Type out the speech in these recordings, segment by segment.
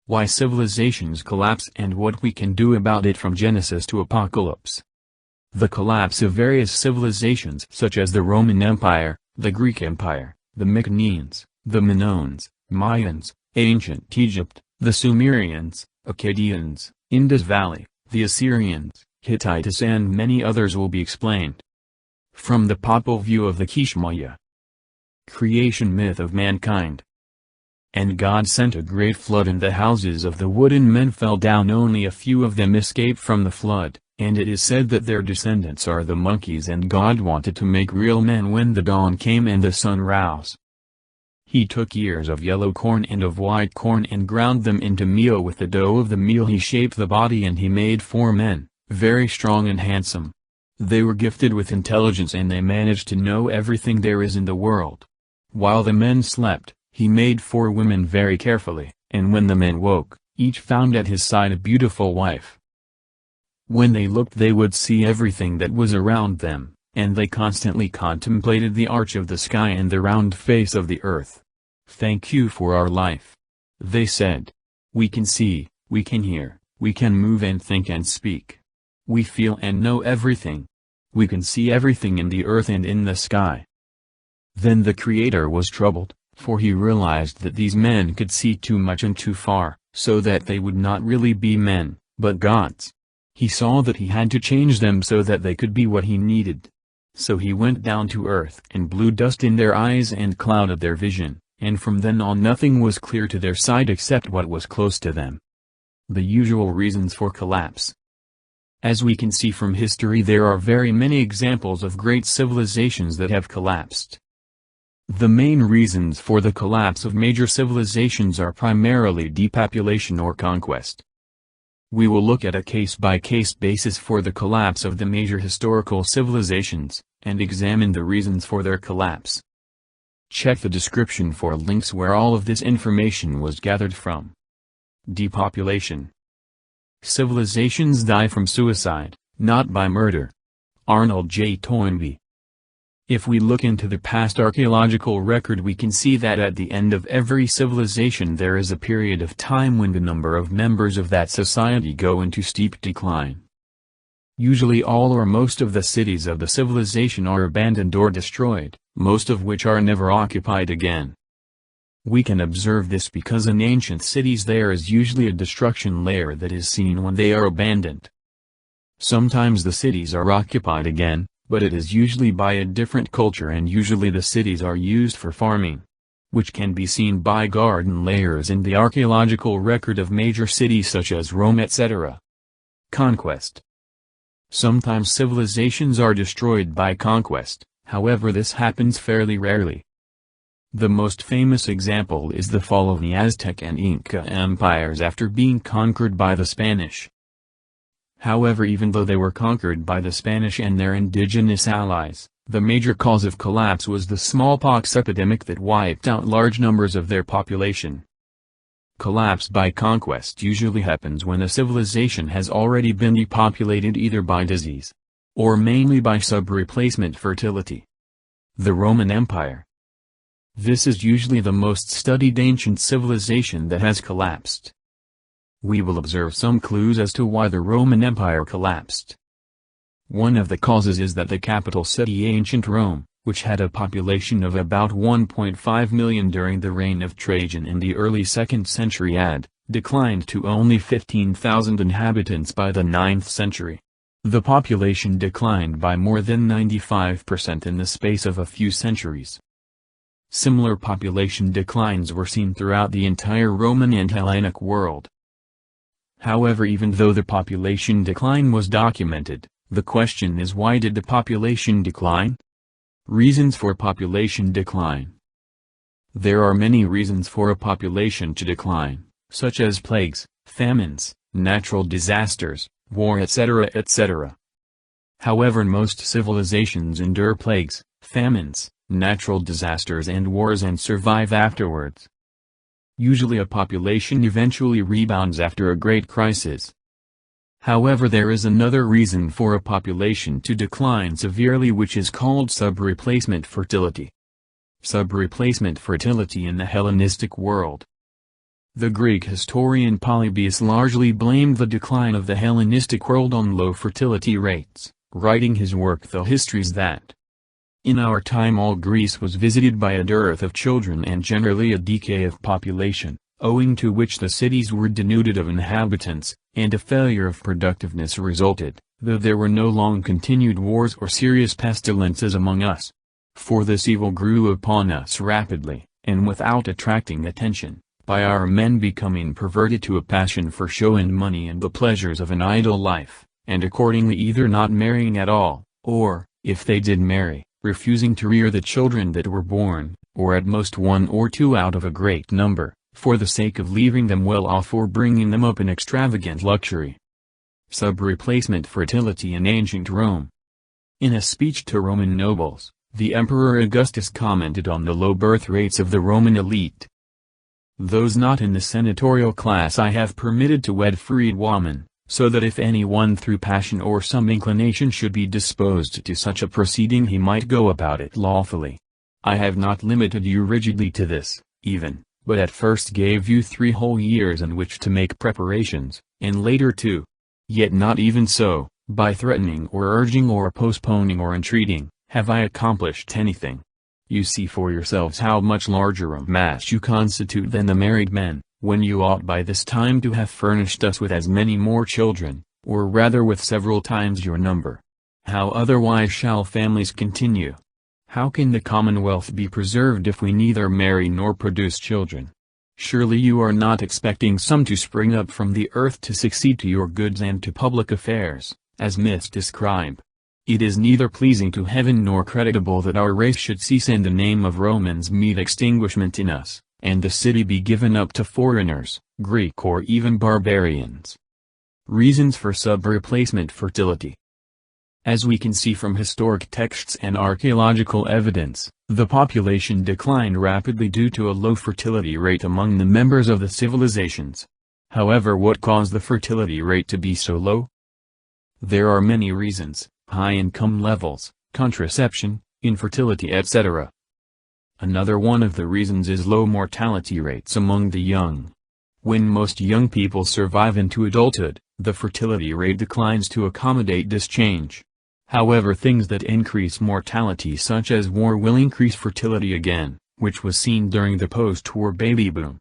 Why civilizations collapse and what we can do about it from Genesis to Apocalypse. The collapse of various civilizations such as the Roman Empire, the Greek Empire, the Myceneans, the Minoans, Mayans, ancient Egypt, the Sumerians, Akkadians, Indus Valley, the Assyrians, Hittites and many others will be explained. From the Papal view of the Kishmaya. Creation myth of mankind. And God sent a great flood and the houses of the wooden men fell down, only a few of them escaped from the flood, and it is said that their descendants are the monkeys, and God wanted to make real men when the dawn came and the sun rose. He took ears of yellow corn and of white corn and ground them into meal. With the dough of the meal he shaped the body, and he made 4 men, very strong and handsome. They were gifted with intelligence and they managed to know everything there is in the world. While the men slept, he made 4 women very carefully, and when the men woke, each found at his side a beautiful wife. When they looked they would see everything that was around them, and they constantly contemplated the arch of the sky and the round face of the earth. Thank you for our life. They said. We can see, we can hear, we can move and think and speak. We feel and know everything. We can see everything in the earth and in the sky. Then the Creator was troubled, for he realized that these men could see too much and too far, so that they would not really be men, but gods. He saw that he had to change them so that they could be what he needed. So he went down to earth and blew dust in their eyes and clouded their vision, and from then on nothing was clear to their sight except what was close to them. The usual reasons for collapse. As we can see from history, there are very many examples of great civilizations that have collapsed. The main reasons for the collapse of major civilizations are primarily depopulation or conquest. We will look at a case-by-case basis for the collapse of the major historical civilizations, and examine the reasons for their collapse. Check the description for links where all of this information was gathered from. Depopulation. Civilizations die from suicide, not by murder. Arnold J. Toynbee. If we look into the past archaeological record, we can see that at the end of every civilization there is a period of time when the number of members of that society go into steep decline. Usually all or most of the cities of the civilization are abandoned or destroyed, most of which are never occupied again. We can observe this because in ancient cities there is usually a destruction layer that is seen when they are abandoned. Sometimes the cities are occupied again, but it is usually by a different culture, and usually the cities are used for farming, which can be seen by garden layers in the archaeological record of major cities such as Rome, etc. Conquest. Sometimes civilizations are destroyed by conquest, however this happens fairly rarely. The most famous example is the fall of the Aztec and Inca empires after being conquered by the Spanish. However, even though they were conquered by the Spanish and their indigenous allies, the major cause of collapse was the smallpox epidemic that wiped out large numbers of their population. Collapse by conquest usually happens when a civilization has already been depopulated either by disease, or mainly by sub-replacement fertility. The Roman Empire. This is usually the most studied ancient civilization that has collapsed. We will observe some clues as to why the Roman Empire collapsed. One of the causes is that the capital city, ancient Rome, which had a population of about 1.5 million during the reign of Trajan in the early 2nd century AD, declined to only 15,000 inhabitants by the 9th century. The population declined by more than 95% in the space of a few centuries. Similar population declines were seen throughout the entire Roman and Hellenic world. However, even though the population decline was documented, the question is, why did the population decline? Reasons for population decline. There are many reasons for a population to decline, such as plagues, famines, natural disasters, war, etc. etc. However, most civilizations endure plagues, famines, natural disasters and wars and survive afterwards. Usually a population eventually rebounds after a great crisis. However, there is another reason for a population to decline severely, which is called sub-replacement fertility. Sub-replacement fertility in the Hellenistic world. The Greek historian Polybius largely blamed the decline of the Hellenistic world on low fertility rates, writing his work The Histories that in our time all Greece was visited by a dearth of children and generally a decay of population, owing to which the cities were denuded of inhabitants, and a failure of productiveness resulted, though there were no long-continued wars or serious pestilences among us. For this evil grew upon us rapidly, and without attracting attention, by our men becoming perverted to a passion for show and money and the pleasures of an idle life, and accordingly either not marrying at all, or, if they did marry, refusing to rear the children that were born, or at most one or two out of a great number, for the sake of leaving them well off or bringing them up in extravagant luxury. Sub-replacement fertility in ancient Rome. In a speech to Roman nobles, the Emperor Augustus commented on the low birth rates of the Roman elite. Those not in the senatorial class I have permitted to wed freed women, so that if any one through passion or some inclination should be disposed to such a proceeding he might go about it lawfully. I have not limited you rigidly to this, even, but at first gave you 3 whole years in which to make preparations, and later 2. Yet not even so, by threatening or urging or postponing or entreating, have I accomplished anything. You see for yourselves how much larger a mass you constitute than the married men, when you ought by this time to have furnished us with as many more children, or rather with several times your number. How otherwise shall families continue? How can the commonwealth be preserved if we neither marry nor produce children? Surely you are not expecting some to spring up from the earth to succeed to your goods and to public affairs, as myths describe. It is neither pleasing to heaven nor creditable that our race should cease and the name of Romans meet extinguishment in us, and the city be given up to foreigners, Greek or even barbarians. Reasons for sub-replacement fertility. As we can see from historic texts and archaeological evidence, the population declined rapidly due to a low fertility rate among the members of the civilizations. However, what caused the fertility rate to be so low? There are many reasons: high income levels, contraception, infertility, etc. Another one of the reasons is low mortality rates among the young. When most young people survive into adulthood, the fertility rate declines to accommodate this change. However, things that increase mortality such as war will increase fertility again, which was seen during the post-war baby boom.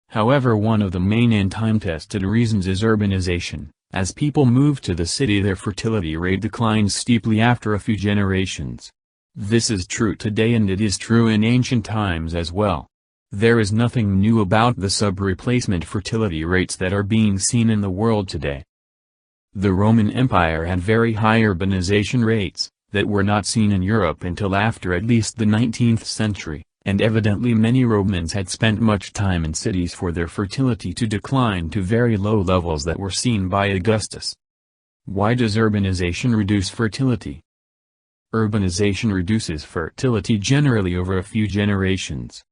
However, one of the main and time-tested reasons is urbanization. As people move to the city, their fertility rate declines steeply after a few generations. This is true today and it is true in ancient times as well. There is nothing new about the sub-replacement fertility rates that are being seen in the world today. The Roman Empire had very high urbanization rates, that were not seen in Europe until after at least the 19th century, and evidently many Romans had spent much time in cities for their fertility to decline to very low levels that were seen by Augustus. Why does urbanization reduce fertility? Urbanization reduces fertility generally over a few generations.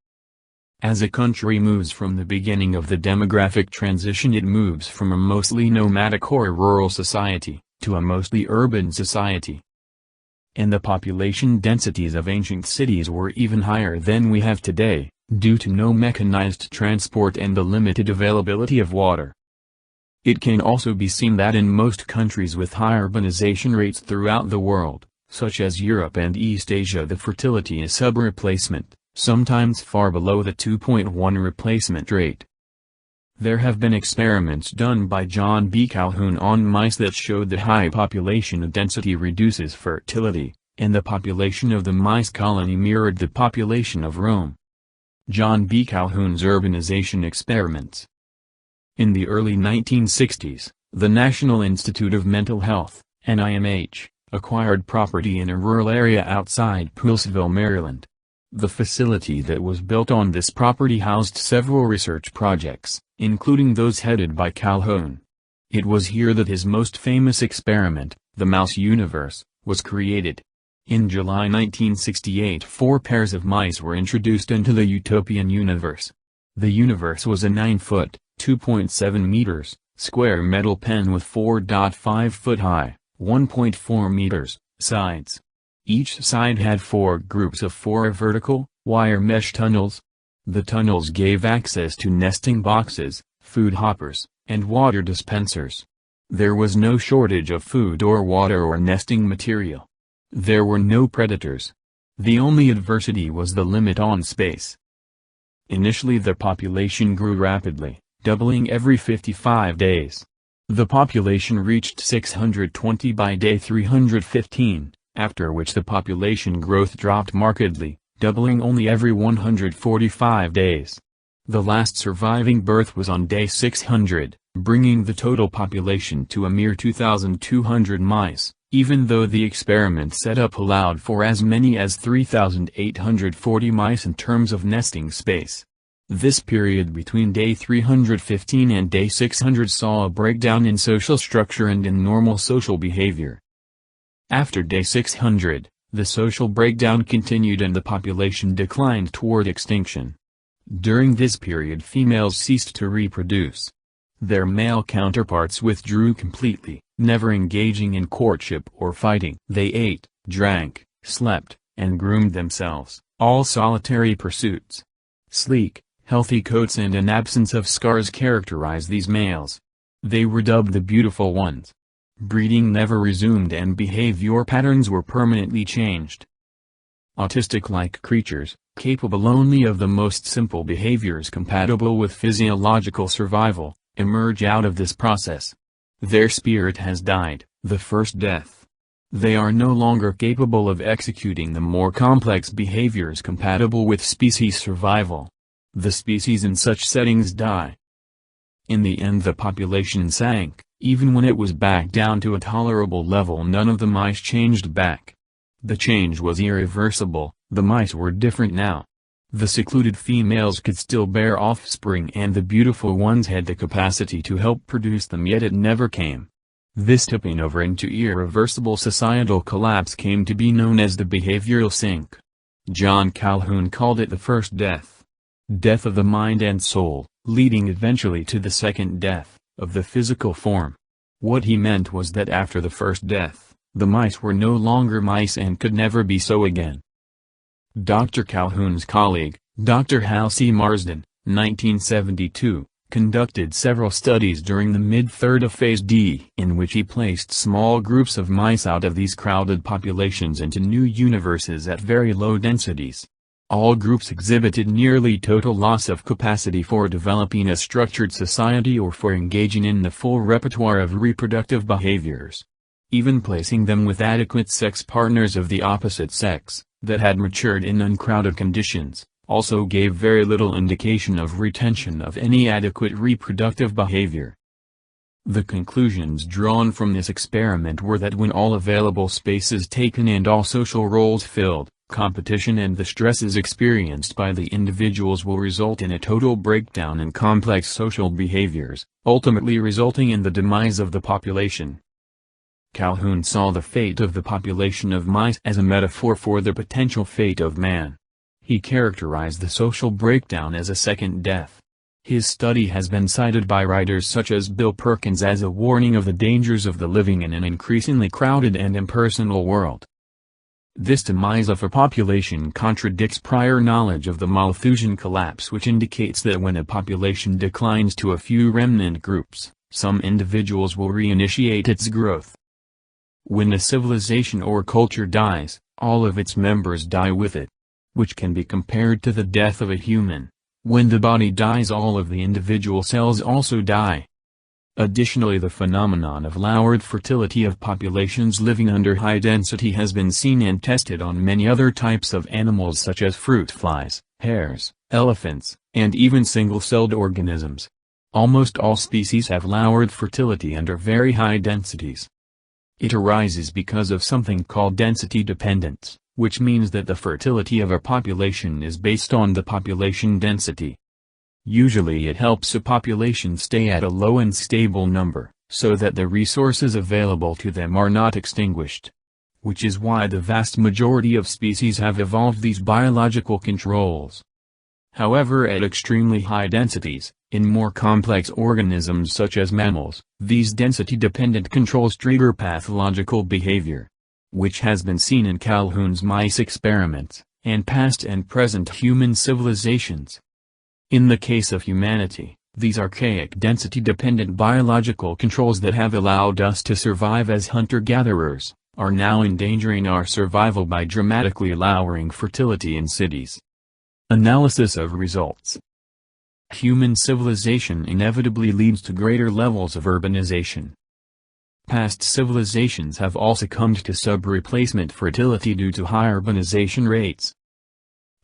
As a country moves from the beginning of the demographic transition, it moves from a mostly nomadic or rural society, to a mostly urban society. And the population densities of ancient cities were even higher than we have today, due to no mechanized transport and the limited availability of water. It can also be seen that in most countries with high urbanization rates throughout the world, such as Europe and East Asia, the fertility is sub-replacement, sometimes far below the 2.1 replacement rate. There have been experiments done by John B. Calhoun on mice that showed that high population density reduces fertility, and the population of the mice colony mirrored the population of Rome. John B. Calhoun's urbanization experiments. In the early 1960s, the National Institute of Mental Health, NIMH, acquired property in a rural area outside Poolesville, Maryland. The facility that was built on this property housed several research projects, including those headed by Calhoun. It was here that his most famous experiment, the mouse universe, was created. In July 1968, 4 pairs of mice were introduced into the utopian universe. The universe was a 9-foot, 2.7 meters, square metal pen with 4.5 foot high, 1.4 meters, sides. Each side had 4 groups of 4 vertical, wire mesh tunnels. The tunnels gave access to nesting boxes, food hoppers, and water dispensers. There was no shortage of food or water or nesting material. There were no predators. The only adversity was the limit on space. Initially the population grew rapidly, doubling every 55 days. The population reached 620 by day 315, after which the population growth dropped markedly, doubling only every 145 days. The last surviving birth was on day 600, bringing the total population to a mere 2,200 mice, even though the experiment setup allowed for as many as 3,840 mice in terms of nesting space. This period between day 315 and day 600 saw a breakdown in social structure and in normal social behavior. After day 600, the social breakdown continued and the population declined toward extinction. During this period females ceased to reproduce. Their male counterparts withdrew completely, never engaging in courtship or fighting. They ate, drank, slept, and groomed themselves, all solitary pursuits. Sleek, healthy coats and an absence of scars characterized these males. They were dubbed the beautiful ones. Breeding never resumed and behavior patterns were permanently changed. Autistic-like creatures, capable only of the most simple behaviors compatible with physiological survival, emerge out of this process. Their spirit has died, the first death. They are no longer capable of executing the more complex behaviors compatible with species survival. The species in such settings die. In the end the population sank. Even when it was back down to a tolerable level, none of the mice changed back. The change was irreversible. The mice were different now. The secluded females could still bear offspring and the beautiful ones had the capacity to help produce them, yet it never came. This tipping over into irreversible societal collapse came to be known as the behavioral sink. John Calhoun called it the first death. Death of the mind and soul, leading eventually to the second death, of the physical form. What he meant was that after the first death, the mice were no longer mice and could never be so again. Dr. Calhoun's colleague, Dr. Hal C. Marsden, 1972, conducted several studies during the mid-third of Phase D in which he placed small groups of mice out of these crowded populations into new universes at very low densities. All groups exhibited nearly total loss of capacity for developing a structured society or for engaging in the full repertoire of reproductive behaviors. Even placing them with adequate sex partners of the opposite sex, that had matured in uncrowded conditions, also gave very little indication of retention of any adequate reproductive behavior. The conclusions drawn from this experiment were that when all available space is taken and all social roles filled, competition and the stresses experienced by the individuals will result in a total breakdown in complex social behaviors, ultimately resulting in the demise of the population. Calhoun saw the fate of the population of mice as a metaphor for the potential fate of man. He characterized the social breakdown as a second death. His study has been cited by writers such as Bill Perkins as a warning of the dangers of the living in an increasingly crowded and impersonal world. This demise of a population contradicts prior knowledge of the Malthusian collapse, which indicates that when a population declines to a few remnant groups, some individuals will reinitiate its growth. When a civilization or culture dies, all of its members die with it, which can be compared to the death of a human. When the body dies, all of the individual cells also die. Additionally, the phenomenon of lowered fertility of populations living under high density has been seen and tested on many other types of animals such as fruit flies, hares, elephants, and even single-celled organisms. Almost all species have lowered fertility under very high densities. It arises because of something called density dependence, which means that the fertility of a population is based on the population density. Usually it helps a population stay at a low and stable number, so that the resources available to them are not extinguished. Which is why the vast majority of species have evolved these biological controls. However, at extremely high densities, in more complex organisms such as mammals, these density-dependent controls trigger pathological behavior, which has been seen in Calhoun's mice experiments, and past and present human civilizations. In the case of humanity, these archaic density-dependent biological controls that have allowed us to survive as hunter-gatherers, are now endangering our survival by dramatically lowering fertility in cities. Analysis of results. Human civilization inevitably leads to greater levels of urbanization. Past civilizations have all succumbed to sub-replacement fertility due to high urbanization rates.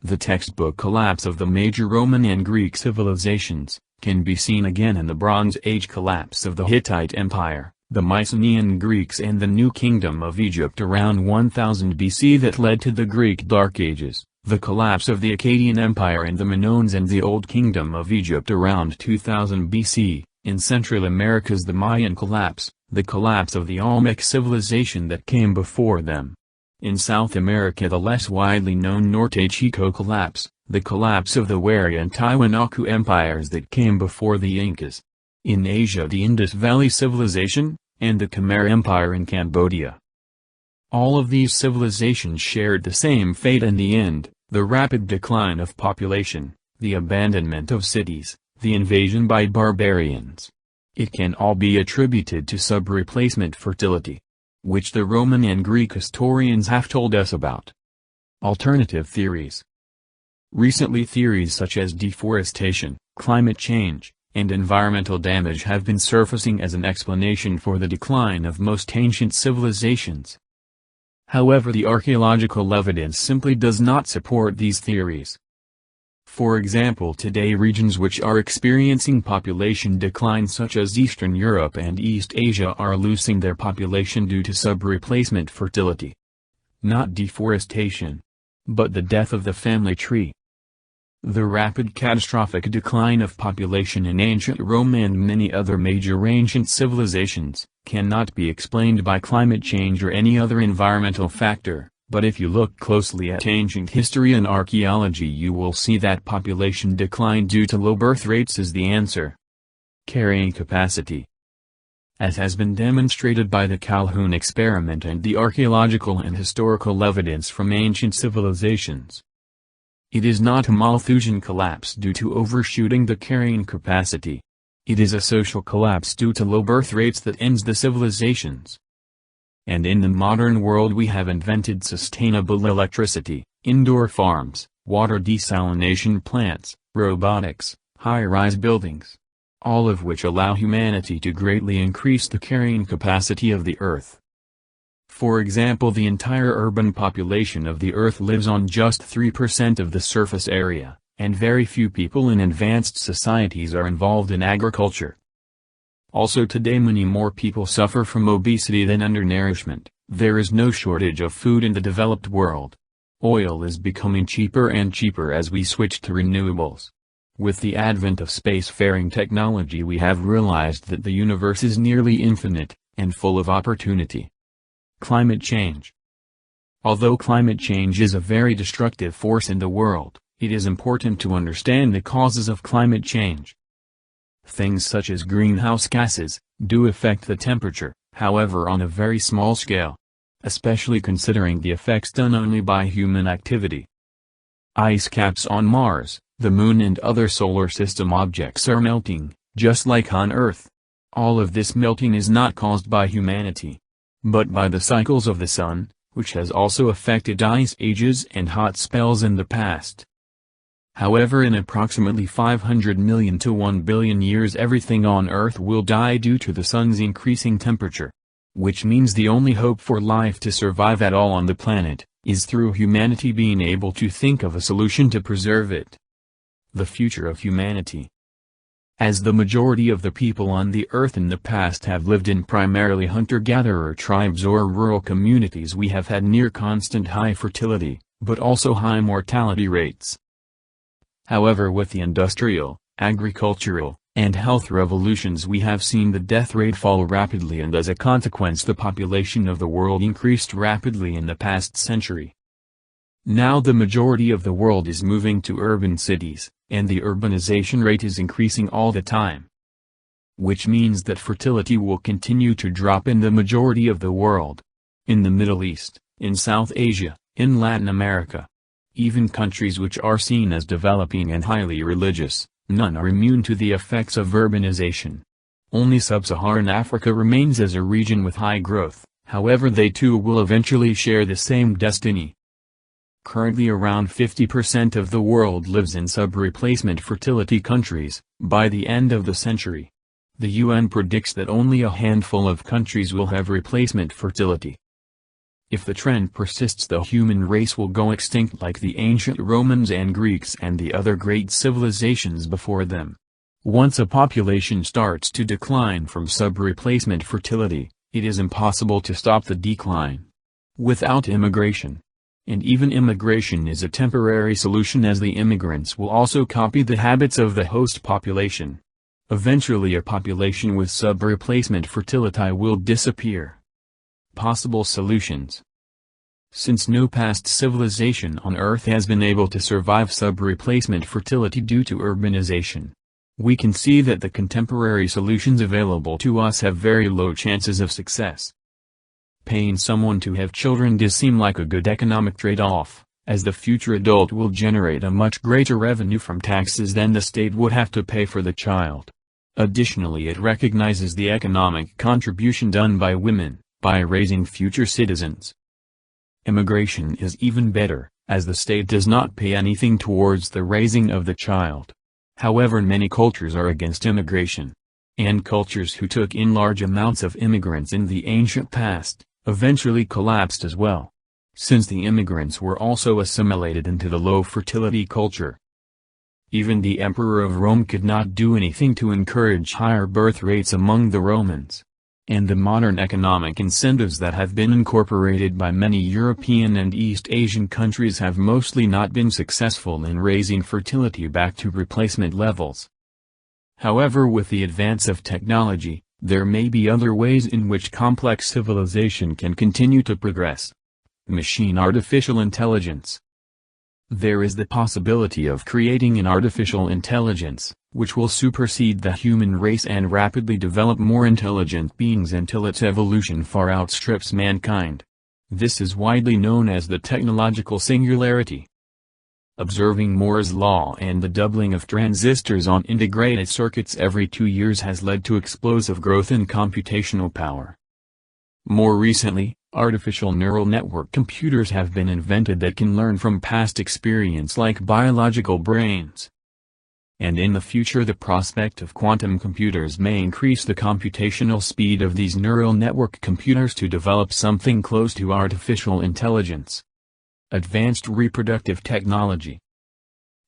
The textbook collapse of the major Roman and Greek civilizations can be seen again in the Bronze Age collapse of the Hittite Empire, the Mycenean Greeks and the New Kingdom of Egypt around 1000 BC that led to the Greek Dark Ages, the collapse of the Akkadian Empire and the Minoans and the Old Kingdom of Egypt around 2000 BC, in Central America's the Mayan collapse, the collapse of the Olmec civilization that came before them. In South America the less widely known Norte Chico collapse, the collapse of the Wari and Tiwanaku empires that came before the Incas. In Asia the Indus Valley civilization, and the Khmer Empire in Cambodia. All of these civilizations shared the same fate in the end, the rapid decline of population, the abandonment of cities, the invasion by barbarians. It can all be attributed to sub-replacement fertility, which the Roman and Greek historians have told us about. Alternative theories. Recently theories such as deforestation, climate change, and environmental damage have been surfacing as an explanation for the decline of most ancient civilizations. However, the archaeological evidence simply does not support these theories. For example, today regions which are experiencing population decline such as Eastern Europe and East Asia are losing their population due to sub-replacement fertility. Not deforestation, but the death of the family tree. The rapid catastrophic decline of population in ancient Rome and many other major ancient civilizations cannot be explained by climate change or any other environmental factor, but if you look closely at ancient history and archaeology you will see that population decline due to low birth rates is the answer. Carrying capacity. As has been demonstrated by the Calhoun experiment and the archaeological and historical evidence from ancient civilizations, it is not a Malthusian collapse due to overshooting the carrying capacity. It is a social collapse due to low birth rates that ends the civilizations. And in the modern world we have invented sustainable electricity, indoor farms, water desalination plants, robotics, high-rise buildings, all of which allow humanity to greatly increase the carrying capacity of the Earth. For example, the entire urban population of the Earth lives on just 3% of the surface area, and very few people in advanced societies are involved in agriculture. Also today many more people suffer from obesity than undernourishment. There is no shortage of food in the developed world. Oil is becoming cheaper and cheaper as we switch to renewables. With the advent of spacefaring technology we have realized that the universe is nearly infinite, and full of opportunity. Climate change. Although climate change is a very destructive force in the world, it is important to understand the causes of climate change. Things such as greenhouse gases do affect the temperature, however on a very small scale, especially considering the effects done only by human activity. Ice caps on Mars, the Moon and other solar system objects are melting, just like on Earth. All of this melting is not caused by humanity, but by the cycles of the Sun, which has also affected ice ages and hot spells in the past. However, in approximately 500 million to 1 billion years everything on Earth will die due to the Sun's increasing temperature. Which means the only hope for life to survive at all on the planet, is through humanity being able to think of a solution to preserve it. The future of humanity. As the majority of the people on the Earth in the past have lived in primarily hunter-gatherer tribes or rural communities, we have had near constant high fertility, but also high mortality rates. However, with the industrial, agricultural, and health revolutions we have seen the death rate fall rapidly, and as a consequence the population of the world increased rapidly in the past century. Now the majority of the world is moving to urban cities, and the urbanization rate is increasing all the time. Which means that fertility will continue to drop in the majority of the world. In the Middle East, in South Asia, in Latin America. Even countries which are seen as developing and highly religious, None are immune to the effects of urbanization. Only sub-Saharan Africa remains as a region with high growth, however they too will eventually share the same destiny. Currently around 50% of the world lives in sub-replacement fertility countries. By the end of the century, the UN predicts that only a handful of countries will have replacement fertility. If the trend persists, the human race will go extinct like the ancient Romans and Greeks and the other great civilizations before them. Once a population starts to decline from sub-replacement fertility, it is impossible to stop the decline. Without immigration, and even immigration is a temporary solution, as the immigrants will also copy the habits of the host population. Eventually a population with sub-replacement fertility will disappear. Possible solutions. Since no past civilization on Earth has been able to survive sub-replacement fertility due to urbanization, we can see that the contemporary solutions available to us have very low chances of success. Paying someone to have children does seem like a good economic trade-off, as the future adult will generate a much greater revenue from taxes than the state would have to pay for the child. Additionally, it recognizes the economic contribution done by women, by raising future citizens. Immigration is even better, as the state does not pay anything towards the raising of the child. However, many cultures are against immigration. And cultures who took in large amounts of immigrants in the ancient past, eventually collapsed as well, since the immigrants were also assimilated into the low fertility culture. Even the Emperor of Rome could not do anything to encourage higher birth rates among the Romans. And the modern economic incentives that have been incorporated by many European and East Asian countries have mostly not been successful in raising fertility back to replacement levels. However, with the advance of technology, there may be other ways in which complex civilization can continue to progress. Machine artificial intelligence. There is the possibility of creating an artificial intelligence, which will supersede the human race and rapidly develop more intelligent beings until its evolution far outstrips mankind. This is widely known as the technological singularity. Observing Moore's law and the doubling of transistors on integrated circuits every 2 years has led to explosive growth in computational power. More recently, artificial neural network computers have been invented that can learn from past experience like biological brains. And in the future, the prospect of quantum computers may increase the computational speed of these neural network computers to develop something close to artificial intelligence. Advanced reproductive technology.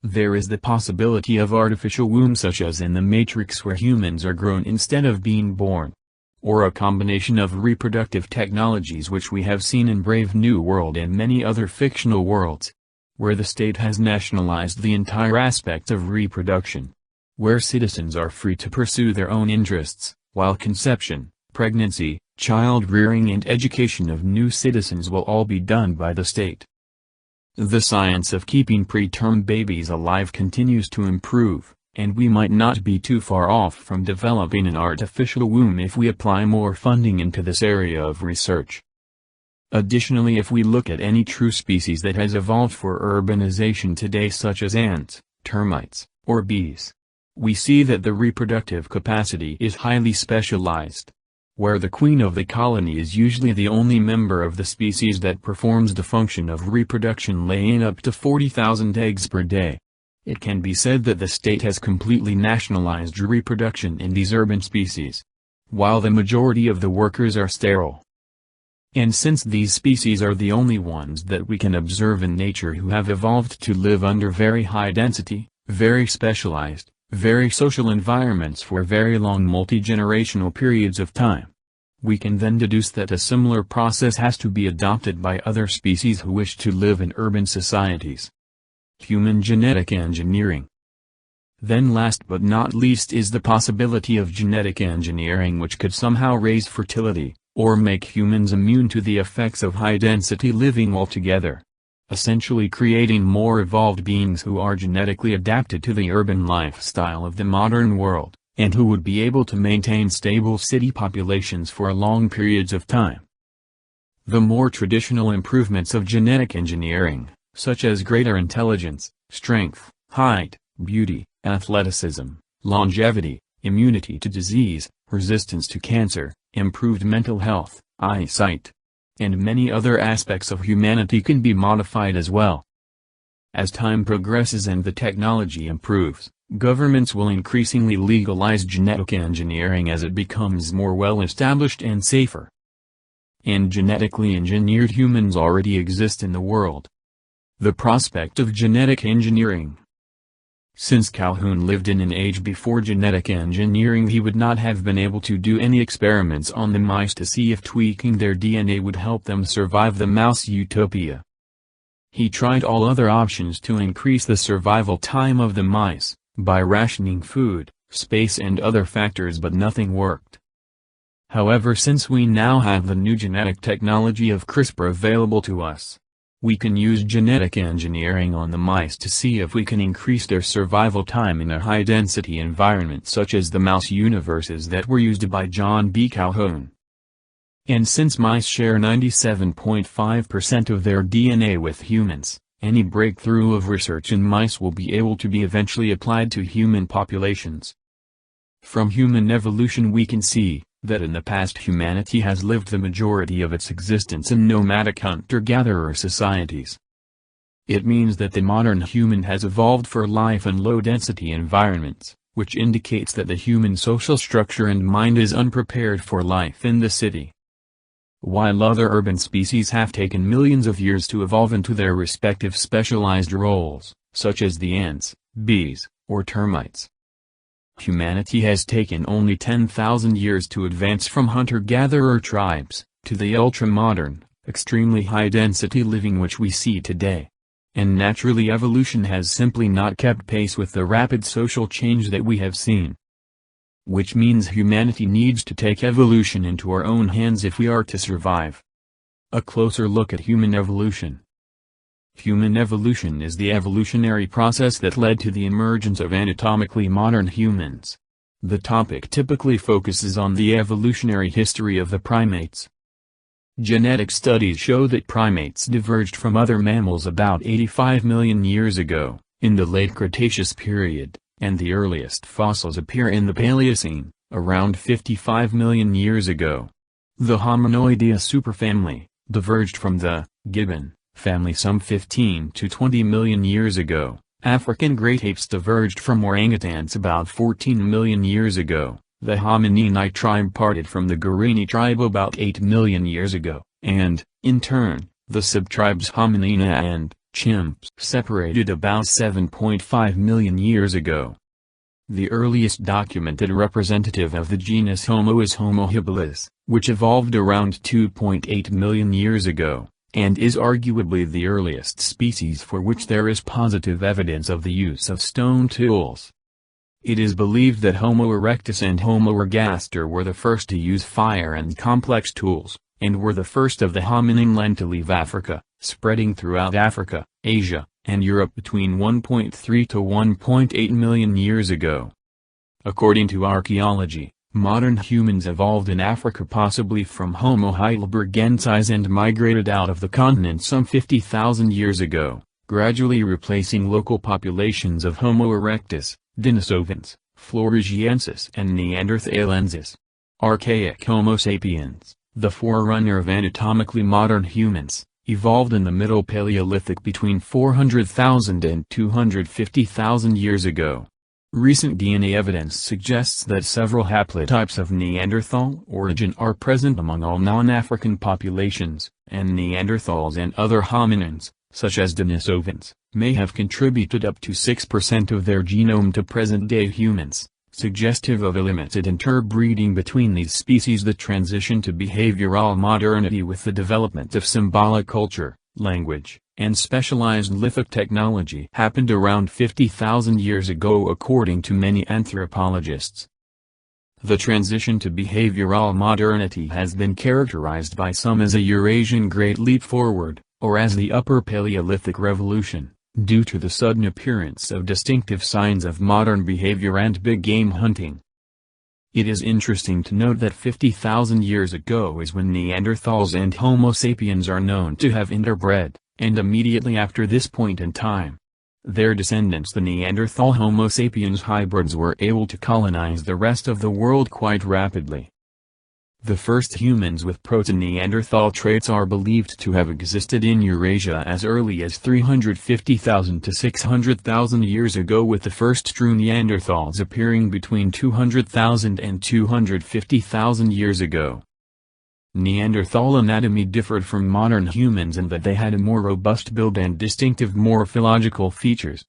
There is the possibility of artificial wombs such as in the Matrix, where humans are grown instead of being born. Or a combination of reproductive technologies which we have seen in Brave New World and many other fictional worlds, where the state has nationalized the entire aspect of reproduction, where citizens are free to pursue their own interests, while conception, pregnancy, child rearing and education of new citizens will all be done by the state. The science of keeping preterm babies alive continues to improve, and we might not be too far off from developing an artificial womb if we apply more funding into this area of research. Additionally, if we look at any true species that has evolved for urbanization today, such as ants, termites, or bees, we see that the reproductive capacity is highly specialized, where the queen of the colony is usually the only member of the species that performs the function of reproduction, laying up to 40,000 eggs per day. It can be said that the state has completely nationalized reproduction in these urban species, while the majority of the workers are sterile. And since these species are the only ones that we can observe in nature who have evolved to live under very high density, very specialized, very social environments for very long multi-generational periods of time, we can then deduce that a similar process has to be adopted by other species who wish to live in urban societies. Human genetic engineering. Then last but not least is the possibility of genetic engineering, which could somehow raise fertility, or make humans immune to the effects of high-density living altogether, essentially creating more evolved beings who are genetically adapted to the urban lifestyle of the modern world, and who would be able to maintain stable city populations for long periods of time. The more traditional improvements of genetic engineering, such as greater intelligence, strength, height, beauty, athleticism, longevity, immunity to disease, resistance to cancer, improved mental health, eyesight, and many other aspects of humanity can be modified as well. As time progresses and the technology improves, governments will increasingly legalize genetic engineering as it becomes more well established and safer. And genetically engineered humans already exist in the world. The prospect of genetic engineering. Since Calhoun lived in an age before genetic engineering, he would not have been able to do any experiments on the mice to see if tweaking their DNA would help them survive the mouse utopia. He tried all other options to increase the survival time of the mice, by rationing food, space and other factors, but nothing worked. However, since we now have the new genetic technology of CRISPR available to us, we can use genetic engineering on the mice to see if we can increase their survival time in a high-density environment such as the mouse universes that were used by John B. Calhoun. And since mice share 97.5% of their DNA with humans, any breakthrough of research in mice will be able to be eventually applied to human populations. From human evolution we can see that in the past humanity has lived the majority of its existence in nomadic hunter-gatherer societies. It means that the modern human has evolved for life in low-density environments, which indicates that the human social structure and mind is unprepared for life in the city. While other urban species have taken millions of years to evolve into their respective specialized roles, such as the ants, bees, or termites, humanity has taken only 10,000 years to advance from hunter-gatherer tribes, to the ultra-modern, extremely high-density living which we see today. And naturally evolution has simply not kept pace with the rapid social change that we have seen. Which means humanity needs to take evolution into our own hands if we are to survive. A closer look at human evolution. Human evolution is the evolutionary process that led to the emergence of anatomically modern humans. The topic typically focuses on the evolutionary history of the primates. Genetic studies show that primates diverged from other mammals about 85 million years ago, in the late Cretaceous period, and the earliest fossils appear in the Paleocene, around 55 million years ago. The Hominoidea superfamily diverged from the gibbon family some 15 to 20 million years ago. African great apes diverged from orangutans about 14 million years ago. The Hominini tribe parted from the Guarani tribe about 8 million years ago, and, in turn, the subtribes Hominina and chimps separated about 7.5 million years ago. The earliest documented representative of the genus Homo is Homo habilis, which evolved around 2.8 million years ago, and is arguably the earliest species for which there is positive evidence of the use of stone tools. It is believed that Homo erectus and Homo ergaster were the first to use fire and complex tools, and were the first of the hominin to leave Africa, spreading throughout Africa, Asia, and Europe between 1.3 to 1.8 million years ago. According to archaeology, modern humans evolved in Africa possibly from Homo heidelbergensis and migrated out of the continent some 50,000 years ago, gradually replacing local populations of Homo erectus, Denisovans, Florigiensis and Neanderthalensis. Archaic Homo sapiens, the forerunner of anatomically modern humans, evolved in the Middle Paleolithic between 400,000 and 250,000 years ago. Recent DNA evidence suggests that several haplotypes of Neanderthal origin are present among all non-African populations, and Neanderthals and other hominins, such as Denisovans, may have contributed up to 6% of their genome to present-day humans, suggestive of a limited interbreeding between these species. The transition to behavioral modernity with the development of symbolic culture, language, and specialized lithic technology happened around 50,000 years ago according to many anthropologists. The transition to behavioral modernity has been characterized by some as a Eurasian Great Leap Forward, or as the Upper Paleolithic Revolution, due to the sudden appearance of distinctive signs of modern behavior and big game hunting. It is interesting to note that 50,000 years ago is when Neanderthals and Homo sapiens are known to have interbred, and immediately after this point in time, Their descendants, the Neanderthal Homo sapiens hybrids, were able to colonize the rest of the world quite rapidly. The first humans with proto-Neanderthal traits are believed to have existed in Eurasia as early as 350,000 to 600,000 years ago, with the first true Neanderthals appearing between 200,000 and 250,000 years ago. Neanderthal anatomy differed from modern humans in that they had a more robust build and distinctive morphological features.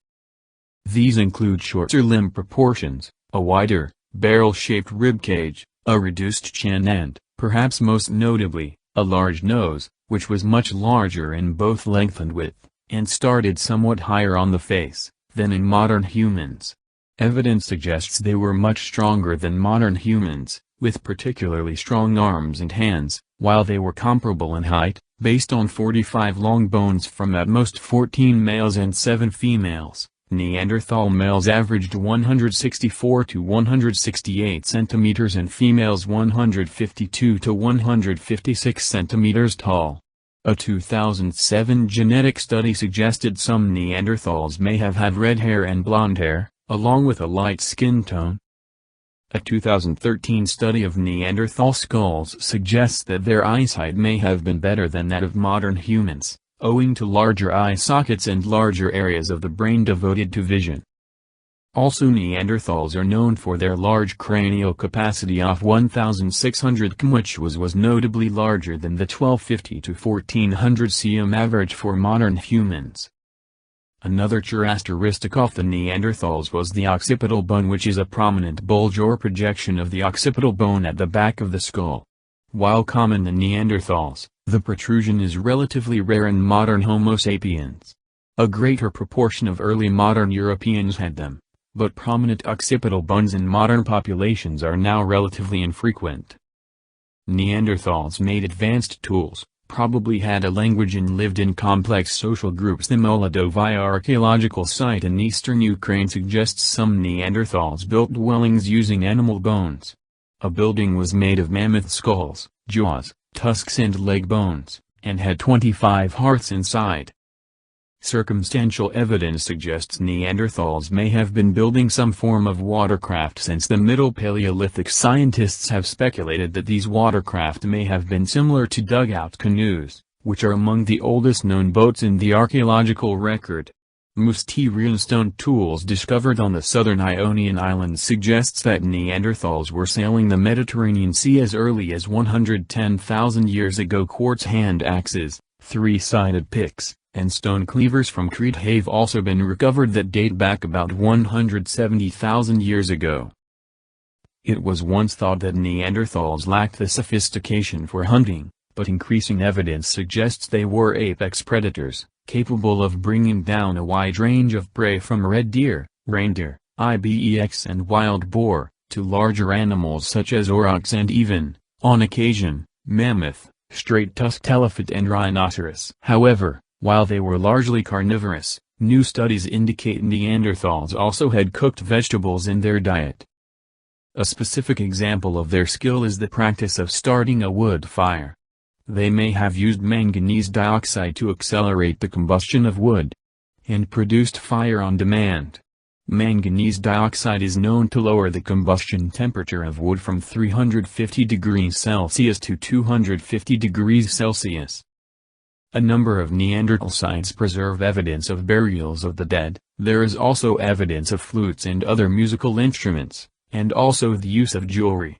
These include shorter limb proportions, a wider, barrel-shaped ribcage, a reduced chin and, perhaps most notably, a large nose, which was much larger in both length and width, and started somewhat higher on the face, than in modern humans. Evidence suggests they were much stronger than modern humans, with particularly strong arms and hands, while they were comparable in height, based on 45 long bones from at most 14 males and 7 females. Neanderthal males averaged 164 to 168 centimeters and females 152 to 156 centimeters tall. A 2007 genetic study suggested some Neanderthals may have had red hair and blonde hair, along with a light skin tone. A 2013 study of Neanderthal skulls suggests that their eyesight may have been better than that of modern humans, owing to larger eye sockets and larger areas of the brain devoted to vision. Also, Neanderthals are known for their large cranial capacity of 1,600 cm, which was notably larger than the 1,250 to 1,400 cm average for modern humans. Another characteristic of the Neanderthals was the occipital bone, which is a prominent bulge or projection of the occipital bone at the back of the skull. While common in Neanderthals, the protrusion is relatively rare in modern Homo sapiens. A greater proportion of early modern Europeans had them, but prominent occipital bones in modern populations are now relatively infrequent. Neanderthals made advanced tools, probably had a language and lived in complex social groups. The Molodovaya archaeological site in eastern Ukraine suggests some Neanderthals built dwellings using animal bones. A building was made of mammoth skulls, jaws, tusks and leg bones, and had 25 hearths inside. Circumstantial evidence suggests Neanderthals may have been building some form of watercraft since the Middle Paleolithic. Scientists have speculated that these watercraft may have been similar to dugout canoes, which are among the oldest known boats in the archaeological record. Mycenean stone tools discovered on the southern Ionian Islands suggests that Neanderthals were sailing the Mediterranean Sea as early as 110,000 years ago. Quartz hand axes, three-sided picks, and stone cleavers from Crete have also been recovered that date back about 170,000 years ago. It was once thought that Neanderthals lacked the sophistication for hunting, but increasing evidence suggests they were apex predators, capable of bringing down a wide range of prey from red deer, reindeer, ibex and wild boar, to larger animals such as aurochs and even, on occasion, mammoth, straight-tusked elephant and rhinoceros. However, while they were largely carnivorous, new studies indicate Neanderthals also had cooked vegetables in their diet. A specific example of their skill is the practice of starting a wood fire. They may have used manganese dioxide to accelerate the combustion of wood, and produced fire on demand. Manganese dioxide is known to lower the combustion temperature of wood from 350 degrees Celsius to 250 degrees Celsius. A number of Neanderthal sites preserve evidence of burials of the dead. There is also evidence of flutes and other musical instruments, and also the use of jewelry.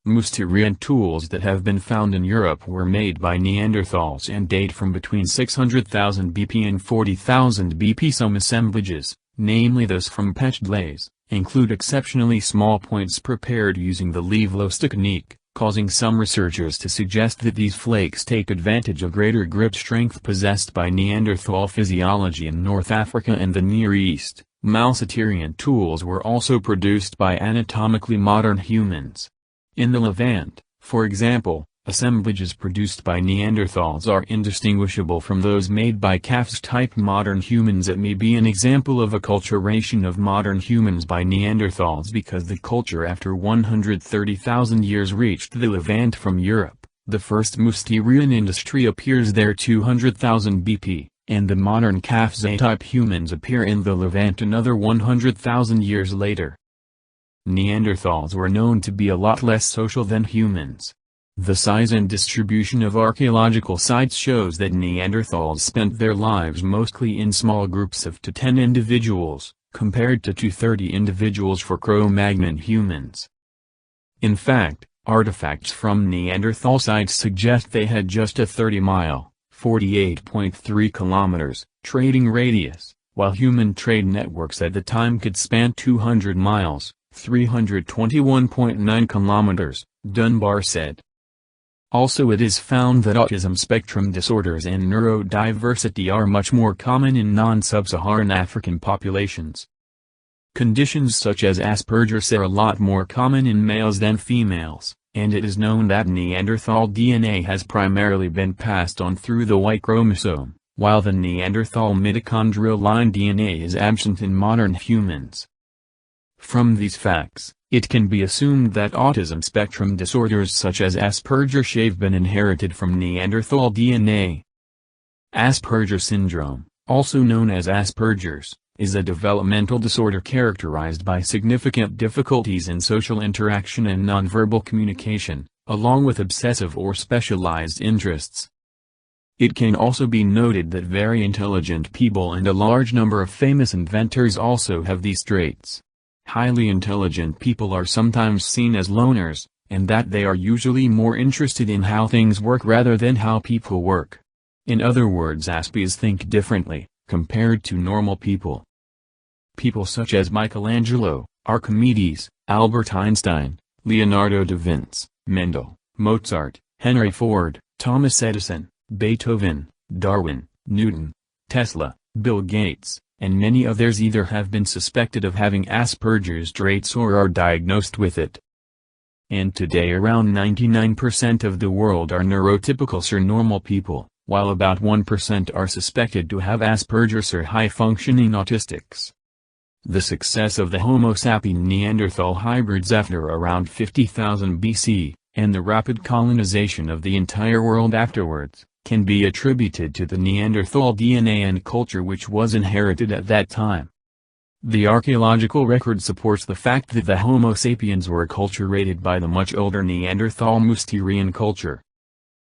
Mycenean tools that have been found in Europe were made by Neanderthals and date from between 600,000 BP and 40,000 BP. Some assemblages, namely those from patched glaze, include exceptionally small points prepared using the leaf-loss technique, causing some researchers to suggest that these flakes take advantage of greater grip strength possessed by Neanderthal physiology in North Africa and the Near East. Mycenean tools were also produced by anatomically modern humans. In the Levant, for example, assemblages produced by Neanderthals are indistinguishable from those made by Caffs-type modern humans. It may be an example of acculturation of modern humans by Neanderthals because the culture after 130,000 years reached the Levant from Europe. The first Mycenean industry appears there 200,000 BP, and the modern Kafza-type humans appear in the Levant another 100,000 years later. Neanderthals were known to be a lot less social than humans. The size and distribution of archaeological sites shows that Neanderthals spent their lives mostly in small groups of 2 to 10 individuals, compared to 2 to 30 individuals for Cro-Magnon humans. In fact, artifacts from Neanderthal sites suggest they had just a 30-mile (48.3 kilometers) trading radius, while human trade networks at the time could span 200 miles (321.9 kilometers), Dunbar said. Also, it is found that autism spectrum disorders and neurodiversity are much more common in non-sub-Saharan African populations. Conditions such as Asperger's are a lot more common in males than females, and it is known that Neanderthal DNA has primarily been passed on through the Y chromosome, while the Neanderthal mitochondrial line DNA is absent in modern humans. From these facts, it can be assumed that autism spectrum disorders such as Asperger's have been inherited from Neanderthal DNA. Asperger syndrome, also known as Asperger's, is a developmental disorder characterized by significant difficulties in social interaction and nonverbal communication, along with obsessive or specialized interests. It can also be noted that very intelligent people and a large number of famous inventors also have these traits. Highly intelligent people are sometimes seen as loners, and that they are usually more interested in how things work rather than how people work. In other words, Aspies think differently, compared to normal people. People such as Michelangelo, Archimedes, Albert Einstein, Leonardo da Vinci, Mendel, Mozart, Henry Ford, Thomas Edison, Beethoven, Darwin, Newton, Tesla, Bill Gates, and many others either have been suspected of having Asperger's traits or are diagnosed with it. And today around 99% of the world are neurotypical or normal people, while about 1% are suspected to have Asperger's or high-functioning autistics. The success of the Homo sapien Neanderthal hybrids after around 50,000 BC, and the rapid colonization of the entire world afterwards, can be attributed to the Neanderthal DNA and culture which was inherited at that time. The archaeological record supports the fact that the Homo sapiens were acculturated by the much older Neanderthal Mousterian culture.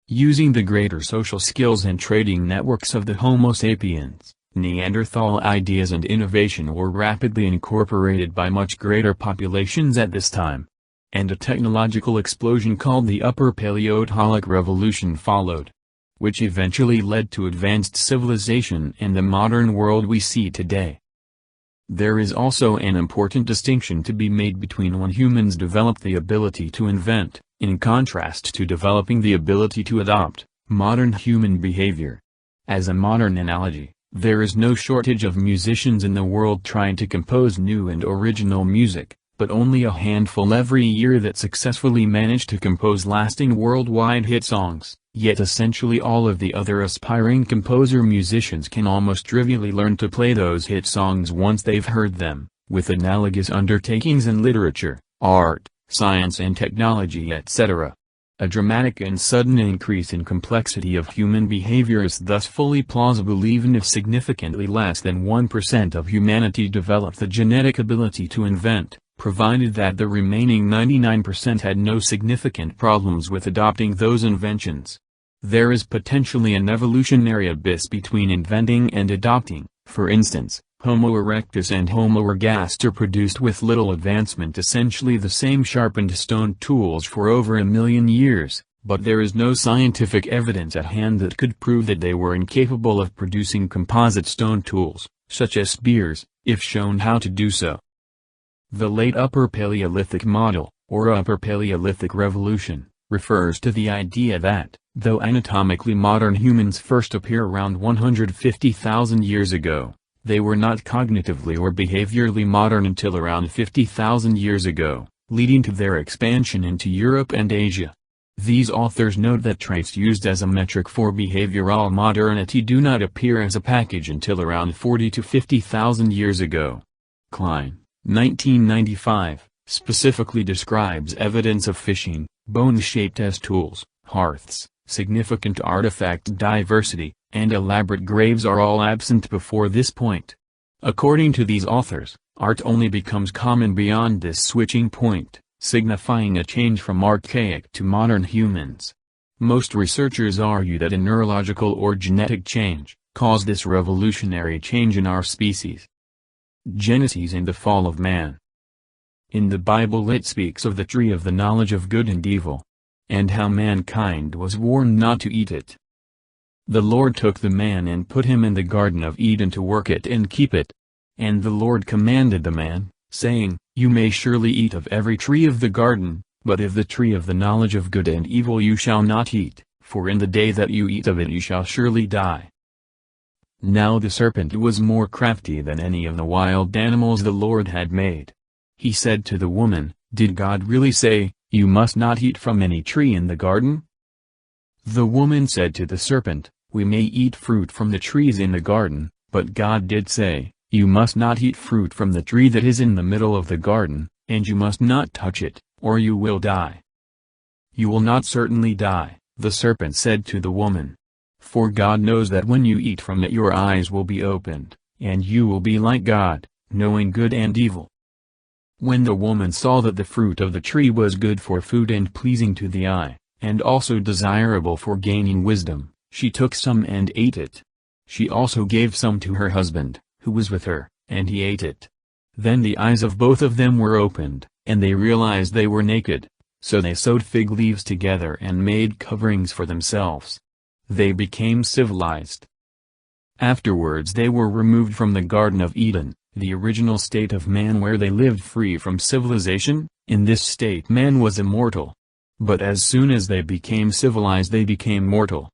Using the greater social skills and trading networks of the Homo sapiens, Neanderthal ideas and innovation were rapidly incorporated by much greater populations at this time. And a technological explosion called the Upper Paleolithic Revolution followed, which eventually led to advanced civilization and the modern world we see today. There is also an important distinction to be made between when humans developed the ability to invent, in contrast to developing the ability to adopt, modern human behavior. As a modern analogy, there is no shortage of musicians in the world trying to compose new and original music, but only a handful every year that successfully manage to compose lasting worldwide hit songs. Yet essentially all of the other aspiring composer-musicians can almost trivially learn to play those hit songs once they've heard them, with analogous undertakings in literature, art, science and technology etc. A dramatic and sudden increase in complexity of human behavior is thus fully plausible even if significantly less than 1% of humanity developed the genetic ability to invent, provided that the remaining 99% had no significant problems with adopting those inventions. There is potentially an evolutionary abyss between inventing and adopting. For instance, Homo erectus and Homo ergaster produced with little advancement essentially the same sharpened stone tools for over 1 million years, but there is no scientific evidence at hand that could prove that they were incapable of producing composite stone tools, such as spears, if shown how to do so. The late Upper Paleolithic model, or Upper Paleolithic Revolution, refers to the idea that, though anatomically modern humans first appear around 150,000 years ago, they were not cognitively or behaviorally modern until around 50,000 years ago, leading to their expansion into Europe and Asia. These authors note that traits used as a metric for behavioral modernity do not appear as a package until around 40 to 50,000 years ago. Klein, 1995, specifically describes evidence of fishing, bones shaped as tools, hearths, significant artifact diversity, and elaborate graves are all absent before this point. According to these authors, art only becomes common beyond this switching point, signifying a change from archaic to modern humans. Most researchers argue that a neurological or genetic change caused this revolutionary change in our species. Genesis and the fall of man. In the Bible it speaks of the tree of the knowledge of good and evil, and how mankind was warned not to eat it. The Lord took the man and put him in the Garden of Eden to work it and keep it. And the Lord commanded the man, saying, You may surely eat of every tree of the garden, but of the tree of the knowledge of good and evil you shall not eat, for in the day that you eat of it you shall surely die. Now the serpent was more crafty than any of the wild animals the Lord had made. He said to the woman, Did God really say, You must not eat from any tree in the garden? The woman said to the serpent, We may eat fruit from the trees in the garden, but God did say, You must not eat fruit from the tree that is in the middle of the garden, and you must not touch it, or you will die. You will not certainly die, the serpent said to the woman. For God knows that when you eat from it your eyes will be opened, and you will be like God, knowing good and evil. When the woman saw that the fruit of the tree was good for food and pleasing to the eye, and also desirable for gaining wisdom, she took some and ate it. She also gave some to her husband, who was with her, and he ate it. Then the eyes of both of them were opened, and they realized they were naked, so they sewed fig leaves together and made coverings for themselves. They became civilized. Afterwards they were removed from the Garden of Eden, the original state of man where they lived free from civilization. In this state man was immortal. But as soon as they became civilized they became mortal.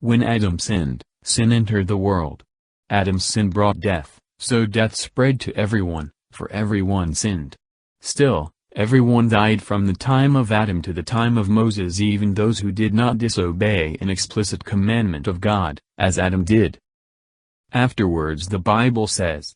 When Adam sinned, sin entered the world. Adam's sin brought death, so death spread to everyone, for everyone sinned. Still, everyone died from the time of Adam to the time of Moses, even those who did not disobey an explicit commandment of God, as Adam did. Afterwards the Bible says,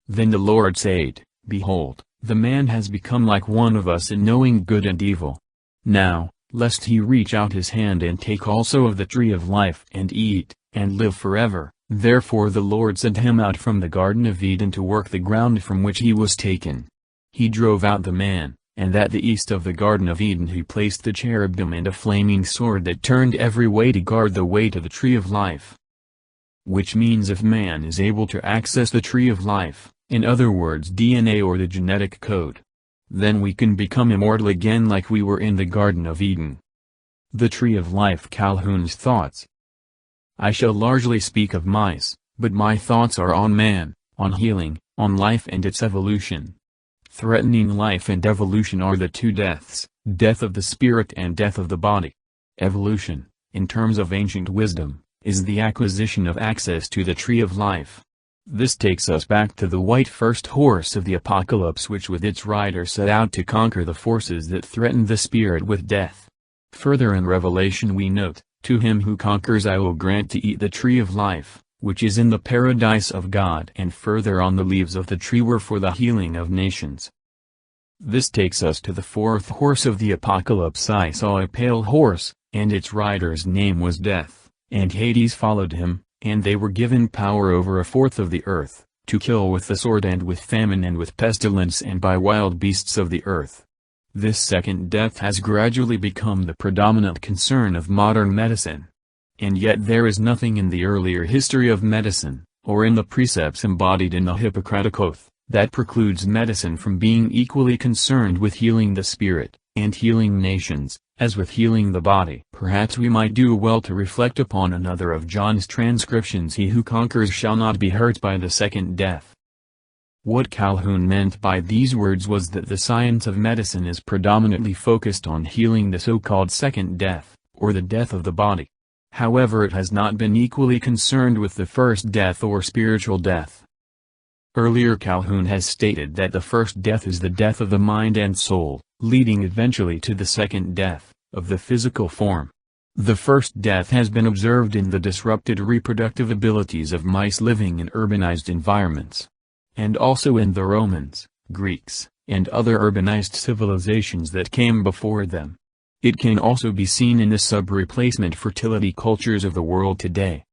Then the Lord said, Behold, the man has become like one of us in knowing good and evil. Now, lest he reach out his hand and take also of the tree of life and eat, and live forever. Therefore the Lord sent him out from the Garden of Eden to work the ground from which he was taken. He drove out the man, and at the east of the Garden of Eden he placed the cherubim and a flaming sword that turned every way to guard the way to the tree of life. Which means if man is able to access the tree of life, in other words DNA or the genetic code, then we can become immortal again like we were in the Garden of Eden. The tree of life. Calhoun's thoughts. I shall largely speak of mice, but my thoughts are on man, on healing, on life and its evolution. Threatening life and evolution are the two deaths, death of the spirit and death of the body. Evolution, in terms of ancient wisdom, is the acquisition of access to the tree of life. This takes us back to the white first horse of the apocalypse, which with its rider set out to conquer the forces that threatened the spirit with death. Further in Revelation we note, To him who conquers I will grant to eat the tree of life, which is in the paradise of God. And further on the leaves of the tree were for the healing of nations. This takes us to the fourth horse of the apocalypse. I saw a pale horse, and its rider's name was Death, and Hades followed him, and they were given power over a fourth of the earth, to kill with the sword and with famine and with pestilence and by wild beasts of the earth. This second death has gradually become the predominant concern of modern medicine. And yet there is nothing in the earlier history of medicine, or in the precepts embodied in the Hippocratic Oath, that precludes medicine from being equally concerned with healing the spirit, and healing nations, as with healing the body. Perhaps we might do well to reflect upon another of John's transcriptions: He who conquers shall not be hurt by the second death. What Calhoun meant by these words was that the science of medicine is predominantly focused on healing the so-called second death, or the death of the body. However, it has not been equally concerned with the first death or spiritual death. Earlier Calhoun has stated that the first death is the death of the mind and soul, leading eventually to the second death, of the physical form. The first death has been observed in the disrupted reproductive abilities of mice living in urbanized environments, and also in the Romans, Greeks, and other urbanized civilizations that came before them. It can also be seen in the sub-replacement fertility cultures of the world today.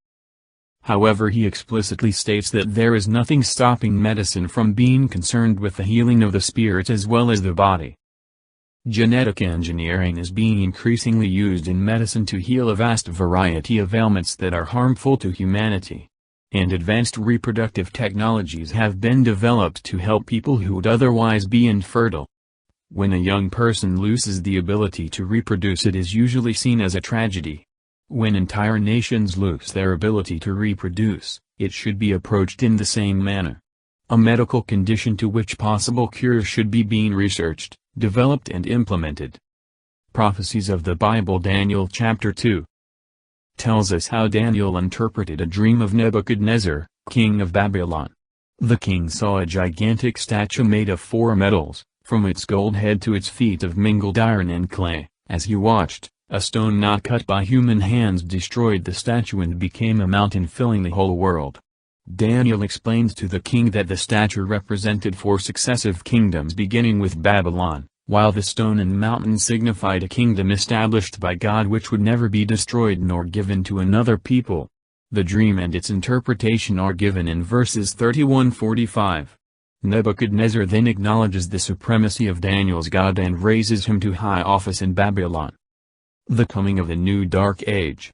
However, he explicitly states that there is nothing stopping medicine from being concerned with the healing of the spirit as well as the body. Genetic engineering is being increasingly used in medicine to heal a vast variety of ailments that are harmful to humanity. And advanced reproductive technologies have been developed to help people who would otherwise be infertile. When a young person loses the ability to reproduce, it is usually seen as a tragedy. When entire nations lose their ability to reproduce, it should be approached in the same manner. A medical condition to which possible cures should be being researched, developed and implemented. Prophecies of the Bible. Daniel chapter 2 tells us how Daniel interpreted a dream of Nebuchadnezzar, king of Babylon. The king saw a gigantic statue made of 4 metals, from its gold head to its feet of mingled iron and clay. As he watched, a stone not cut by human hands destroyed the statue and became a mountain filling the whole world. Daniel explained to the king that the statue represented 4 successive kingdoms beginning with Babylon, while the stone and mountain signified a kingdom established by God which would never be destroyed nor given to another people. The dream and its interpretation are given in verses 31-45. Nebuchadnezzar then acknowledges the supremacy of Daniel's God and raises him to high office in Babylon. The coming of the new dark age.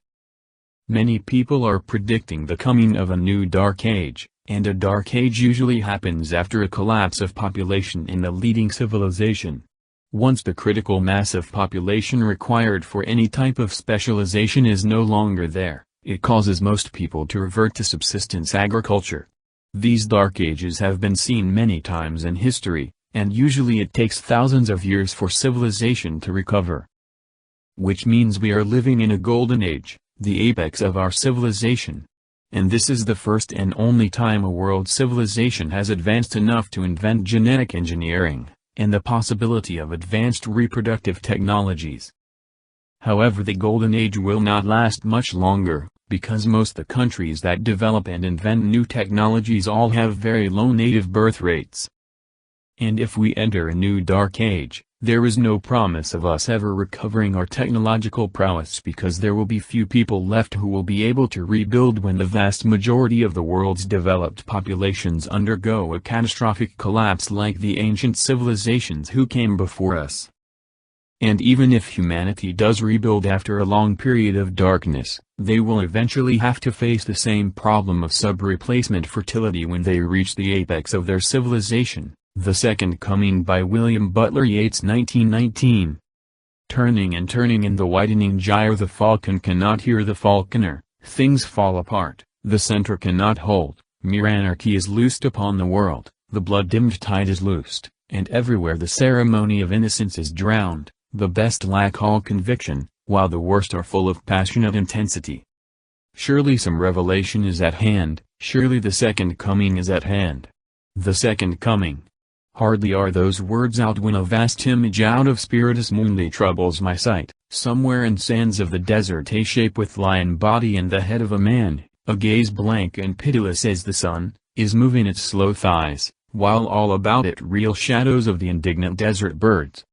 Many people are predicting the coming of a new dark age, and a dark age usually happens after a collapse of population in the leading civilization. Once the critical mass of population required for any type of specialization is no longer there, it causes most people to revert to subsistence agriculture. These dark ages have been seen many times in history, and usually it takes thousands of years for civilization to recover. Which means we are living in a golden age, the apex of our civilization. And this is the first and only time a world civilization has advanced enough to invent genetic engineering, and the possibility of advanced reproductive technologies. However, the golden age will not last much longer, because most of the countries that develop and invent new technologies all have very low native birth rates. And if we enter a new dark age, there is no promise of us ever recovering our technological prowess, because there will be few people left who will be able to rebuild when the vast majority of the world's developed populations undergo a catastrophic collapse like the ancient civilizations who came before us. And even if humanity does rebuild after a long period of darkness, they will eventually have to face the same problem of sub-replacement fertility when they reach the apex of their civilization. The Second Coming by William Butler Yeats 1919. Turning and turning in the widening gyre, the falcon cannot hear the falconer, things fall apart, the center cannot hold, mere anarchy is loosed upon the world, the blood-dimmed tide is loosed, and everywhere the ceremony of innocence is drowned, the best lack all conviction, while the worst are full of passionate intensity. Surely some revelation is at hand, surely the Second Coming is at hand. The Second Coming. Hardly are those words out when a vast image out of spiritus mundi troubles my sight. Somewhere in sands of the desert a shape with lion body and the head of a man, a gaze blank and pitiless as the sun, is moving its slow thighs, while all about it reel shadows of the indignant desert birds.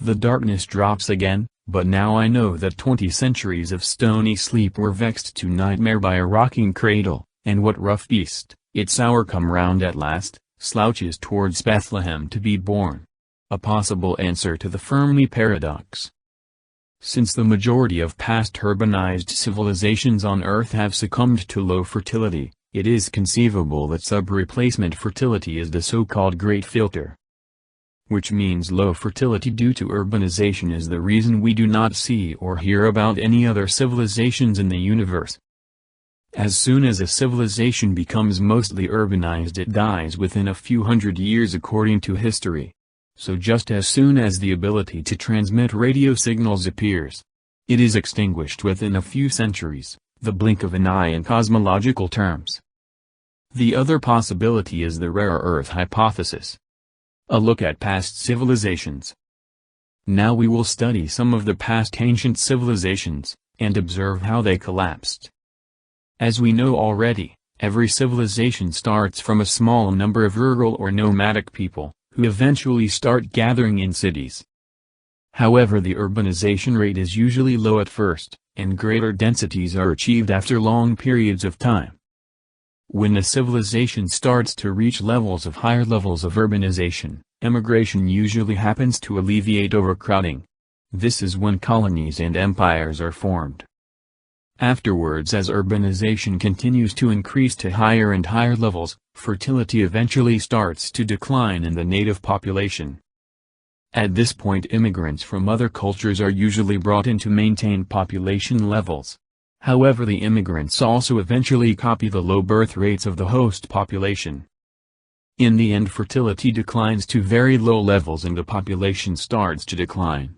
The darkness drops again, but now I know that 20 centuries of stony sleep were vexed to nightmare by a rocking cradle, and what rough beast, its hour come round at last, slouches towards Bethlehem to be born. A possible answer to the Fermi paradox. Since the majority of past urbanized civilizations on Earth have succumbed to low fertility, it is conceivable that sub-replacement fertility is the so-called Great Filter. Which means low fertility due to urbanization is the reason we do not see or hear about any other civilizations in the universe. As soon as a civilization becomes mostly urbanized, it dies within a few hundred years according to history. So just as soon as the ability to transmit radio signals appears, it is extinguished within a few centuries, the blink of an eye in cosmological terms. The other possibility is the rare earth hypothesis. A look at past civilizations. Now we will study some of the past ancient civilizations, and observe how they collapsed. As we know already, every civilization starts from a small number of rural or nomadic people, who eventually start gathering in cities. However, the urbanization rate is usually low at first, and greater densities are achieved after long periods of time. When a civilization starts to reach higher levels of urbanization, immigration usually happens to alleviate overcrowding. This is when colonies and empires are formed. Afterwards, as urbanization continues to increase to higher and higher levels, fertility eventually starts to decline in the native population. At this point, immigrants from other cultures are usually brought in to maintain population levels. However, the immigrants also eventually copy the low birth rates of the host population. In the end, fertility declines to very low levels and the population starts to decline.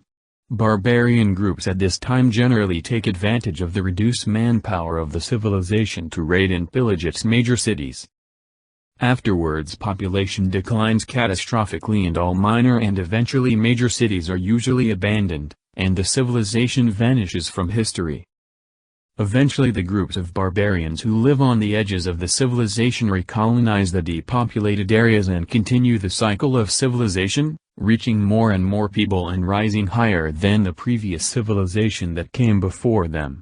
Barbarian groups at this time generally take advantage of the reduced manpower of the civilization to raid and pillage its major cities. Afterwards, population declines catastrophically and all minor and eventually major cities are usually abandoned, and the civilization vanishes from history. Eventually, the groups of barbarians who live on the edges of the civilization recolonize the depopulated areas and continue the cycle of civilization, reaching more and more people and rising higher than the previous civilization that came before them.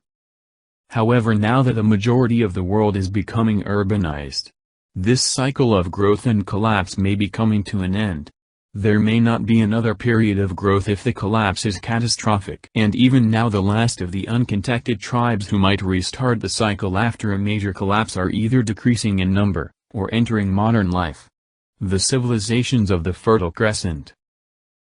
However, now that the majority of the world is becoming urbanized, this cycle of growth and collapse may be coming to an end. There may not be another period of growth if the collapse is catastrophic. And even now, the last of the uncontacted tribes who might restart the cycle after a major collapse are either decreasing in number, or entering modern life. The civilizations of the Fertile Crescent.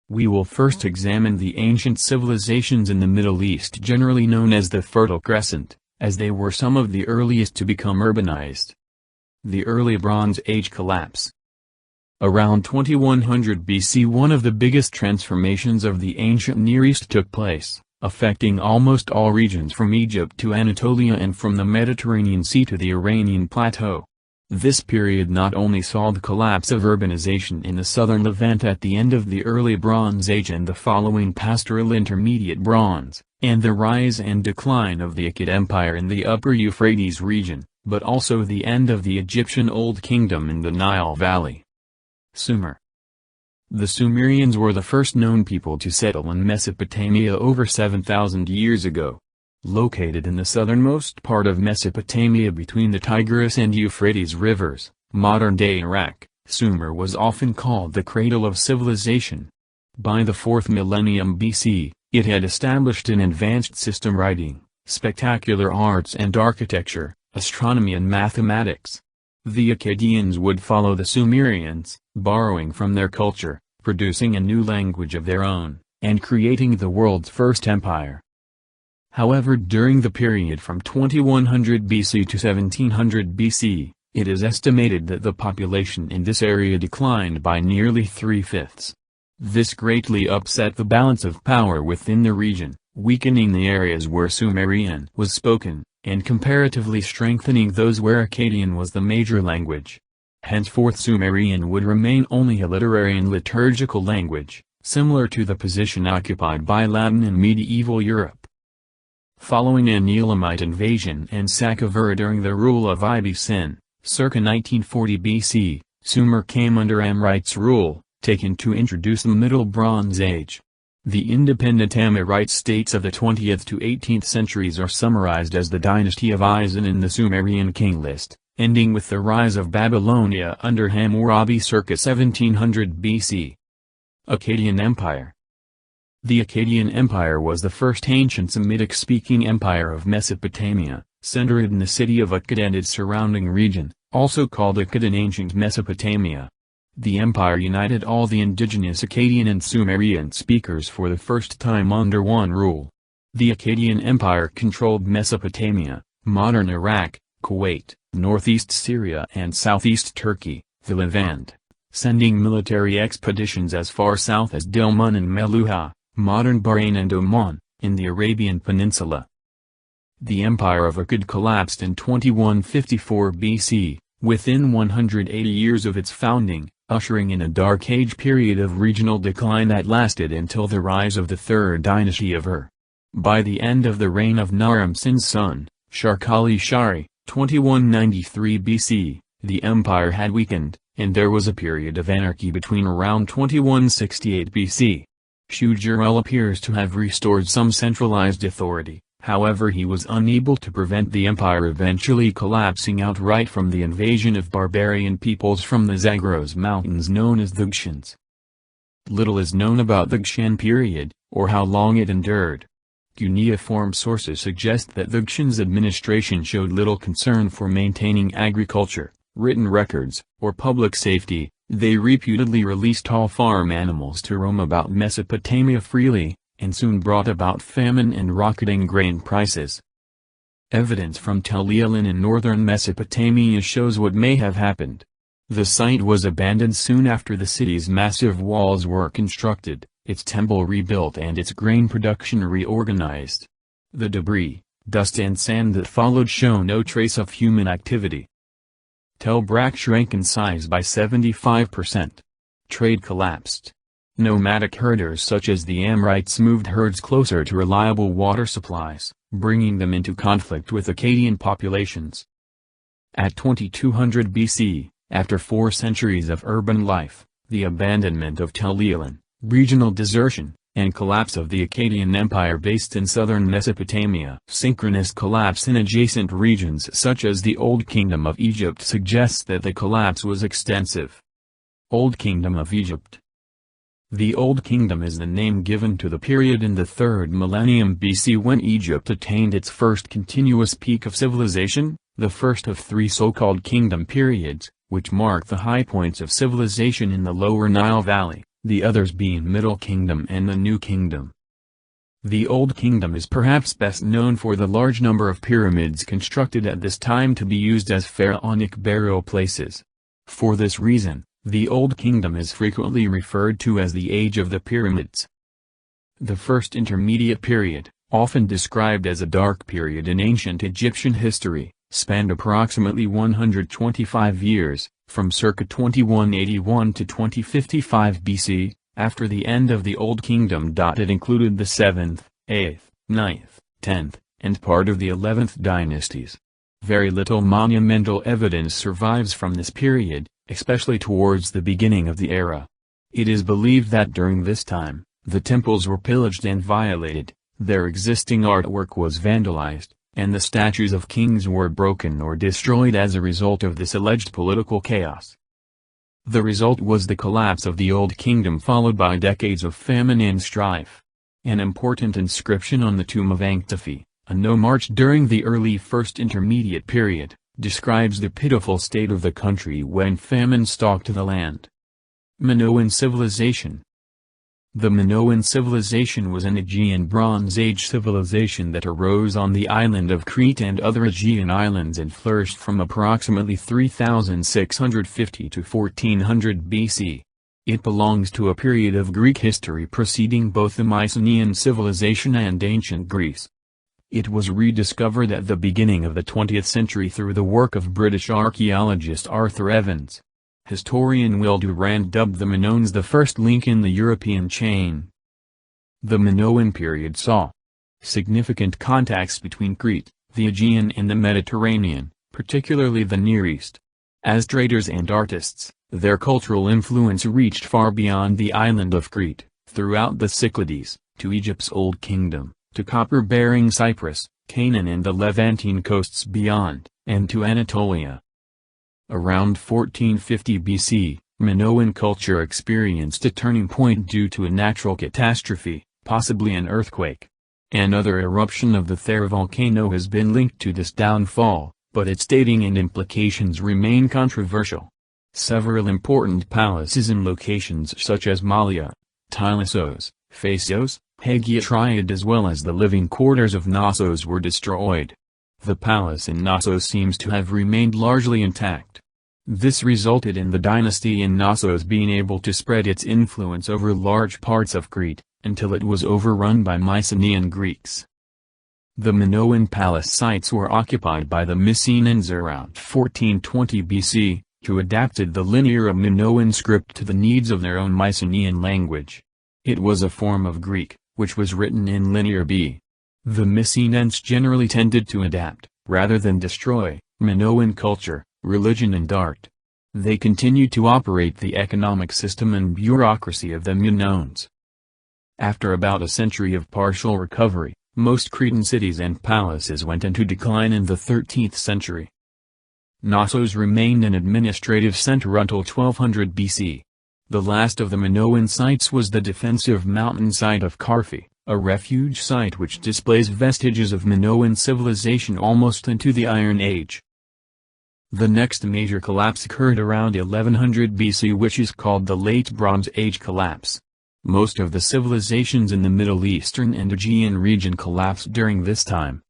We will first examine the ancient civilizations in the Middle East, generally known as the Fertile Crescent, as they were some of the earliest to become urbanized. The Early Bronze Age collapse. Around 2100 BC, one of the biggest transformations of the ancient Near East took place, affecting almost all regions from Egypt to Anatolia and from the Mediterranean Sea to the Iranian Plateau. This period not only saw the collapse of urbanization in the southern Levant at the end of the Early Bronze Age and the following Pastoral Intermediate Bronze, and the rise and decline of the Akkad Empire in the upper Euphrates region, but also the end of the Egyptian Old Kingdom in the Nile Valley. Sumer. The Sumerians were the first known people to settle in Mesopotamia over 7,000 years ago. Located in the southernmost part of Mesopotamia between the Tigris and Euphrates rivers, modern-day Iraq, Sumer was often called the cradle of civilization. By the 4th millennium BC, it had established an advanced system writing, spectacular arts and architecture, astronomy and mathematics. The Akkadians would follow the Sumerians, borrowing from their culture, producing a new language of their own, and creating the world's first empire. However, during the period from 2100 BC to 1700 BC, it is estimated that the population in this area declined by nearly 3/5. This greatly upset the balance of power within the region, weakening the areas where Sumerian was spoken, and comparatively strengthening those where Akkadian was the major language. Henceforth, Sumerian would remain only a literary and liturgical language, similar to the position occupied by Latin in medieval Europe. Following an Elamite invasion and sack of Ur during the rule of Ibn Sin, circa 1940 BC, Sumer came under Amorites' rule, taken to introduce the Middle Bronze Age. The independent Amorite states of the 20th to 18th centuries are summarized as the dynasty of Isin in the Sumerian king list, ending with the rise of Babylonia under Hammurabi circa 1700 BC. Akkadian Empire. The Akkadian Empire was the first ancient Semitic-speaking empire of Mesopotamia, centered in the city of Akkad and its surrounding region, also called Akkad in ancient Mesopotamia. The empire united all the indigenous Akkadian and Sumerian speakers for the first time under one rule. The Akkadian Empire controlled Mesopotamia, modern Iraq, Kuwait, northeast Syria and southeast Turkey, the Levant, sending military expeditions as far south as Dilmun and Meluha, modern Bahrain and Oman, in the Arabian Peninsula. The Empire of Akkad collapsed in 2154 BC, within 180 years of its founding, ushering in a Dark Age period of regional decline that lasted until the rise of the Third Dynasty of Ur. By the end of the reign of Naram Sin's son, Sharkali Shari, 2193 BC, the empire had weakened, and there was a period of anarchy between around 2168 BC. Shugerel appears to have restored some centralized authority, however he was unable to prevent the empire eventually collapsing outright from the invasion of barbarian peoples from the Zagros Mountains known as the Gsans. Little is known about the Gshan period, or how long it endured. Cuneiform sources suggest that the Gshan's administration showed little concern for maintaining agriculture, written records, or public safety. They reputedly released all farm animals to roam about Mesopotamia freely, and soon brought about famine and rocketing grain prices. Evidence from Tel El in northern Mesopotamia shows what may have happened. The site was abandoned soon after the city's massive walls were constructed, its temple rebuilt and its grain production reorganized. The debris, dust and sand that followed show no trace of human activity. Tel Brak shrank in size by 75%. Trade collapsed. Nomadic herders such as the Amorites moved herds closer to reliable water supplies, bringing them into conflict with Akkadian populations. At 2200 BC, after 4 centuries of urban life, the abandonment of Tel El, regional desertion, and collapse of the Akkadian Empire based in southern Mesopotamia. Synchronous collapse in adjacent regions such as the Old Kingdom of Egypt suggests that the collapse was extensive. Old Kingdom of Egypt. The Old Kingdom is the name given to the period in the 3rd millennium BC when Egypt attained its first continuous peak of civilization, the first of 3 so-called kingdom periods, which mark the high points of civilization in the lower Nile Valley, the others being Middle Kingdom and the New Kingdom. The Old Kingdom is perhaps best known for the large number of pyramids constructed at this time to be used as pharaonic burial places. For this reason, the Old Kingdom is frequently referred to as the Age of the Pyramids. The First Intermediate Period, often described as a dark period in ancient Egyptian history, spanned approximately 125 years, from circa 2181 to 2055 BC, after the end of the Old Kingdom. It included the 7th, 8th, 9th, 10th, and part of the 11th dynasties. Very little monumental evidence survives from this period, especially towards the beginning of the era. It is believed that during this time, the temples were pillaged and violated, their existing artwork was vandalized, and the statues of kings were broken or destroyed as a result of this alleged political chaos. The result was the collapse of the Old Kingdom followed by decades of famine and strife. An important inscription on the tomb of Ankhtfi, a nomarch during the early First Intermediate Period, describes the pitiful state of the country when famine stalked the land. Minoan civilization. The Minoan civilization was an Aegean Bronze Age civilization that arose on the island of Crete and other Aegean islands and flourished from approximately 3650 to 1400 BC. It belongs to a period of Greek history preceding both the Mycenean civilization and ancient Greece. It was rediscovered at the beginning of the 20th century through the work of British archaeologist Arthur Evans. Historian Will Durand dubbed the Minoans the first link in the European chain. The Minoan period saw significant contacts between Crete, the Aegean and the Mediterranean, particularly the Near East. As traders and artists, their cultural influence reached far beyond the island of Crete, throughout the Cyclades, to Egypt's Old Kingdom, to copper-bearing Cyprus, Canaan and the Levantine coasts beyond, and to Anatolia. Around 1450 BC, Minoan culture experienced a turning point due to a natural catastrophe, possibly an earthquake. Another eruption of the Thera volcano has been linked to this downfall, but its dating and implications remain controversial. Several important palaces and locations such as Malia, Tylissos, Phaseos, Hagia Triad as well as the living quarters of Knossos were destroyed. The palace in Knossos seems to have remained largely intact. This resulted in the dynasty in Knossos being able to spread its influence over large parts of Crete, until it was overrun by Mycenaean Greeks. The Minoan palace sites were occupied by the Myceneans around 1420 BC, who adapted the linear Minoan script to the needs of their own Mycenaean language. It was a form of Greek, which was written in Linear B. The Myceneans generally tended to adapt, rather than destroy, Minoan culture, religion and art. They continued to operate the economic system and bureaucracy of the Minoans. After about a century of partial recovery, most Cretan cities and palaces went into decline in the 13th century. Knossos remained an administrative center until 1200 BC. The last of the Minoan sites was the defensive mountain site of Carfi, a refuge site which displays vestiges of Minoan civilization almost into the Iron Age. The next major collapse occurred around 1100 BC, which is called the Late Bronze Age collapse. Most of the civilizations in the Middle Eastern and Aegean region collapsed during this time.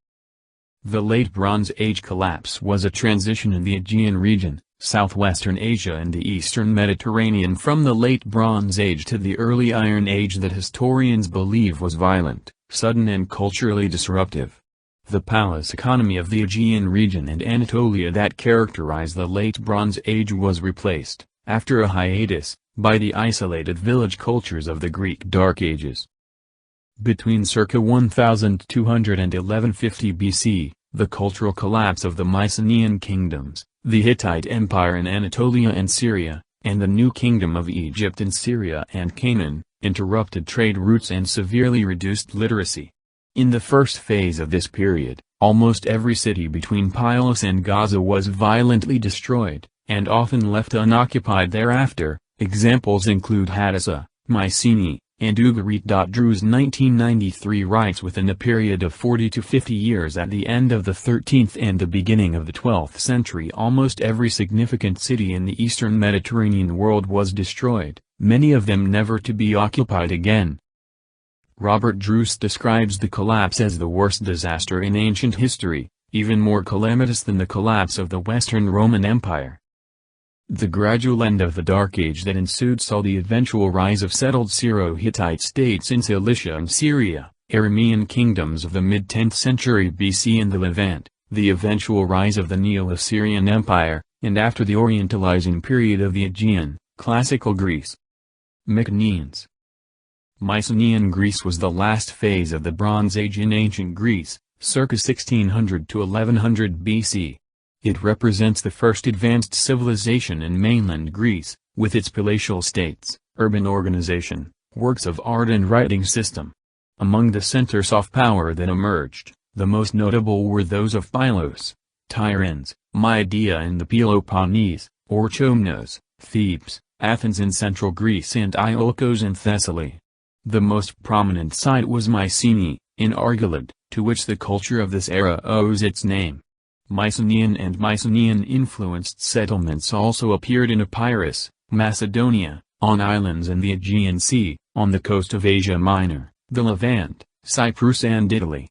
The Late Bronze Age collapse was a transition in the Aegean region, southwestern Asia and the eastern Mediterranean from the Late Bronze Age to the early Iron Age that historians believe was violent, sudden and culturally disruptive. The palace economy of the Aegean region and Anatolia that characterized the Late Bronze Age was replaced, after a hiatus, by the isolated village cultures of the Greek Dark Ages. Between circa 1200 and 1150 BC, the cultural collapse of the Mycenean kingdoms, the Hittite Empire in Anatolia and Syria, and the new kingdom of Egypt in Syria and Canaan, interrupted trade routes and severely reduced literacy. In the first phase of this period, almost every city between Pylos and Gaza was violently destroyed, and often left unoccupied thereafter. Examples include Hadassa, Mycenae, and Ugarit. Drew's 1993 writes within a period of 40 to 50 years at the end of the 13th and the beginning of the 12th century almost every significant city in the eastern Mediterranean world was destroyed, many of them never to be occupied again. Robert Druce describes the collapse as the worst disaster in ancient history, even more calamitous than the collapse of the Western Roman Empire. The gradual end of the Dark Age that ensued saw the eventual rise of settled Syro-Hittite states in Cilicia and Syria, Aramean kingdoms of the mid-10th century BC in the Levant, the eventual rise of the Neo-Assyrian Empire, and after the Orientalizing period of the Aegean, classical Greece. Myceneans. Mycenaean Greece was the last phase of the Bronze Age in ancient Greece, circa 1600 to 1100 BC. It represents the first advanced civilization in mainland Greece, with its palatial states, urban organization, works of art and writing system. Among the centers of power that emerged, the most notable were those of Pylos, Tiryns, Mydia in the Peloponnese, Orchomnos, Thebes, Athens in central Greece and Iolcos in Thessaly. The most prominent site was Mycenae, in Argolid, to which the culture of this era owes its name. Mycenaean and Mycenaean-influenced settlements also appeared in Epirus, Macedonia, on islands in the Aegean Sea, on the coast of Asia Minor, the Levant, Cyprus and Italy.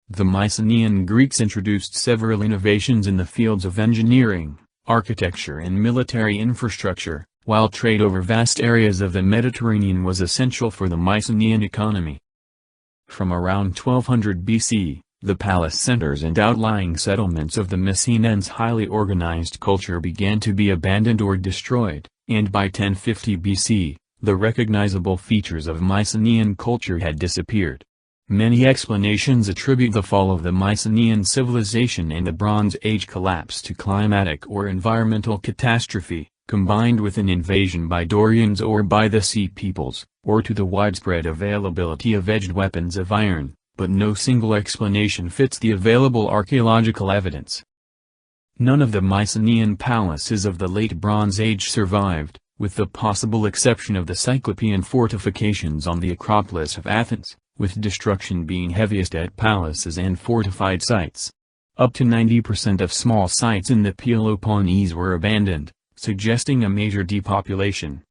The Mycenaean Greeks introduced several innovations in the fields of engineering, architecture and military infrastructure, while trade over vast areas of the Mediterranean was essential for the Mycenaean economy. From around 1200 BC, the palace centers and outlying settlements of the Myceneans' highly organized culture began to be abandoned or destroyed, and by 1050 BC, the recognizable features of Mycenaean culture had disappeared. Many explanations attribute the fall of the Mycenaean civilization and the Bronze Age collapse to climatic or environmental catastrophe, combined with an invasion by Dorians or by the Sea Peoples, or to the widespread availability of edged weapons of iron. But no single explanation fits the available archaeological evidence. None of the Mycenaean palaces of the Late Bronze Age survived, with the possible exception of the Cyclopean fortifications on the Acropolis of Athens, with destruction being heaviest at palaces and fortified sites. Up to 90% of small sites in the Peloponnese were abandoned, suggesting a major depopulation.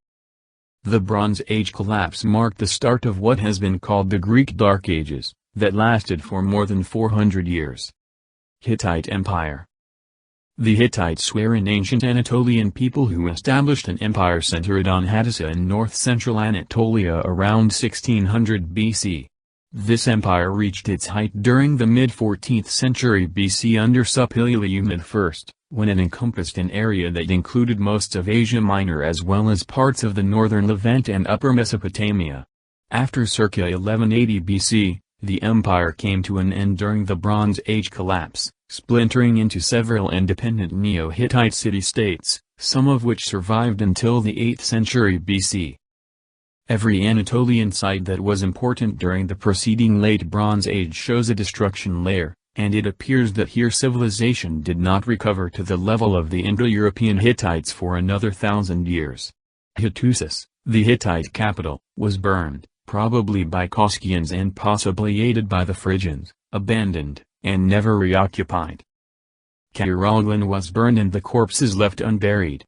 The Bronze Age collapse marked the start of what has been called the Greek Dark Ages, that lasted for more than 400 years. Hittite Empire. The Hittites were an ancient Anatolian people who established an empire centered on Hadassa in north-central Anatolia around 1600 BC. This empire reached its height during the mid-14th century BC under Suppiluliuma I, when it encompassed an area that included most of Asia Minor as well as parts of the northern Levant and upper Mesopotamia. After circa 1180 BC, the empire came to an end during the Bronze Age collapse, splintering into several independent Neo-Hittite city-states, some of which survived until the 8th century BC. Every Anatolian site that was important during the preceding Late Bronze Age shows a destruction layer, and it appears that here civilization did not recover to the level of the Indo-European Hittites for another 1,000 years. Hattusis, the Hittite capital, was burned, probably by Koskians and possibly aided by the Phrygians, abandoned, and never reoccupied. Caerleon was burned and the corpses left unburied.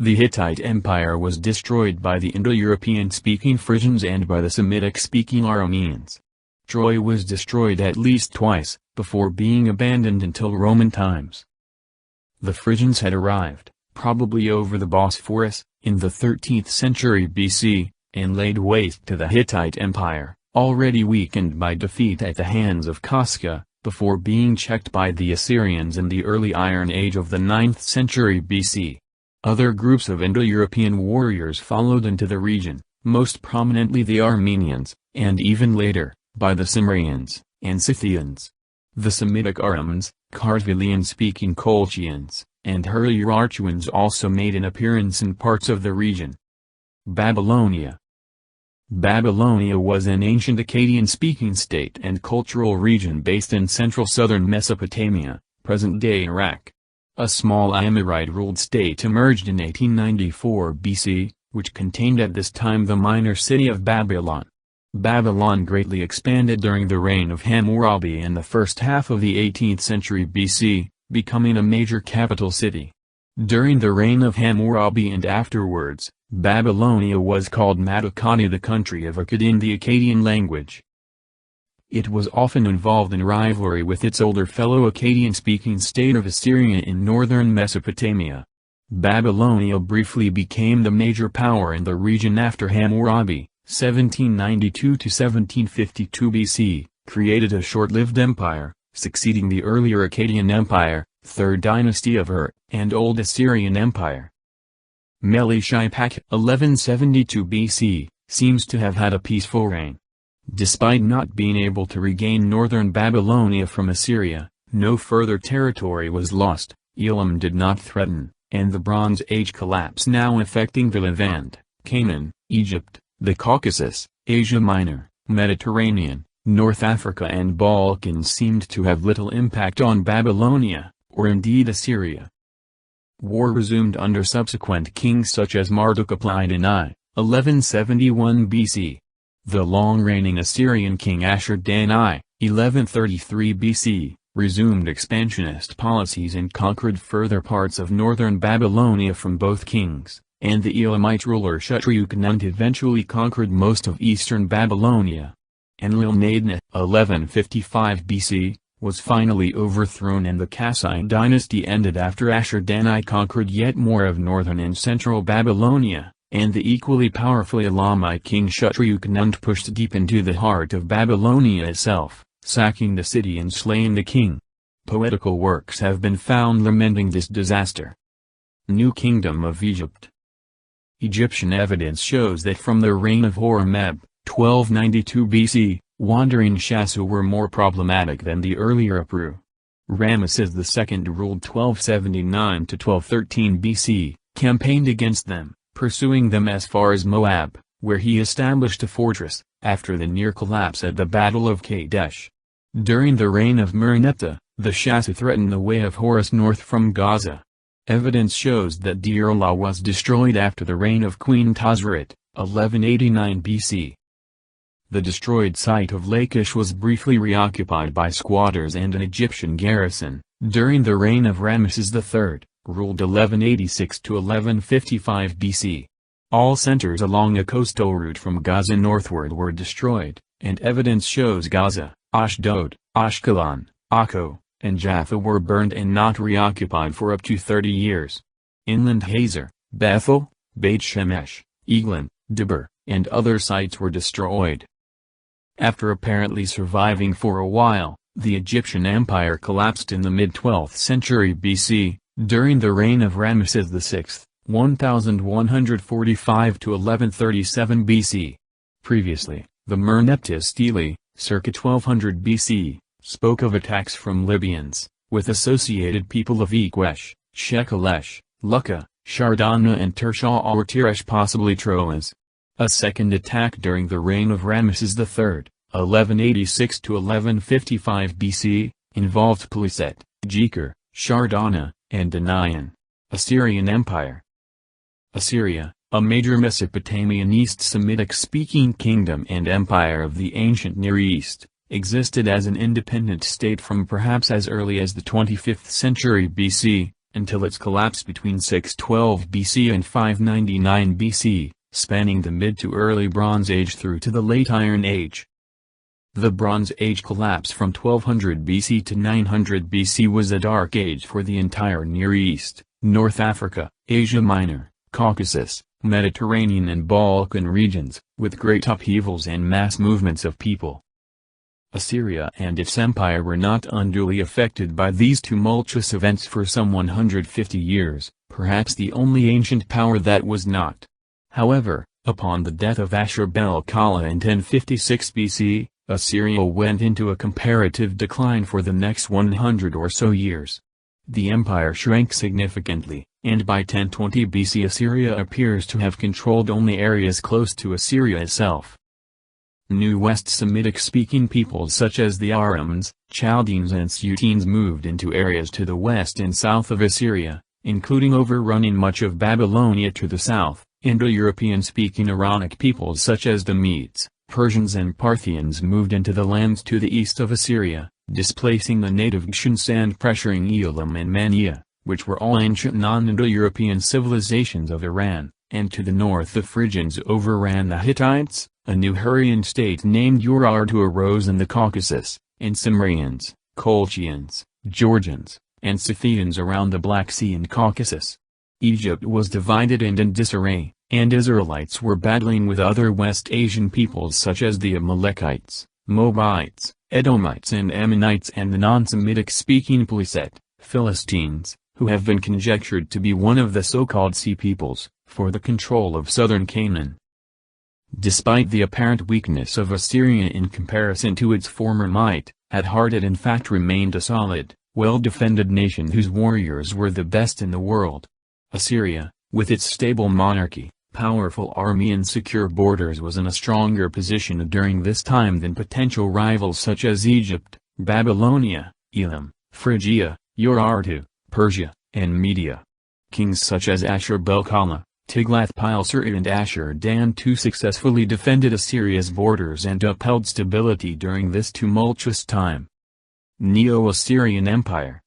The Hittite Empire was destroyed by the Indo-European-speaking Phrygians and by the Semitic-speaking Armenians. Troy was destroyed at least twice, before being abandoned until Roman times. The Phrygians had arrived, probably over the Bosphorus, in the 13th century BC, and laid waste to the Hittite Empire, already weakened by defeat at the hands of Casca, before being checked by the Assyrians in the early Iron Age of the 9th century BC. Other groups of Indo-European warriors followed into the region, most prominently the Armenians, and even later, by the Sumerians, and Scythians. The Semitic Arams, Kartvelian-speaking Colchians, and Hurriarchuans also made an appearance in parts of the region. Babylonia. Babylonia was an ancient Akkadian-speaking state and cultural region based in central southern Mesopotamia, present-day Iraq. A small Amorite-ruled state emerged in 1894 BC, which contained at this time the minor city of Babylon. Babylon greatly expanded during the reign of Hammurabi in the first half of the 18th century BC, becoming a major capital city. During the reign of Hammurabi and afterwards, Babylonia was called Madakani, the country of Akkadian, the Akkadian language. It was often involved in rivalry with its older fellow Akkadian-speaking state of Assyria in northern Mesopotamia. Babylonia briefly became the major power in the region after Hammurabi, 1792 to 1752 BC, created a short-lived empire, succeeding the earlier Akkadian Empire, 3rd dynasty of Ur, and Old Assyrian Empire. Melishipak, 1172 BC, seems to have had a peaceful reign. Despite not being able to regain northern Babylonia from Assyria, no further territory was lost, Elam did not threaten, and the Bronze Age collapse now affecting the Levant, Canaan, Egypt, the Caucasus, Asia Minor, Mediterranean, North Africa and Balkans seemed to have little impact on Babylonia, or indeed Assyria. War resumed under subsequent kings such as Marduk-apli-Danai, 1171 BC. The long-reigning Assyrian king Ashur-danai, 1133 BC, resumed expansionist policies and conquered further parts of northern Babylonia from both kings, and the Elamite ruler Shutrukhnund eventually conquered most of eastern Babylonia. Enlil-nadin, 1155 BC, was finally overthrown and the Kassite dynasty ended after Ashur-danai conquered yet more of northern and central Babylonia, and the equally powerful Elamite king Shutrukhnund pushed deep into the heart of Babylonia itself, sacking the city and slaying the king. Poetical works have been found lamenting this disaster. New Kingdom of Egypt. Egyptian evidence shows that from the reign of Horemheb, 1292 BC, wandering Shasu were more problematic than the earlier Apru. Ramesses II ruled 1279 to 1213 BC, campaigned against them, pursuing them as far as Moab, where he established a fortress, after the near collapse at the Battle of Kadesh. During the reign of Merneptah, the Shasu threatened the way of Horus north from Gaza. Evidence shows that Deir-Allah was destroyed after the reign of Queen Tazrit, 1189 BC. The destroyed site of Lachish was briefly reoccupied by squatters and an Egyptian garrison, during the reign of Ramesses III, ruled 1186 to 1155 BC. All centers along a coastal route from Gaza northward were destroyed, and evidence shows Gaza, Ashdod, Ashkelon, Akko, and Jaffa were burned and not reoccupied for up to 30 years. Inland Hazor, Bethel, Beit Shemesh, Eglon, Dibur, and other sites were destroyed. After apparently surviving for a while, the Egyptian Empire collapsed in the mid-12th century BC, during the reign of Ramesses VI, 1145 to 1137 BC. Previously, the Merneptah stele, circa 1200 BC, spoke of attacks from Libyans, with associated people of Eqesh, Shekelesh, Lucca, Shardana and Tersha or Tiresh, possibly Troas. A second attack during the reign of Ramesses III, 1186 to 1155 BC, involved Peliset, Jeker, Shardana, and Danayan. Assyrian Empire. Assyria, a major Mesopotamian East Semitic-speaking kingdom and empire of the ancient Near East, existed as an independent state from perhaps as early as the 25th century BC, until its collapse between 612 BC and 599 BC, spanning the mid to early Bronze Age through to the late Iron Age. The Bronze Age collapse from 1200 BC to 900 BC was a dark age for the entire Near East, North Africa, Asia Minor, Caucasus, Mediterranean and Balkan regions, with great upheavals and mass movements of people. Assyria and its empire were not unduly affected by these tumultuous events for some 150 years, perhaps the only ancient power that was not. However, upon the death of Ashur-bel-kala in 1056 BC, Assyria went into a comparative decline for the next 100 or so years. The empire shrank significantly, and by 1020 BC Assyria appears to have controlled only areas close to Assyria itself. New West Semitic-speaking peoples such as the Arams, Chaldeans and Suteans moved into areas to the west and south of Assyria, including overrunning much of Babylonia to the south. Indo-European-speaking Iranic peoples such as the Medes, Persians and Parthians moved into the lands to the east of Assyria, displacing the native Gshuns and pressuring Elam and Mania, which were all ancient non-Indo-European civilizations of Iran, and to the north the Phrygians overran the Hittites, a new Hurrian state named Urartu arose in the Caucasus, and Sumerians, Colchians, Georgians, and Scythians around the Black Sea and Caucasus. Egypt was divided and in disarray, and Israelites were battling with other West Asian peoples such as the Amalekites, Moabites, Edomites and Ammonites and the non-Semitic-speaking Peliset, Philistines, who have been conjectured to be one of the so-called Sea Peoples, for the control of southern Canaan. Despite the apparent weakness of Assyria in comparison to its former might, at heart it in fact remained a solid, well-defended nation whose warriors were the best in the world. Assyria, with its stable monarchy, powerful army and secure borders was in a stronger position during this time than potential rivals such as Egypt, Babylonia, Elam, Phrygia, Urartu, Persia, and Media. Kings such as Ashur-bel-kala, Tiglath-Pileser and Ashur-dan II successfully defended Assyria's borders and upheld stability during this tumultuous time. Neo-Assyrian Empire.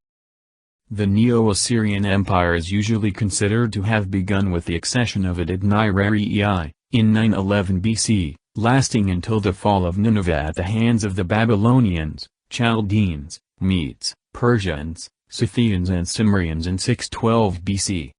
The Neo-Assyrian Empire is usually considered to have begun with the accession of Adad-nirari in 911 BC, lasting until the fall of Nineveh at the hands of the Babylonians, Chaldeans, Medes, Persians, Scythians and Sumerians in 612 BC.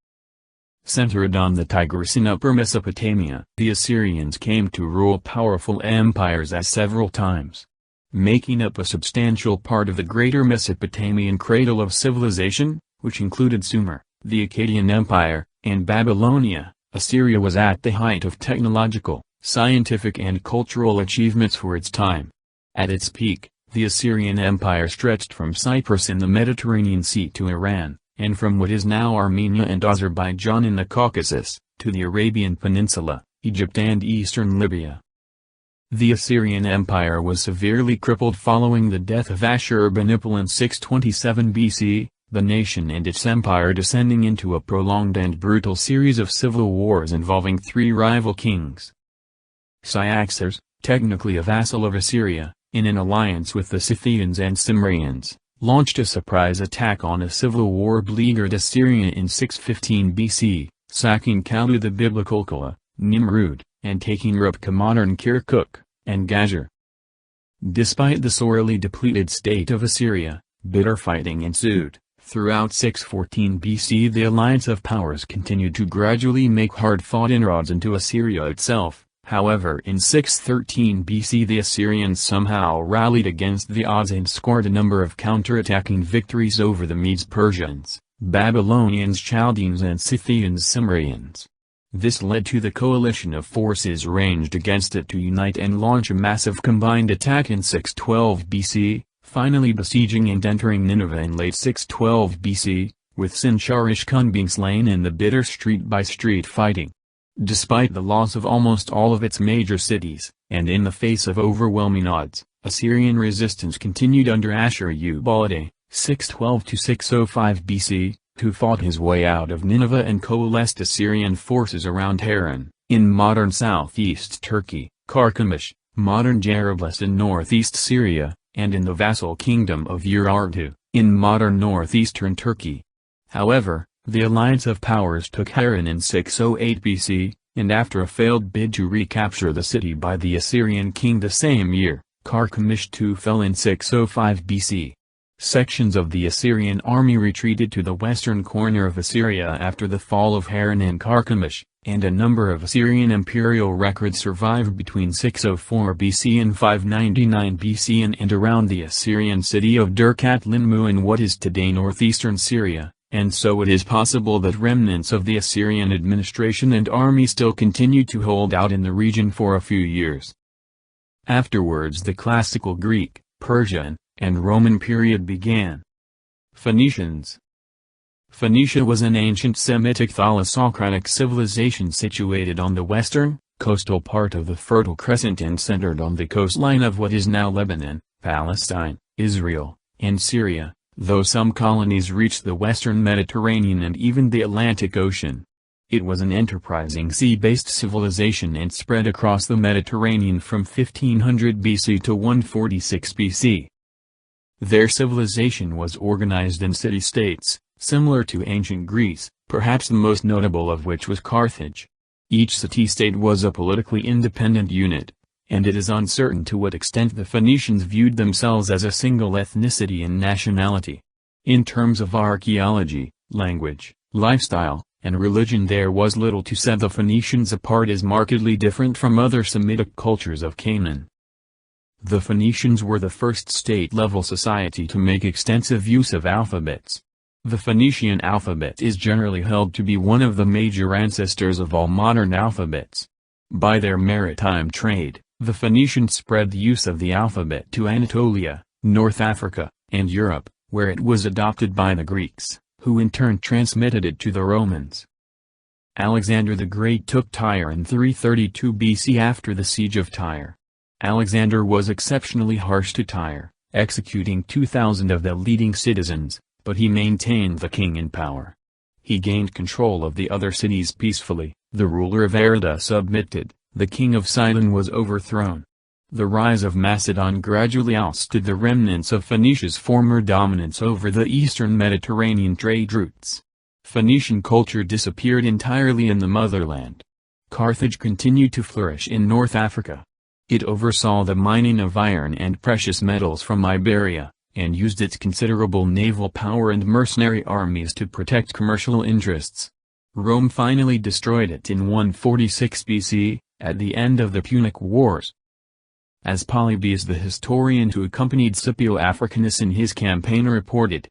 Centered on the Tigris in Upper Mesopotamia, the Assyrians came to rule powerful empires as several times. Making up a substantial part of the greater Mesopotamian cradle of civilization, which included Sumer, the Akkadian Empire, and Babylonia, Assyria was at the height of technological, scientific and cultural achievements for its time. At its peak, the Assyrian Empire stretched from Cyprus in the Mediterranean Sea to Iran, and from what is now Armenia and Azerbaijan in the Caucasus, to the Arabian Peninsula, Egypt and eastern Libya. The Assyrian Empire was severely crippled following the death of Ashur-bani-pal in 627 BC, the nation and its empire descending into a prolonged and brutal series of civil wars involving three rival kings. Cyaxares, technically a vassal of Assyria, in an alliance with the Scythians and Sumerians, launched a surprise attack on a civil war-beleaguered Assyria in 615 BC, sacking Calhoun the biblical Kala, Nimrud, and taking Rupka modern Kirkuk, and Gazur. Despite the sorely depleted state of Assyria, bitter fighting ensued. Throughout 614 BC the alliance of powers continued to gradually make hard-fought inroads into Assyria itself. However, in 613 BC the Assyrians somehow rallied against the odds and scored a number of counterattacking victories over the Medes, Persians, Babylonians, Chaldeans and Scythians, Sumerians. This led to the coalition of forces ranged against it to unite and launch a massive combined attack in 612 BC, finally besieging and entering Nineveh in late 612 BC, with Sin-shar-ishkun being slain in the bitter street-by-street fighting. Despite the loss of almost all of its major cities, and in the face of overwhelming odds, Assyrian resistance continued under Ashur-uballit, 612–605 BC, who fought his way out of Nineveh and coalesced Assyrian forces around Haran, in modern southeast Turkey, Carchemish, modern Jarablus in northeast Syria, and in the vassal kingdom of Urartu, in modern northeastern Turkey. However, the alliance of powers took Haran in 608 BC, and after a failed bid to recapture the city by the Assyrian king the same year, Carchemish too fell in 605 BC. Sections of the Assyrian army retreated to the western corner of Assyria after the fall of Haran and Carchemish, and a number of Assyrian imperial records survived between 604 BC and 599 BC and around the Assyrian city of Dur-Katlinmu in what is today northeastern Syria, and so it is possible that remnants of the Assyrian administration and army still continued to hold out in the region for a few years. Afterwards the classical Greek, Persian, and Roman period began. Phoenicians. Phoenicia was an ancient Semitic thalassocratic civilization situated on the western, coastal part of the Fertile Crescent and centered on the coastline of what is now Lebanon, Palestine, Israel, and Syria, though some colonies reached the western Mediterranean and even the Atlantic Ocean. It was an enterprising sea-based civilization and spread across the Mediterranean from 1500 BC to 146 BC. Their civilization was organized in city-states, similar to ancient Greece, perhaps the most notable of which was Carthage. Each city-state was a politically independent unit, and it is uncertain to what extent the Phoenicians viewed themselves as a single ethnicity and nationality. In terms of archaeology, language, lifestyle, and religion there was little to set the Phoenicians apart as markedly different from other Semitic cultures of Canaan. The Phoenicians were the first state-level society to make extensive use of alphabets. The Phoenician alphabet is generally held to be one of the major ancestors of all modern alphabets. By their maritime trade, the Phoenicians spread the use of the alphabet to Anatolia, North Africa, and Europe, where it was adopted by the Greeks, who in turn transmitted it to the Romans. Alexander the Great took Tyre in 332 BC after the siege of Tyre. Alexander was exceptionally harsh to Tyre, executing 2,000 of the leading citizens, but he maintained the king in power. He gained control of the other cities peacefully, the ruler of Arda submitted, the king of Sidon was overthrown. The rise of Macedon gradually ousted the remnants of Phoenicia's former dominance over the eastern Mediterranean trade routes. Phoenician culture disappeared entirely in the motherland. Carthage continued to flourish in North Africa. It oversaw the mining of iron and precious metals from Iberia, and used its considerable naval power and mercenary armies to protect commercial interests. Rome finally destroyed it in 146 BC, at the end of the Punic Wars. As Polybius the historian who accompanied Scipio Africanus in his campaign reported,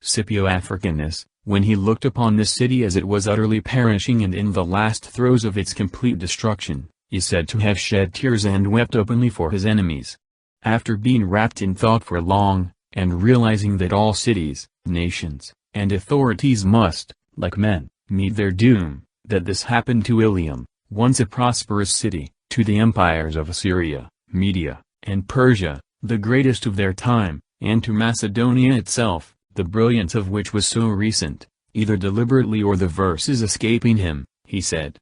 Scipio Africanus, when he looked upon this city as it was utterly perishing and in the last throes of its complete destruction, is said to have shed tears and wept openly for his enemies. After being wrapped in thought for long, and realizing that all cities, nations, and authorities must, like men, meet their doom, that this happened to Ilium, once a prosperous city, to the empires of Assyria, Media, and Persia, the greatest of their time, and to Macedonia itself, the brilliance of which was so recent, either deliberately or the verse is escaping him, he said.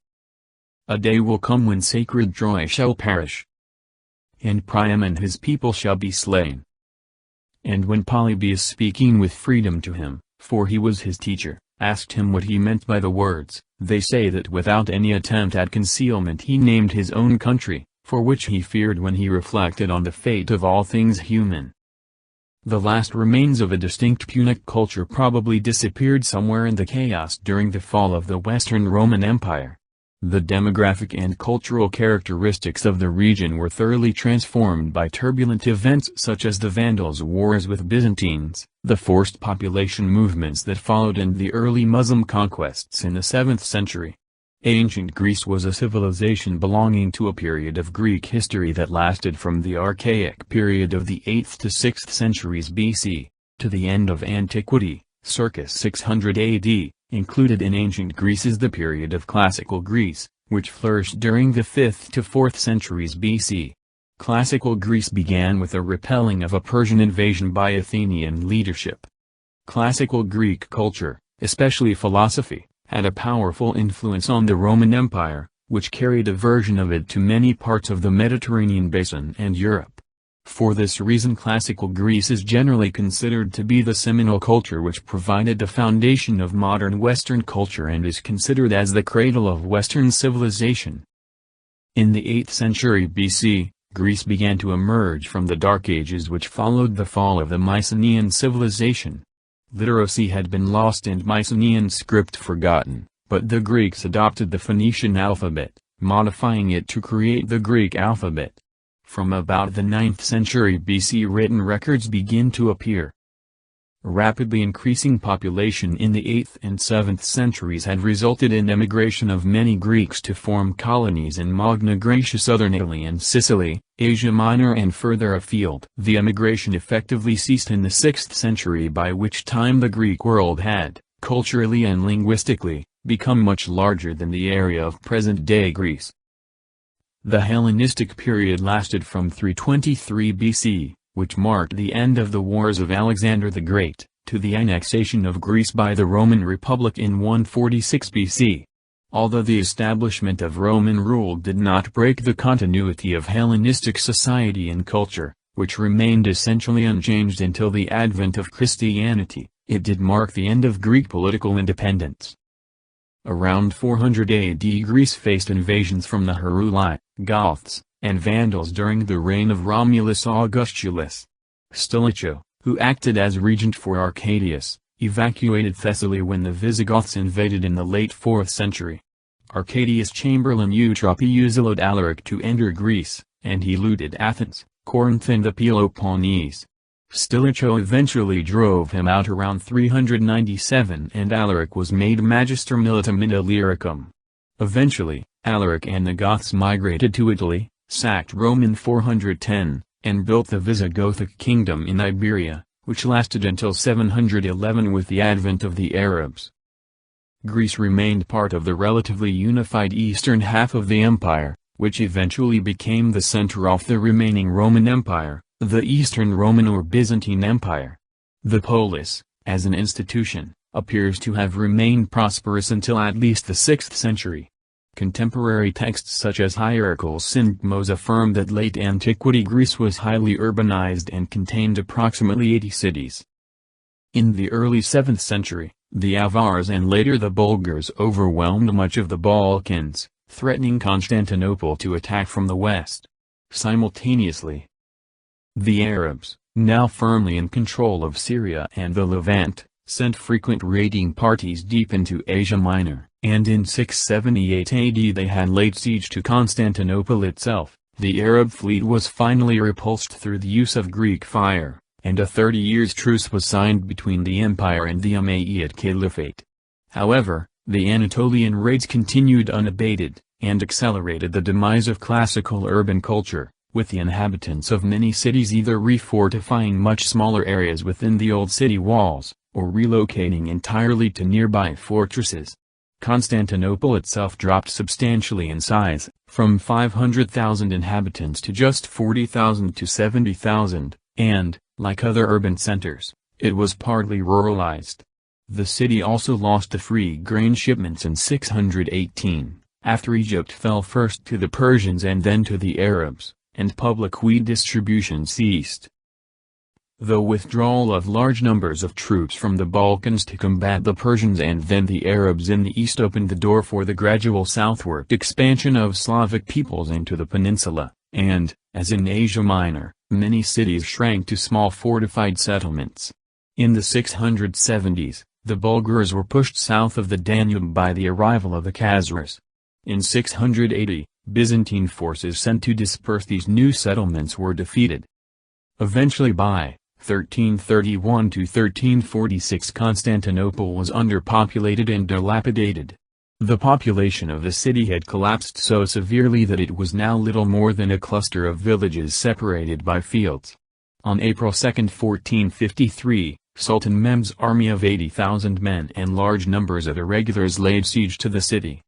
A day will come when sacred Troy shall perish, and Priam and his people shall be slain. And when Polybius, speaking with freedom to him, for he was his teacher, asked him what he meant by the words, they say that without any attempt at concealment he named his own country, for which he feared when he reflected on the fate of all things human. The last remains of a distinct Punic culture probably disappeared somewhere in the chaos during the fall of the Western Roman Empire. The demographic and cultural characteristics of the region were thoroughly transformed by turbulent events such as the Vandals' wars with Byzantines, the forced population movements that followed and the early Muslim conquests in the 7th century. Ancient Greece was a civilization belonging to a period of Greek history that lasted from the Archaic period of the 8th to 6th centuries BC, to the end of antiquity, circa 600 AD, Included in ancient Greece is the period of Classical Greece, which flourished during the 5th to 4th centuries BC. Classical Greece began with a repelling of a Persian invasion by Athenian leadership. Classical Greek culture, especially philosophy, had a powerful influence on the Roman Empire, which carried a version of it to many parts of the Mediterranean basin and Europe. For this reason Classical Greece is generally considered to be the seminal culture which provided the foundation of modern Western culture and is considered as the cradle of Western civilization. In the 8th century BC, Greece began to emerge from the Dark Ages which followed the fall of the Mycenean civilization. Literacy had been lost and Mycenean script forgotten, but the Greeks adopted the Phoenician alphabet, modifying it to create the Greek alphabet. From about the 9th century BC written records begin to appear. A rapidly increasing population in the 8th and 7th centuries had resulted in emigration of many Greeks to form colonies in Magna Graecia, southern Italy and Sicily, Asia Minor and further afield. The emigration effectively ceased in the 6th century, by which time the Greek world had, culturally and linguistically, become much larger than the area of present-day Greece. The Hellenistic period lasted from 323 BC, which marked the end of the wars of Alexander the Great, to the annexation of Greece by the Roman Republic in 146 BC. Although the establishment of Roman rule did not break the continuity of Hellenistic society and culture, which remained essentially unchanged until the advent of Christianity, it did mark the end of Greek political independence. Around 400 AD Greece faced invasions from the Heruli, Goths, and Vandals during the reign of Romulus Augustulus. Stilicho, who acted as regent for Arcadius, evacuated Thessaly when the Visigoths invaded in the late 4th century. Arcadius' chamberlain Eutropius allowed Alaric to enter Greece, and he looted Athens, Corinth and the Peloponnese. Stilicho eventually drove him out around 397 and Alaric was made Magister Militum in Illyricum. Eventually, Alaric and the Goths migrated to Italy, sacked Rome in 410, and built the Visigothic kingdom in Iberia, which lasted until 711 with the advent of the Arabs. Greece remained part of the relatively unified eastern half of the empire, which eventually became the center of the remaining Roman Empire, the Eastern Roman or Byzantine Empire. The polis, as an institution, appears to have remained prosperous until at least the 6th century. Contemporary texts such as Hierarchal Syntagmos affirm that late antiquity Greece was highly urbanized and contained approximately 80 cities. In the early 7th century, the Avars and later the Bulgars overwhelmed much of the Balkans, threatening Constantinople to attack from the west. Simultaneously, the Arabs, now firmly in control of Syria and the Levant, sent frequent raiding parties deep into Asia Minor, and in 678 AD they had laid siege to Constantinople itself. The Arab fleet was finally repulsed through the use of Greek fire, and a 30 years truce was signed between the empire and the Umayyad Caliphate. However, the Anatolian raids continued unabated, and accelerated the demise of classical urban culture, with the inhabitants of many cities either refortifying much smaller areas within the old city walls, or relocating entirely to nearby fortresses. Constantinople itself dropped substantially in size, from 500,000 inhabitants to just 40,000 to 70,000, and, like other urban centers, it was partly ruralized. The city also lost the free grain shipments in 618, after Egypt fell first to the Persians and then to the Arabs, and public wheat distribution ceased. The withdrawal of large numbers of troops from the Balkans to combat the Persians and then the Arabs in the east opened the door for the gradual southward expansion of Slavic peoples into the peninsula, and, as in Asia Minor, many cities shrank to small fortified settlements. In the 670s, the Bulgars were pushed south of the Danube by the arrival of the Khazars. In 680, Byzantine forces sent to disperse these new settlements were defeated. Eventually by 1331 to 1346 Constantinople was underpopulated and dilapidated. The population of the city had collapsed so severely that it was now little more than a cluster of villages separated by fields. On April 2, 1453, Sultan Mehmed's army of 80,000 men and large numbers of irregulars laid siege to the city.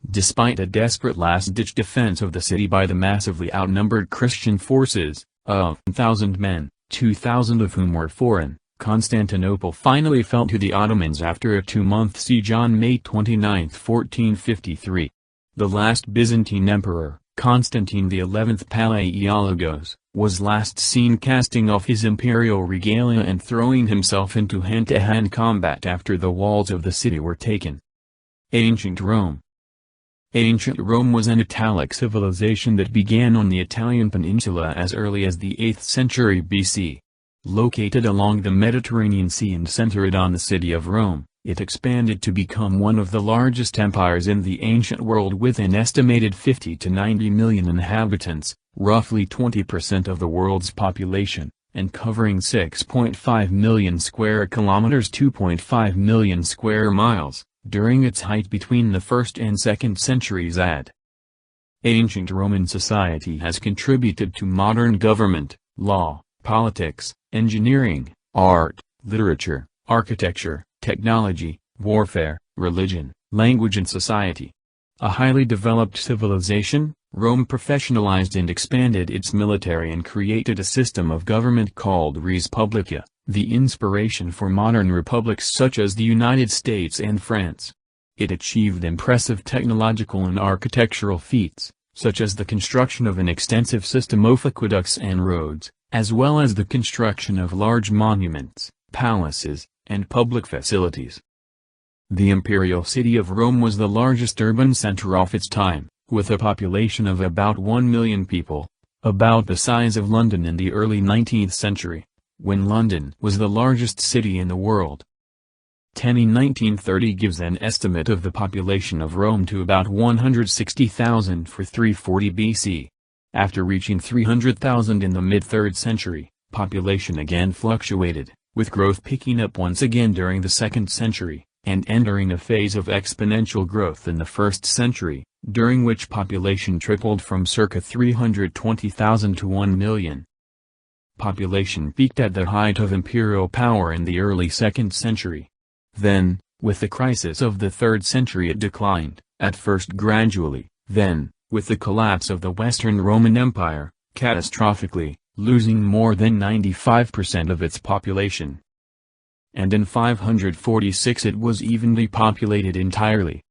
Despite a desperate last-ditch defense of the city by the massively outnumbered Christian forces, of 1,000 men, 2,000 of whom were foreign, Constantinople finally fell to the Ottomans after a 2-month siege on May 29, 1453. The last Byzantine emperor, Constantine XI Palaiologos, was last seen casting off his imperial regalia and throwing himself into hand-to-hand combat after the walls of the city were taken. Ancient Rome. Ancient Rome was an Italic civilization that began on the Italian peninsula as early as the 8th century BC. Located along the Mediterranean Sea and centered on the city of Rome, it expanded to become one of the largest empires in the ancient world with an estimated 50 to 90 million inhabitants, roughly 20% of the world's population, and covering 6.5 million square kilometers, 2.5 million square miles, during its height between the 1st and 2nd centuries AD. Ancient Roman society has contributed to modern government, law, politics, engineering, art, literature, architecture, technology, warfare, religion, language and society. A highly developed civilization, Rome professionalized and expanded its military and created a system of government called res publica, the inspiration for modern republics such as the United States and France. It achieved impressive technological and architectural feats, such as the construction of an extensive system of aqueducts and roads, as well as the construction of large monuments, palaces, and public facilities. The imperial city of Rome was the largest urban center of its time, with a population of about 1 million people, about the size of London in the early 19th century, when London was the largest city in the world. 10 in 1930 gives an estimate of the population of Rome to about 160,000 for 340 BC. After reaching 300,000 in the mid-3rd century, population again fluctuated, with growth picking up once again during the 2nd century, and entering a phase of exponential growth in the 1st century, during which population tripled from circa 320,000 to 1 million. Population peaked at the height of imperial power in the early 2nd century. Then, with the crisis of the 3rd century it declined, at first gradually, then, with the collapse of the Western Roman Empire, catastrophically, losing more than 95% of its population. And in 546 it was even depopulated entirely.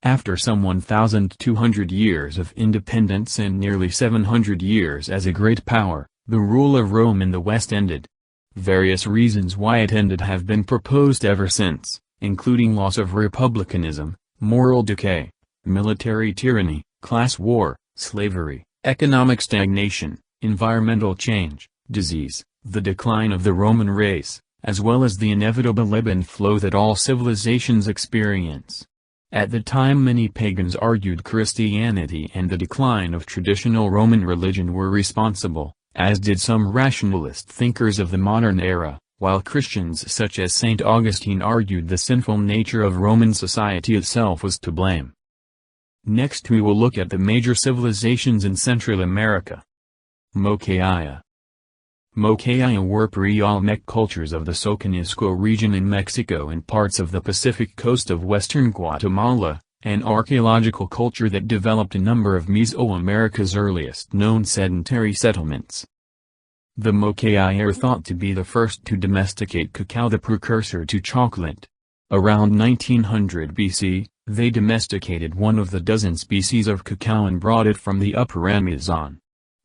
After some 1,200 years of independence and nearly 700 years as a great power, the rule of Rome in the West ended. Various reasons why it ended have been proposed ever since, including loss of republicanism, moral decay, military tyranny, class war, slavery, economic stagnation, environmental change, disease, the decline of the Roman race, as well as the inevitable ebb and flow that all civilizations experience. At the time many pagans argued Christianity and the decline of traditional Roman religion were responsible, as did some rationalist thinkers of the modern era, while Christians such as St. Augustine argued the sinful nature of Roman society itself was to blame. Next we will look at the major civilizations in Central America. Moquaya. Moquaya were pre-Olmec cultures of the Soconusco region in Mexico and parts of the Pacific coast of western Guatemala, an archaeological culture that developed a number of Mesoamerica's earliest known sedentary settlements. The Moquaya are thought to be the first to domesticate cacao, the precursor to chocolate. Around 1900 BC, they domesticated one of the dozen species of cacao and brought it from the upper Amazon.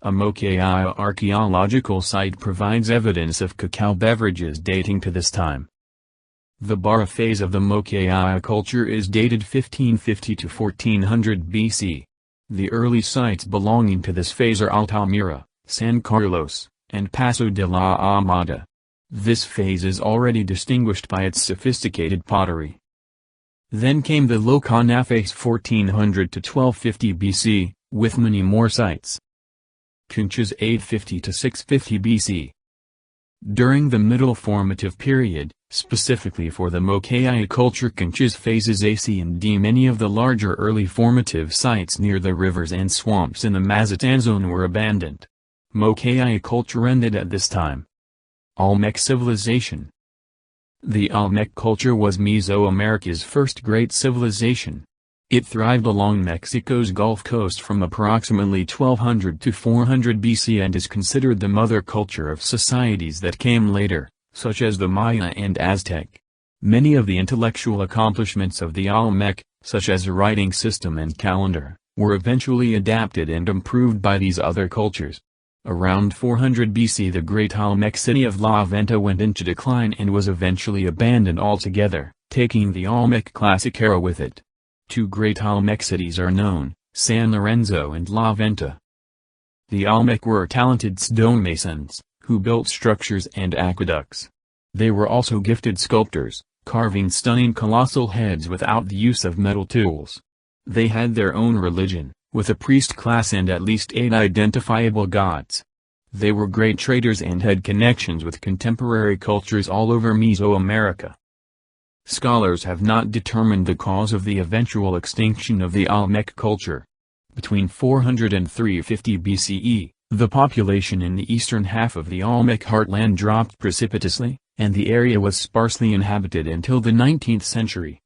A Moquaya archaeological site provides evidence of cacao beverages dating to this time. The Barra phase of the Moquaya culture is dated 1550 to 1400 BC. The early sites belonging to this phase are Altamira, San Carlos, and Paso de la Amada. This phase is already distinguished by its sophisticated pottery. Then came the Locana phase 1400 to 1250 BC, with many more sites. Chinchas 850 to 650 BC. During the Middle Formative period, specifically for the Moquaya culture Chinchas phases A, C and D, many of the larger early formative sites near the rivers and swamps in the Mazatlan zone were abandoned. Moquaya culture ended at this time. Olmec civilization. The Olmec culture was Mesoamerica's first great civilization. It thrived along Mexico's Gulf Coast from approximately 1200 to 400 BC and is considered the mother culture of societies that came later, such as the Maya and Aztec. Many of the intellectual accomplishments of the Olmec, such as a writing system and calendar, were eventually adapted and improved by these other cultures. Around 400 BC the great Olmec city of La Venta went into decline and was eventually abandoned altogether, taking the Olmec Classic era with it. Two great Olmec cities are known, San Lorenzo and La Venta. The Olmec were talented stonemasons, who built structures and aqueducts. They were also gifted sculptors, carving stunning colossal heads without the use of metal tools. They had their own religion, with a priest class and at least 8 identifiable gods. They were great traders and had connections with contemporary cultures all over Mesoamerica. Scholars have not determined the cause of the eventual extinction of the Olmec culture. Between 400 and 350 BCE, the population in the eastern half of the Olmec heartland dropped precipitously, and the area was sparsely inhabited until the 19th century.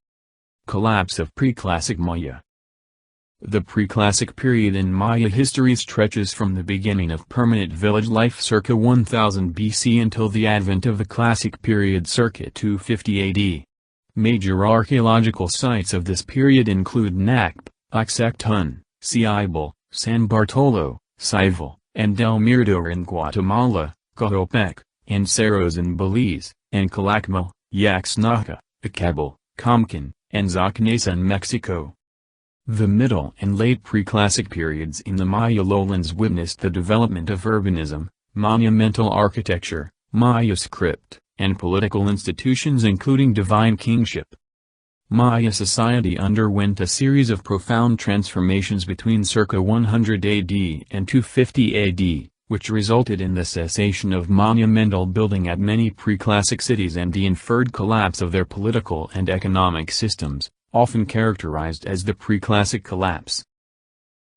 Collapse of Preclassic Maya. The Preclassic period in Maya history stretches from the beginning of permanent village life circa 1000 BC until the advent of the Classic period circa 250 AD. Major archaeological sites of this period include Nakp, Oxectun, Ciibal, San Bartolo, Cival, and Del Mirador in Guatemala, Coatepec, and Cerros in Belize, and Calakmul, Yaxnaca, Icabal, Comcan, and Zacnesa in Mexico. The Middle and Late Preclassic periods in the Maya lowlands witnessed the development of urbanism, monumental architecture, Maya script, and political institutions including divine kingship. Maya society underwent a series of profound transformations between circa 100 AD and 250 AD, which resulted in the cessation of monumental building at many preclassic cities and the inferred collapse of their political and economic systems, often characterized as the Preclassic collapse.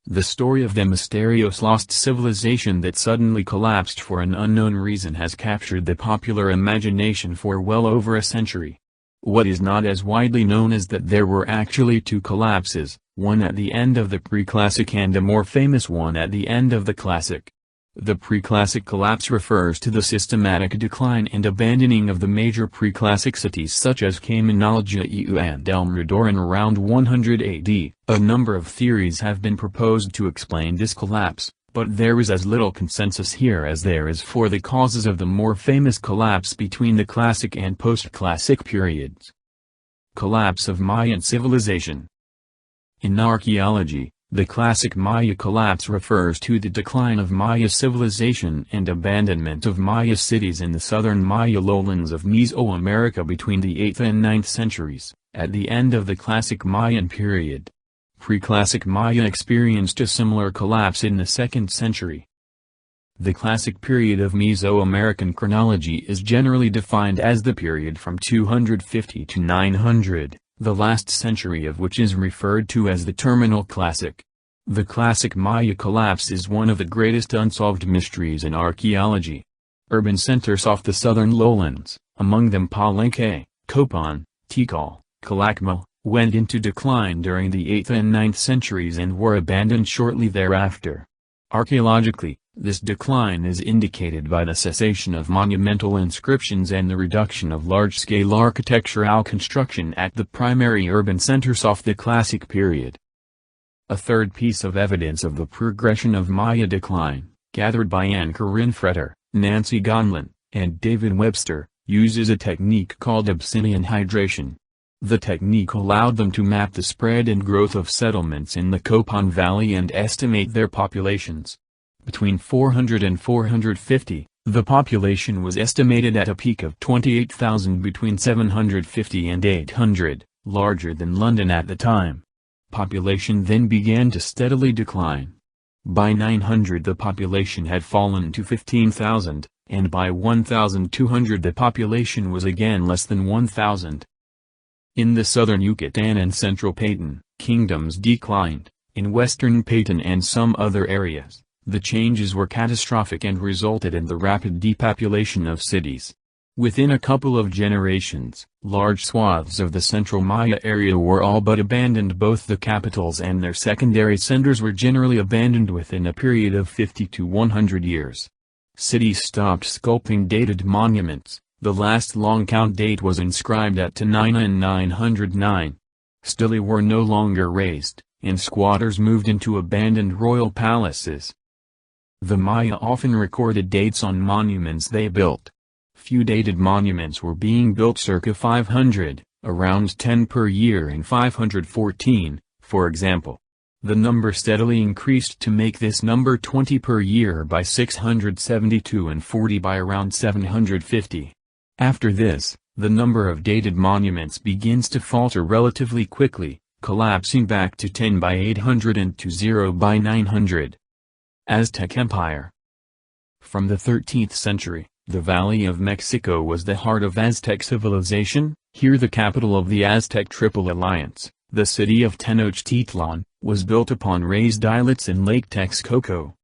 The story of the mysterious lost civilization that suddenly collapsed for an unknown reason has captured the popular imagination for well over a century. What is not as widely known is that there were actually 2 collapses, one at the end of the Preclassic and a more famous one at the end of the Classic. The Preclassic collapse refers to the systematic decline and abandoning of the major Preclassic cities such as Caymanalgeu and El Mirador in around 100 AD. A number of theories have been proposed to explain this collapse, but there is as little consensus here as there is for the causes of the more famous collapse between the Classic and Post-Classic periods. Collapse of Mayan civilization. In archaeology, the Classic Maya collapse refers to the decline of Maya civilization and abandonment of Maya cities in the southern Maya lowlands of Mesoamerica between the 8th and 9th centuries, at the end of the Classic Mayan period. Preclassic Maya experienced a similar collapse in the 2nd century. The Classic period of Mesoamerican chronology is generally defined as the period from 250 to 900. The last century of which is referred to as the Terminal Classic. The Classic Maya collapse is one of the greatest unsolved mysteries in archaeology. Urban centers off the southern lowlands, among them Palenque, Copan, Tikal, Calakmul, went into decline during the 8th and 9th centuries and were abandoned shortly thereafter. Archaeologically, this decline is indicated by the cessation of monumental inscriptions and the reduction of large-scale architectural construction at the primary urban centers of the Classic period. A third piece of evidence of the progression of Maya decline, gathered by Ann Corinne Fretter, Nancy Gonlin, and David Webster, uses a technique called Abyssinian hydration. The technique allowed them to map the spread and growth of settlements in the Copan Valley and estimate their populations. Between 400 and 450, the population was estimated at a peak of 28,000 between 750 and 800, larger than London at the time. Population then began to steadily decline. By 900 the population had fallen to 15,000, and by 1200 the population was again less than 1,000. In the southern Yucatan and central Payton, kingdoms declined. In western Payton and some other areas, the changes were catastrophic and resulted in the rapid depopulation of cities. Within a couple of generations, large swaths of the central Maya area were all but abandoned. Both the capitals and their secondary centers were generally abandoned within a period of 50 to 100 years. Cities stopped sculpting dated monuments. The last long count date was inscribed at Tanina in 909. Stelae were no longer raised, and squatters moved into abandoned royal palaces. The Maya often recorded dates on monuments they built. Few dated monuments were being built circa 500, around 10 per year in 514, for example. The number steadily increased to make this number 20 per year by 672 and 40 by around 750. After this, the number of dated monuments begins to falter relatively quickly, collapsing back to 10 by 800 and to 0 by 900. Aztec Empire. From the 13th century, the Valley of Mexico was the heart of Aztec civilization. Here the capital of the Aztec Triple Alliance, the city of Tenochtitlan, was built upon raised islets in Lake Texcoco.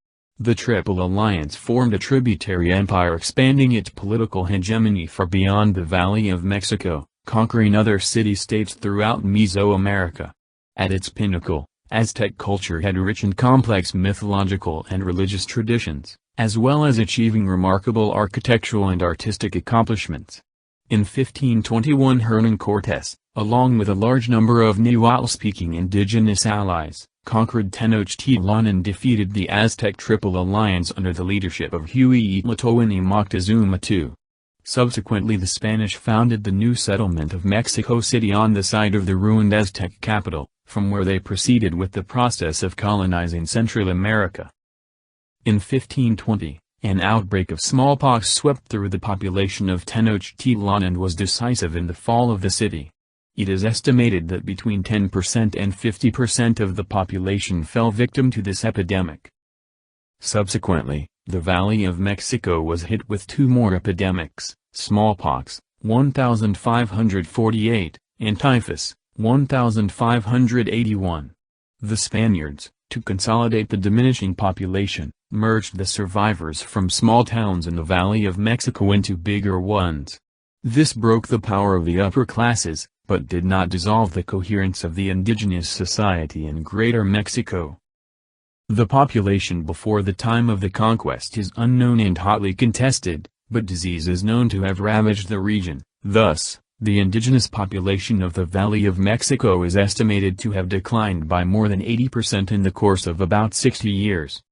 The Triple Alliance formed a tributary empire expanding its political hegemony far beyond the Valley of Mexico, conquering other city-states throughout Mesoamerica. At its pinnacle, Aztec culture had rich and complex mythological and religious traditions, as well as achieving remarkable architectural and artistic accomplishments. In 1521 Hernan Cortés, along with a large number of Nahuatl-speaking indigenous allies, conquered Tenochtitlan and defeated the Aztec Triple Alliance under the leadership of Huitlahuac Moctezuma II. Subsequently the Spanish founded the new settlement of Mexico City on the site of the ruined Aztec capital, from where they proceeded with the process of colonizing Central America. In 1520, an outbreak of smallpox swept through the population of Tenochtitlan and was decisive in the fall of the city. It is estimated that between 10% and 50% of the population fell victim to this epidemic. Subsequently, the Valley of Mexico was hit with two more epidemics, smallpox, 1548, and typhus, 1581. The Spaniards, to consolidate the diminishing population, merged the survivors from small towns in the Valley of Mexico into bigger ones. This broke the power of the upper classes, but did not dissolve the coherence of the indigenous society in Greater Mexico. The population before the time of the conquest is unknown and hotly contested, but disease is known to have ravaged the region. Thus, the indigenous population of the Valley of Mexico is estimated to have declined by more than 80% in the course of about 60 years.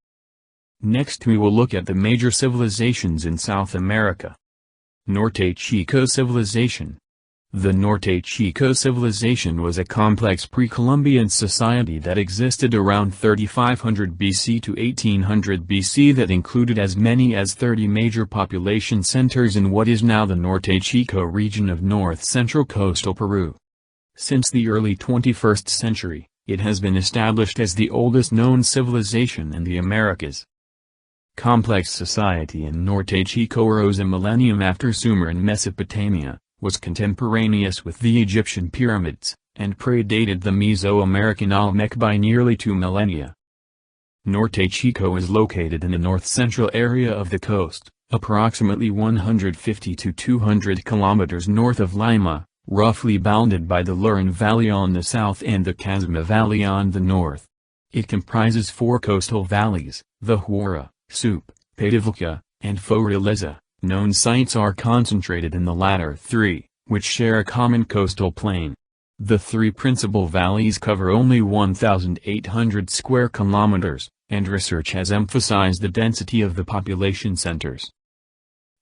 Next we will look at the major civilizations in South America. Norte Chico civilization. The Norte Chico civilization was a complex pre-Columbian society that existed around 3500 BC to 1800 BC that included as many as 30 major population centers in what is now the Norte Chico region of north-central coastal Peru. Since the early 21st century, it has been established as the oldest known civilization in the Americas. Complex society in Norte Chico arose a millennium after Sumer in Mesopotamia, was contemporaneous with the Egyptian pyramids, and predated the Mesoamerican Olmec by nearly 2 millennia. Norte Chico is located in the north-central area of the coast, approximately 150 to 200 kilometers north of Lima, roughly bounded by the Lurin Valley on the south and the Casma Valley on the north. It comprises 4 coastal valleys, the Huara, Supe, Pativilca, and Fortaleza. Known sites are concentrated in the latter 3, which share a common coastal plain. The 3 principal valleys cover only 1,800 square kilometers, and research has emphasized the density of the population centers.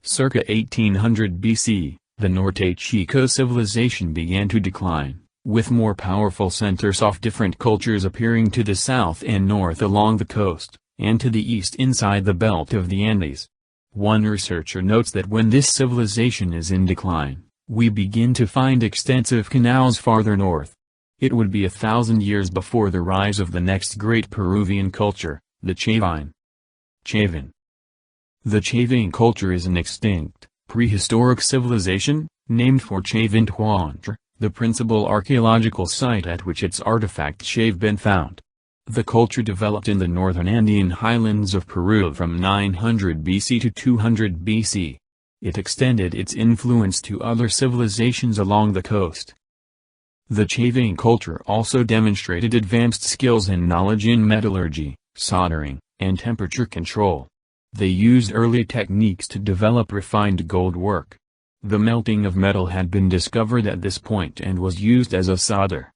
Circa 1800 BC, the Norte Chico civilization began to decline, with more powerful centers of different cultures appearing to the south and north along the coast, and to the east inside the belt of the Andes. One researcher notes that when this civilization is in decline, we begin to find extensive canals farther north. It would be 1,000 years before the rise of the next great Peruvian culture, the Chavin. Chavin. The Chavin culture is an extinct, prehistoric civilization, named for Chavintuantre, the principal archaeological site at which its artifacts have been found. The culture developed in the northern Andean highlands of Peru from 900 BC to 200 BC. It extended its influence to other civilizations along the coast. The Chavin culture also demonstrated advanced skills and knowledge in metallurgy, soldering, and temperature control. They used early techniques to develop refined gold work. The melting of metal had been discovered at this point and was used as a solder.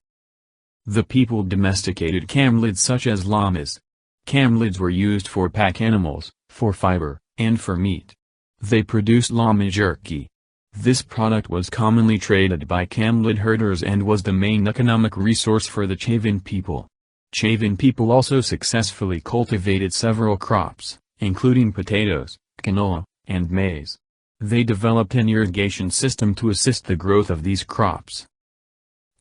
The people domesticated camelids such as llamas. Camelids were used for pack animals, for fiber, and for meat. They produced llama jerky. This product was commonly traded by camelid herders and was the main economic resource for the Chavin people. Chavin people also successfully cultivated several crops, including potatoes, canola, and maize. They developed an irrigation system to assist the growth of these crops.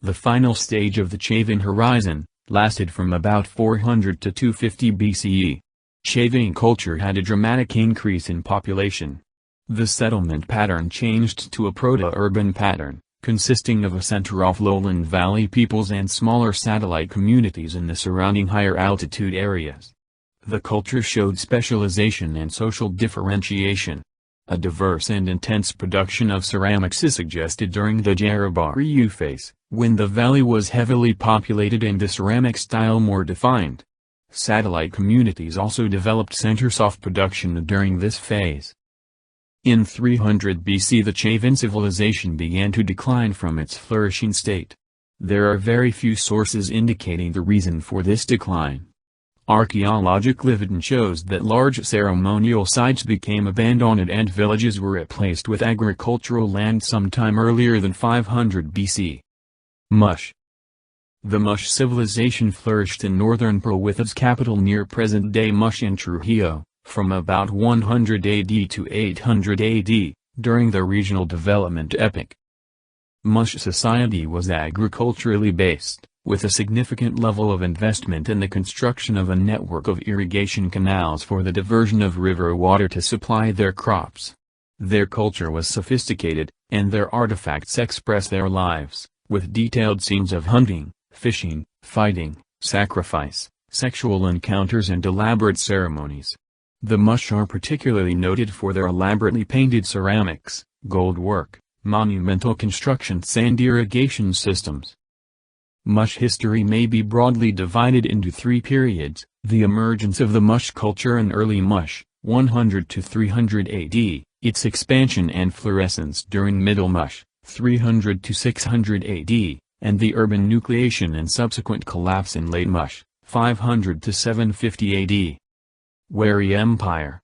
The final stage of the Chavin horizon lasted from about 400 to 250 BCE. Chavin culture had a dramatic increase in population. The settlement pattern changed to a proto-urban pattern, consisting of a center of lowland valley peoples and smaller satellite communities in the surrounding higher altitude areas. The culture showed specialization and social differentiation. A diverse and intense production of ceramics is suggested during the Jarabariyu phase, when the valley was heavily populated and the ceramic style more defined. Satellite communities also developed centers of production during this phase. In 300 BC the Chavin civilization began to decline from its flourishing state. There are very few sources indicating the reason for this decline. Archaeological evidence shows that large ceremonial sites became abandoned and villages were replaced with agricultural land sometime earlier than 500 BC. Mush. The Mush civilization flourished in northern Peru with its capital near present-day Mush in Trujillo, from about 100 AD to 800 AD, during the regional development epoch. Mush society was agriculturally based, with a significant level of investment in the construction of a network of irrigation canals for the diversion of river water to supply their crops. Their culture was sophisticated, and their artifacts express their lives, with detailed scenes of hunting, fishing, fighting, sacrifice, sexual encounters and elaborate ceremonies. The Mush are particularly noted for their elaborately painted ceramics, gold work, monumental constructions and irrigation systems. Mush history may be broadly divided into three periods: the emergence of the Mush culture in early Mush, 100 to 300 AD, its expansion and florescence during Middle Mush, 300 to 600 AD, and the urban nucleation and subsequent collapse in Late Mush, 500 to 750 AD. Wari Empire.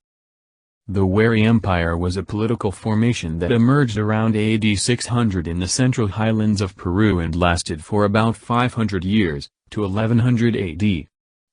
The Wari Empire was a political formation that emerged around AD 600 in the central highlands of Peru and lasted for about 500 years, to 1100 AD.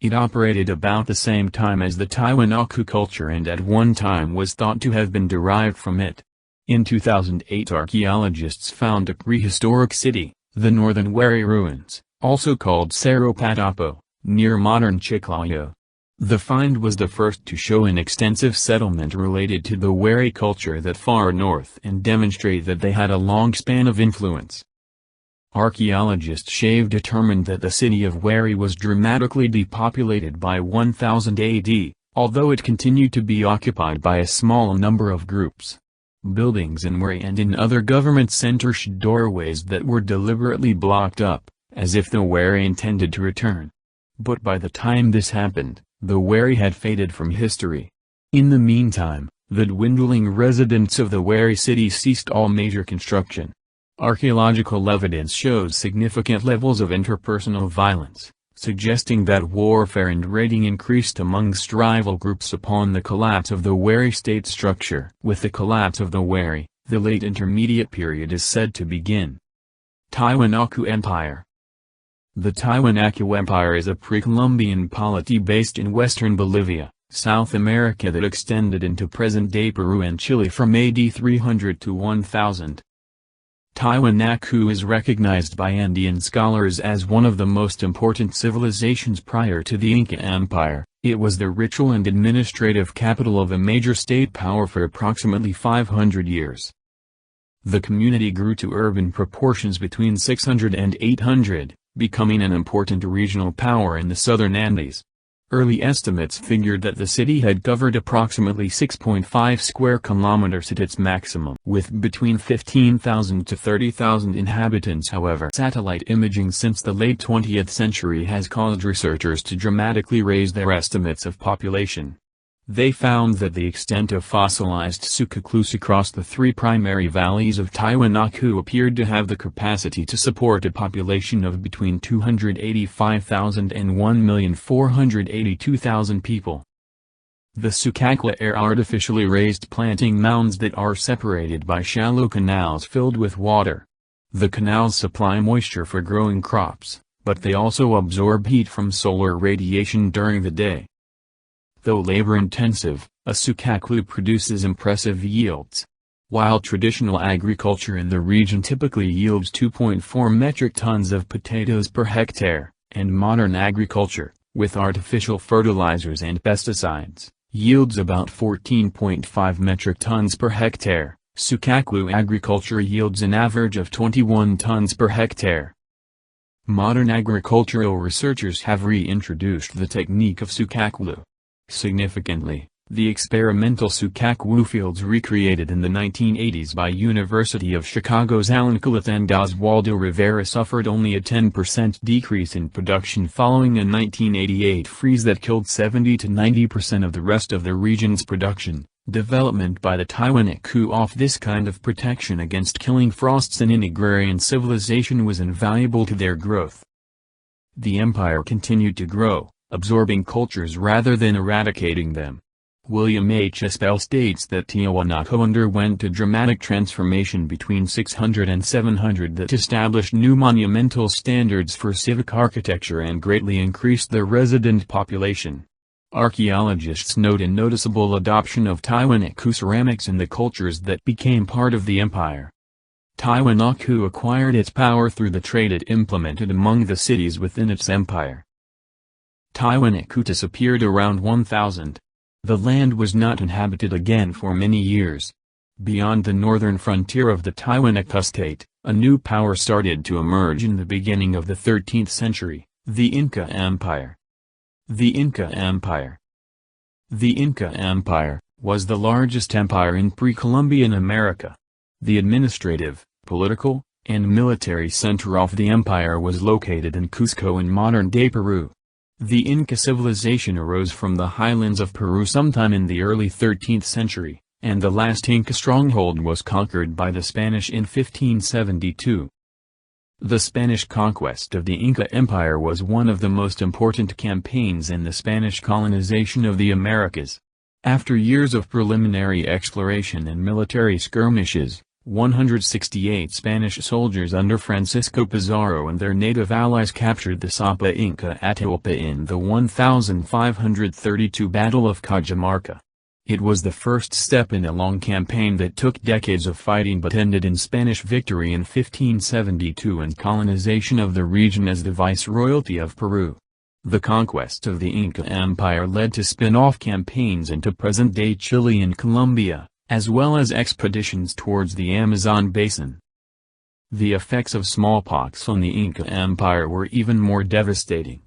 It operated about the same time as the Tiwanaku culture and at one time was thought to have been derived from it. In 2008 archaeologists found a prehistoric city, the Northern Wari ruins, also called Cerro Patapo, near modern Chiclayo. The find was the first to show an extensive settlement related to the Wari culture that far north and demonstrate that they had a long span of influence. Archaeologist Shave determined that the city of Wari was dramatically depopulated by 1000 AD, although it continued to be occupied by a small number of groups. Buildings in Wari and in other government centers showed doorways that were deliberately blocked up, as if the Wari intended to return. But by the time this happened, the Wari had faded from history. In the meantime, the dwindling residents of the Wari city ceased all major construction. Archaeological evidence shows significant levels of interpersonal violence, suggesting that warfare and raiding increased amongst rival groups upon the collapse of the Wari state structure. With the collapse of the Wari, the late intermediate period is said to begin. Tiwanaku Empire. The Tiwanaku Empire is a pre-Columbian polity based in western Bolivia, South America that extended into present-day Peru and Chile from AD 300 to 1000. Tiwanaku is recognized by Andean scholars as one of the most important civilizations prior to the Inca Empire. It was the ritual and administrative capital of a major state power for approximately 500 years. The community grew to urban proportions between 600 and 800. Becoming an important regional power in the southern Andes. Early estimates figured that the city had covered approximately 6.5 square kilometers at its maximum, with between 15,000 to 30,000 inhabitants. However, satellite imaging since the late 20th century has caused researchers to dramatically raise their estimates of population. They found that the extent of fossilized sukakloos across the three primary valleys of Tiwanaku appeared to have the capacity to support a population of between 285,000 and 1,482,000 people. The Sukakla are artificially raised planting mounds that are separated by shallow canals filled with water. The canals supply moisture for growing crops, but they also absorb heat from solar radiation during the day. Though labor-intensive, a sukakloo produces impressive yields. While traditional agriculture in the region typically yields 2.4 metric tons of potatoes per hectare, and modern agriculture, with artificial fertilizers and pesticides, yields about 14.5 metric tons per hectare, sukakloo agriculture yields an average of 21 tons per hectare. Modern agricultural researchers have reintroduced the technique of sukakloo. Significantly, the experimental sukakloo fields recreated in the 1980s by University of Chicago's Alan Kulit and Oswaldo Rivera suffered only a 10% decrease in production following a 1988 freeze that killed 70 to 90% of the rest of the region's production. Development by the Tiwanaku of this kind of protection against killing frosts in an agrarian civilization was invaluable to their growth. The empire continued to grow, absorbing cultures rather than eradicating them. William H. Espel states that Tiwanaku underwent a dramatic transformation between 600 and 700 that established new monumental standards for civic architecture and greatly increased the resident population. Archaeologists note a noticeable adoption of Tiwanaku ceramics in the cultures that became part of the empire. Tiwanaku acquired its power through the trade it implemented among the cities within its empire. Tiwanaku disappeared around 1000. The land was not inhabited again for many years. Beyond the northern frontier of the Tiwanaku state, a new power started to emerge in the beginning of the 13th century, the Inca Empire. The Inca Empire. The Inca Empire was the largest empire in pre-Columbian America. The administrative, political, and military center of the empire was located in Cusco in modern-day Peru. The Inca civilization arose from the highlands of Peru sometime in the early 13th century, and the last Inca stronghold was conquered by the Spanish in 1572. The Spanish conquest of the Inca Empire was one of the most important campaigns in the Spanish colonization of the Americas. After years of preliminary exploration and military skirmishes, 168 Spanish soldiers under Francisco Pizarro and their native allies captured the Sapa Inca Atahualpa in the 1532 Battle of Cajamarca. It was the first step in a long campaign that took decades of fighting but ended in Spanish victory in 1572 and colonization of the region as the Viceroyalty of Peru. The conquest of the Inca Empire led to spin-off campaigns into present-day Chile and Colombia, as well as expeditions towards the Amazon basin. The effects of smallpox on the Inca Empire were even more devastating.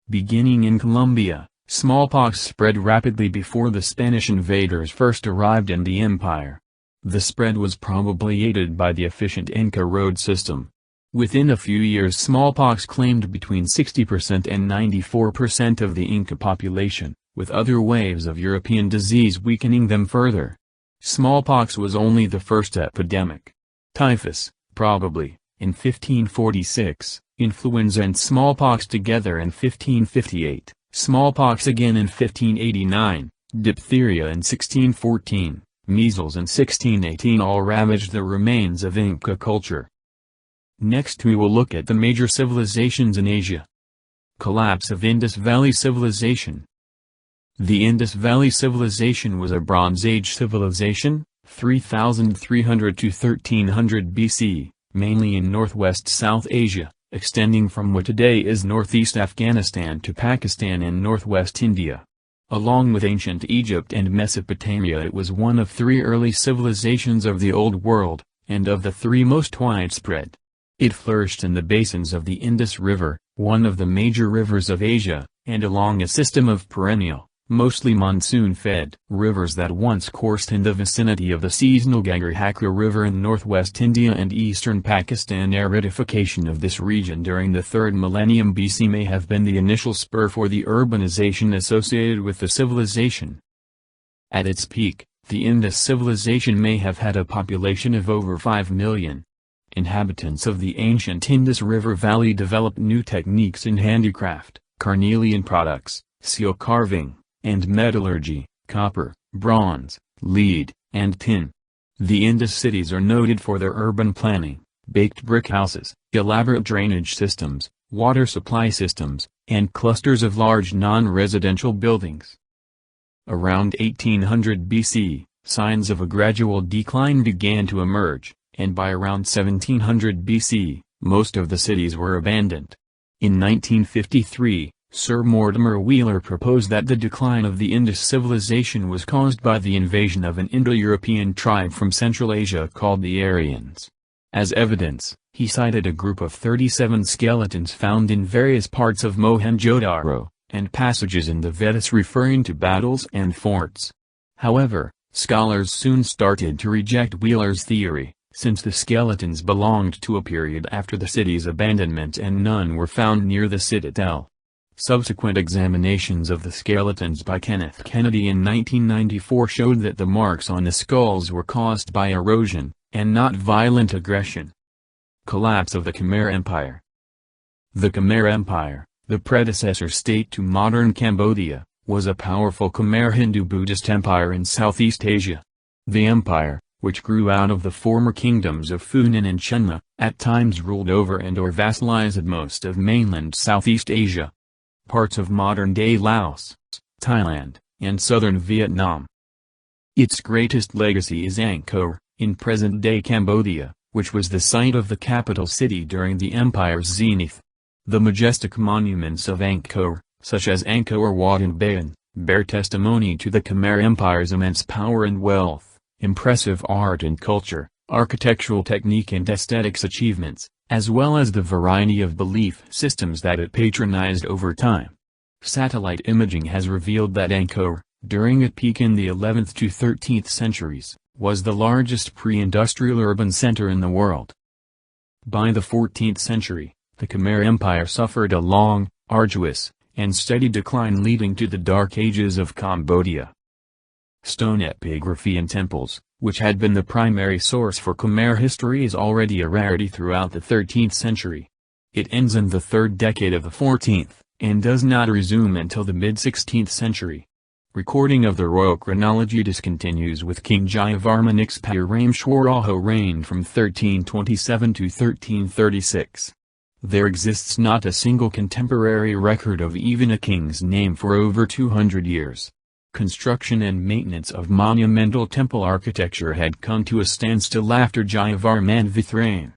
Beginning in Colombia, smallpox spread rapidly before the Spanish invaders first arrived in the empire. The spread was probably aided by the efficient Inca road system. Within a few years smallpox claimed between 60% and 94% of the Inca population, with other waves of European disease weakening them further. Smallpox was only the first epidemic. Typhus, probably, in 1546, influenza and smallpox together in 1558, smallpox again in 1589, diphtheria in 1614, measles in 1618 all ravaged the remains of Inca culture. Next we will look at the major civilizations in Asia. Collapse of Indus Valley Civilization. The Indus Valley Civilization was a Bronze Age civilization, 3300 to 1300 BC, mainly in northwest South Asia, extending from what today is northeast Afghanistan to Pakistan and northwest India. Along with ancient Egypt and Mesopotamia, it was one of three early civilizations of the Old World, and of the three most widespread. It flourished in the basins of the Indus River, one of the major rivers of Asia, and along a system of perennial, mostly monsoon-fed rivers that once coursed in the vicinity of the seasonal Ghaggar-Hakra River in northwest India and eastern Pakistan. Aridification of this region during the 3rd millennium BC may have been the initial spur for the urbanization associated with the civilization. At its peak, the Indus civilization may have had a population of over 5 million. Inhabitants of the ancient Indus River Valley developed new techniques in handicraft, carnelian products, seal carving, and metallurgy, copper, bronze, lead, and tin. The Indus cities are noted for their urban planning, baked brick houses, elaborate drainage systems, water supply systems, and clusters of large non-residential buildings. Around 1800 BC, signs of a gradual decline began to emerge, and by around 1700 BC, most of the cities were abandoned. In 1953, Sir Mortimer Wheeler proposed that the decline of the Indus civilization was caused by the invasion of an Indo-European tribe from Central Asia called the Aryans. As evidence, he cited a group of 37 skeletons found in various parts of Mohenjo-daro, and passages in the Vedas referring to battles and forts. However, scholars soon started to reject Wheeler's theory, since the skeletons belonged to a period after the city's abandonment and none were found near the citadel. Subsequent examinations of the skeletons by Kenneth Kennedy in 1994 showed that the marks on the skulls were caused by erosion, and not violent aggression. Collapse of the Khmer Empire. The Khmer Empire, the predecessor state to modern Cambodia, was a powerful Khmer Hindu-Buddhist empire in Southeast Asia. The empire, which grew out of the former kingdoms of Funan and Chunma, at times ruled over and/or vassalized most of mainland Southeast Asia, parts of modern-day Laos, Thailand, and southern Vietnam. Its greatest legacy is Angkor, in present-day Cambodia, which was the site of the capital city during the empire's zenith. The majestic monuments of Angkor, such as Angkor Wat and Bayon, bear testimony to the Khmer Empire's immense power and wealth, impressive art and culture, architectural technique and aesthetics achievements, as well as the variety of belief systems that it patronized over time. Satellite imaging has revealed that Angkor, during its peak in the 11th to 13th centuries, was the largest pre-industrial urban center in the world. By the 14th century, the Khmer Empire suffered a long, arduous, and steady decline leading to the Dark Ages of Cambodia. Stone epigraphy in temples, which had been the primary source for Khmer history, is already a rarity throughout the 13th century. It ends in the 3rd decade of the 14th, and does not resume until the mid-16th century. Recording of the royal chronology discontinues with King Jayavarman Ikspir Rameshwaraho reigned from 1327 to 1336. There exists not a single contemporary record of even a king's name for over 200 years. Construction and maintenance of monumental temple architecture had come to a standstill after Jayavarman's reign.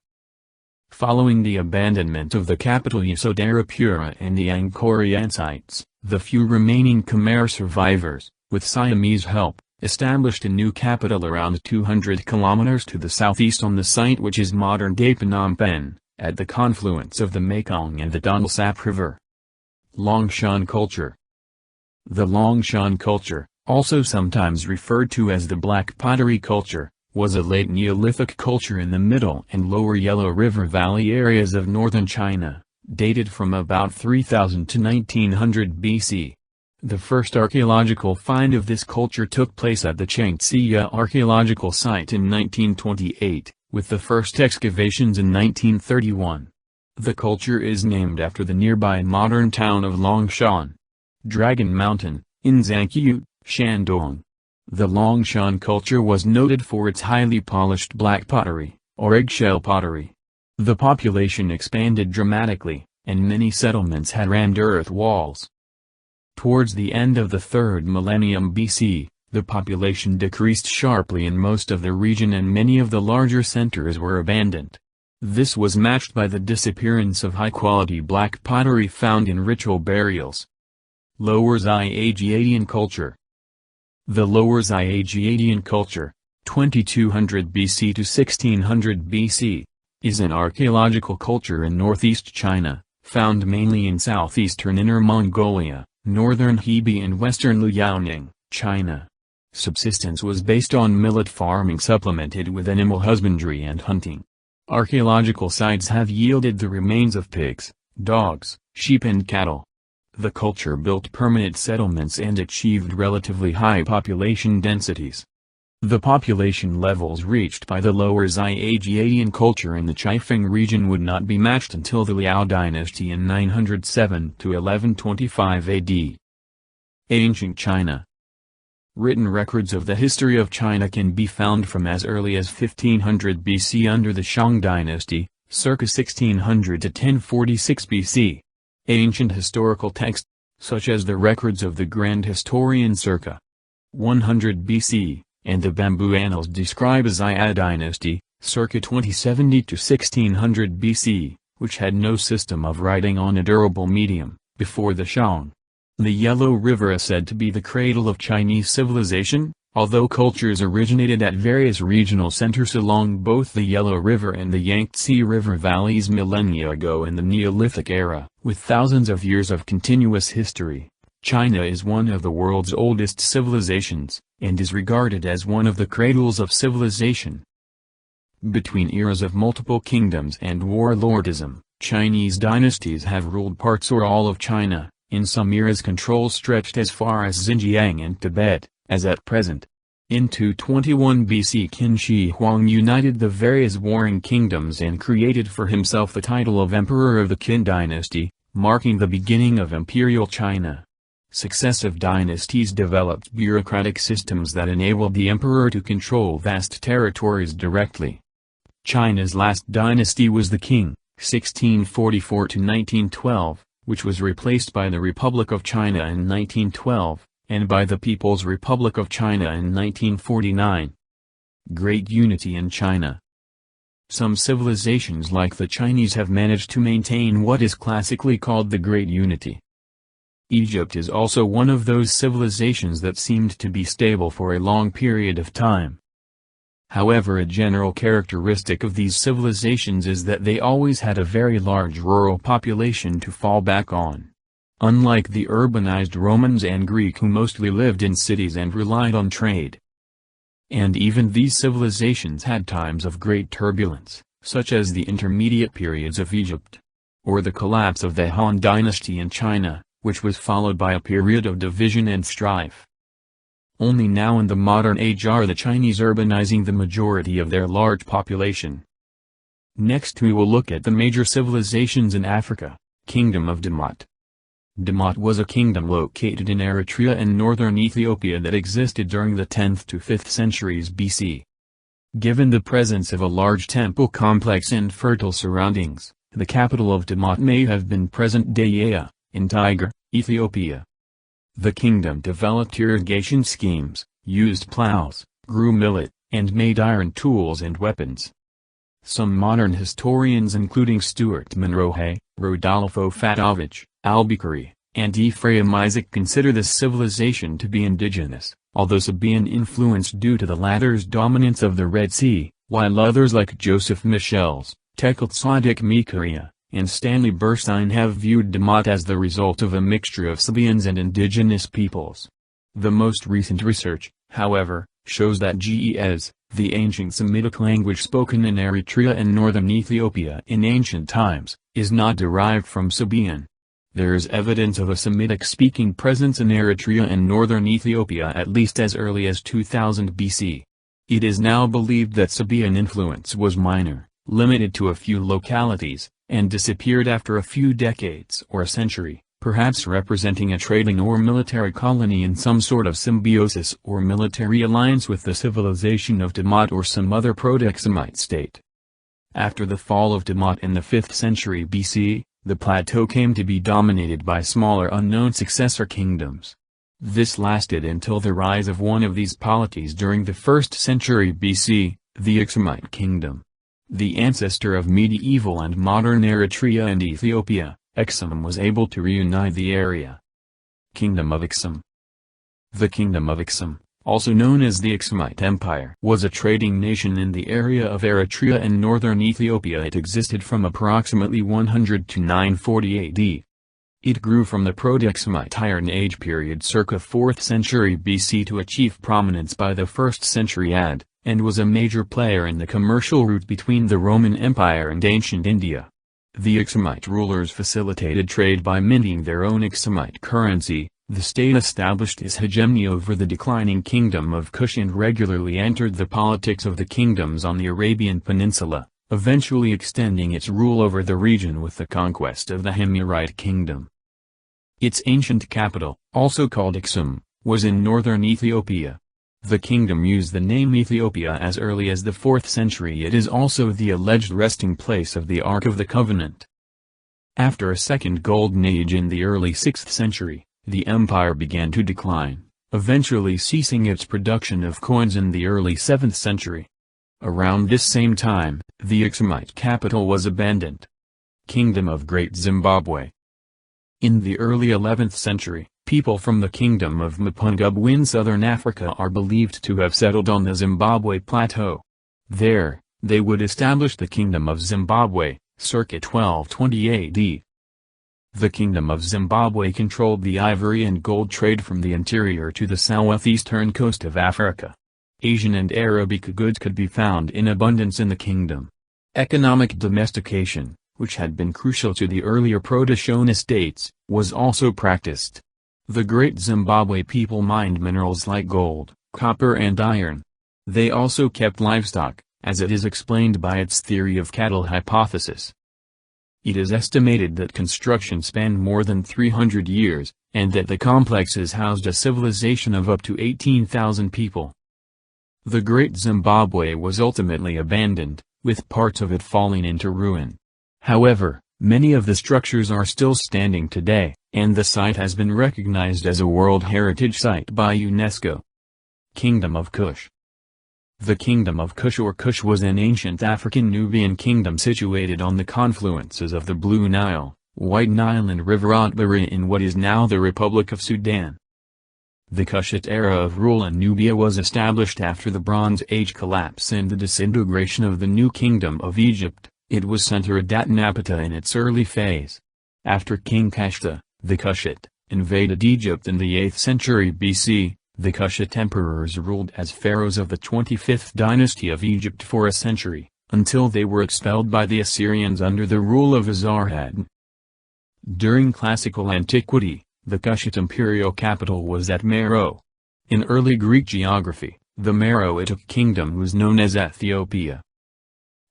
Following the abandonment of the capital Yasodharapura and the Angkorian sites, the few remaining Khmer survivors, with Siamese help, established a new capital around 200 kilometers to the southeast on the site which is modern-day Phnom Penh, at the confluence of the Mekong and the Donal Sap River. Longshan culture. The Longshan culture, also sometimes referred to as the Black Pottery culture, was a late Neolithic culture in the Middle and Lower Yellow River Valley areas of northern China, dated from about 3000 to 1900 BC. The first archaeological find of this culture took place at the Changxia archaeological site in 1928, with the first excavations in 1931. The culture is named after the nearby modern town of Longshan. Dragon Mountain, in Zangqiu, Shandong. The Longshan culture was noted for its highly polished black pottery, or eggshell pottery. The population expanded dramatically, and many settlements had rammed earth walls. Towards the end of the 3rd millennium BC, the population decreased sharply in most of the region and many of the larger centers were abandoned. This was matched by the disappearance of high-quality black pottery found in ritual burials. Lower Zyagatian culture. The Lower Zyagatian culture, 2200 BC to 1600 BC, is an archaeological culture in northeast China, found mainly in southeastern Inner Mongolia, northern Hebei and western Liaoning, China. Subsistence was based on millet farming supplemented with animal husbandry and hunting. Archaeological sites have yielded the remains of pigs, dogs, sheep and cattle. The culture built permanent settlements and achieved relatively high population densities. The population levels reached by the lower Xiagetian culture in the Chifeng region would not be matched until the Liao dynasty in 907 to 1125 AD. Ancient China. Written records of the history of China can be found from as early as 1500 BC under the Shang dynasty, circa 1600 to 1046 BC. Ancient historical texts, such as the records of the Grand Historian circa 100 BC, and the Bamboo Annals describe a Xia dynasty, circa 2070 to 1600 BC, which had no system of writing on a durable medium, before the Shang. The Yellow River is said to be the cradle of Chinese civilization, although cultures originated at various regional centers along both the Yellow River and the Yangtze River valleys millennia ago in the Neolithic era. With thousands of years of continuous history, China is one of the world's oldest civilizations, and is regarded as one of the cradles of civilization. Between eras of multiple kingdoms and warlordism, Chinese dynasties have ruled parts or all of China. In some eras control stretched as far as Xinjiang and Tibet, as at present. In 221 BC Qin Shi Huang united the various warring kingdoms and created for himself the title of Emperor of the Qin dynasty, marking the beginning of Imperial China. Successive dynasties developed bureaucratic systems that enabled the emperor to control vast territories directly. China's last dynasty was the Qing, 1644 to 1912, which was replaced by the Republic of China in 1912, and by the People's Republic of China in 1949. Great unity in China. Some civilizations like the Chinese have managed to maintain what is classically called the Great Unity. Egypt is also one of those civilizations that seemed to be stable for a long period of time. However, a general characteristic of these civilizations is that they always had a very large rural population to fall back on. Unlike the urbanized Romans and Greek who mostly lived in cities and relied on trade. And even these civilizations had times of great turbulence, such as the intermediate periods of Egypt, or the collapse of the Han dynasty in China, which was followed by a period of division and strife. Only now in the modern age are the Chinese urbanizing the majority of their large population. Next we will look at the major civilizations in Africa. Kingdom of Damat. Damat was a kingdom located in Eritrea and northern Ethiopia that existed during the 10th to 5th centuries BC. Given the presence of a large temple complex and fertile surroundings, the capital of Damat may have been present-day Yea, in Tigray, Ethiopia. The kingdom developed irrigation schemes, used plows, grew millet, and made iron tools and weapons. Some modern historians including Stuart Monroe, Rodolfo Fatovich, Albuquerque, and Ephraim Isaac consider this civilization to be indigenous, although Sabaean influence due to the latter's dominance of the Red Sea, while others like Joseph Michels, Tekel Tzaddik Mikaria, and Stanley Burstein have viewed Damat as the result of a mixture of Sabaeans and indigenous peoples. The most recent research, however, shows that Ge'ez, the ancient Semitic language spoken in Eritrea and northern Ethiopia in ancient times, is not derived from Sabaean. There is evidence of a Semitic-speaking presence in Eritrea and northern Ethiopia at least as early as 2000 BC. It is now believed that Sabaean influence was minor, limited to a few localities, and disappeared after a few decades or a century, perhaps representing a trading or military colony in some sort of symbiosis or military alliance with the civilization of Damat or some other Proto-Semite state. After the fall of Damat in the 5th century BC, the plateau came to be dominated by smaller unknown successor kingdoms. This lasted until the rise of one of these polities during the 1st century BC, the Aksumite kingdom. The ancestor of medieval and modern Eritrea and Ethiopia, Aksum was able to reunite the area. Kingdom of Aksum. The Kingdom of Aksum, also known as the Khmer Empire, was a trading nation in the area of Eritrea and northern Ethiopia. It existed from approximately 100 to 940 AD. It grew from the Proto-Khmer Iron Age period circa 4th century BC to achieve prominence by the 1st century AD, and was a major player in the commercial route between the Roman Empire and ancient India. The Aksumite rulers facilitated trade by minting their own Aksumite currency. The state established its hegemony over the declining kingdom of Kush and regularly entered the politics of the kingdoms on the Arabian Peninsula, eventually extending its rule over the region with the conquest of the Himyarite kingdom. Its ancient capital, also called Aksum, was in northern Ethiopia. The kingdom used the name Ethiopia as early as the 4th century. It is also the alleged resting place of the Ark of the Covenant. After a second golden age in the early 6th century, the empire began to decline, eventually ceasing its production of coins in the early 7th century. Around this same time, the Aksumite capital was abandoned. Kingdom of Great Zimbabwe. In the early 11th century, people from the kingdom of Mapungubwe in southern Africa are believed to have settled on the Zimbabwe plateau. There, they would establish the kingdom of Zimbabwe, circa 1220 AD. The Kingdom of Zimbabwe controlled the ivory and gold trade from the interior to the southeastern coast of Africa. Asian and Arabic goods could be found in abundance in the kingdom. Economic domestication, which had been crucial to the earlier Proto-Shona states, was also practiced. The Great Zimbabwe people mined minerals like gold, copper and iron. They also kept livestock, as it is explained by its theory of cattle hypothesis. It is estimated that construction spanned more than 300 years, and that the complexes housed a civilization of up to 18,000 people. The Great Zimbabwe was ultimately abandoned, with parts of it falling into ruin. However, many of the structures are still standing today, and the site has been recognized as a World Heritage Site by UNESCO. Kingdom of Kush. The Kingdom of Kush or Kush was an ancient African Nubian kingdom situated on the confluences of the Blue Nile, White Nile and River Atbara in what is now the Republic of Sudan. The Kushite era of rule in Nubia was established after the Bronze Age collapse and the disintegration of the new Kingdom of Egypt. It was centered at Napata in its early phase. After King Kashta, the Kushite, invaded Egypt in the 8th century BC, the Kushite emperors ruled as pharaohs of the 25th dynasty of Egypt for a century, until they were expelled by the Assyrians under the rule of Esarhaddon. During classical antiquity, the Kushite imperial capital was at Meroe. In early Greek geography, the Meroitic kingdom was known as Ethiopia.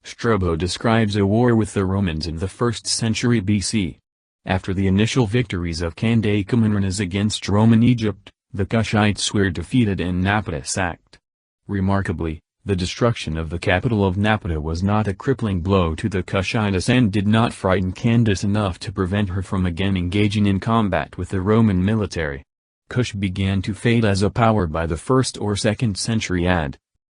Strabo describes a war with the Romans in the 1st century BC. After the initial victories of Candace against Roman Egypt, the Kushites were defeated and Napata sacked. Remarkably, the destruction of the capital of Napata was not a crippling blow to the Kushites and did not frighten Candace enough to prevent her from again engaging in combat with the Roman military. Kush began to fade as a power by the 1st or 2nd century AD.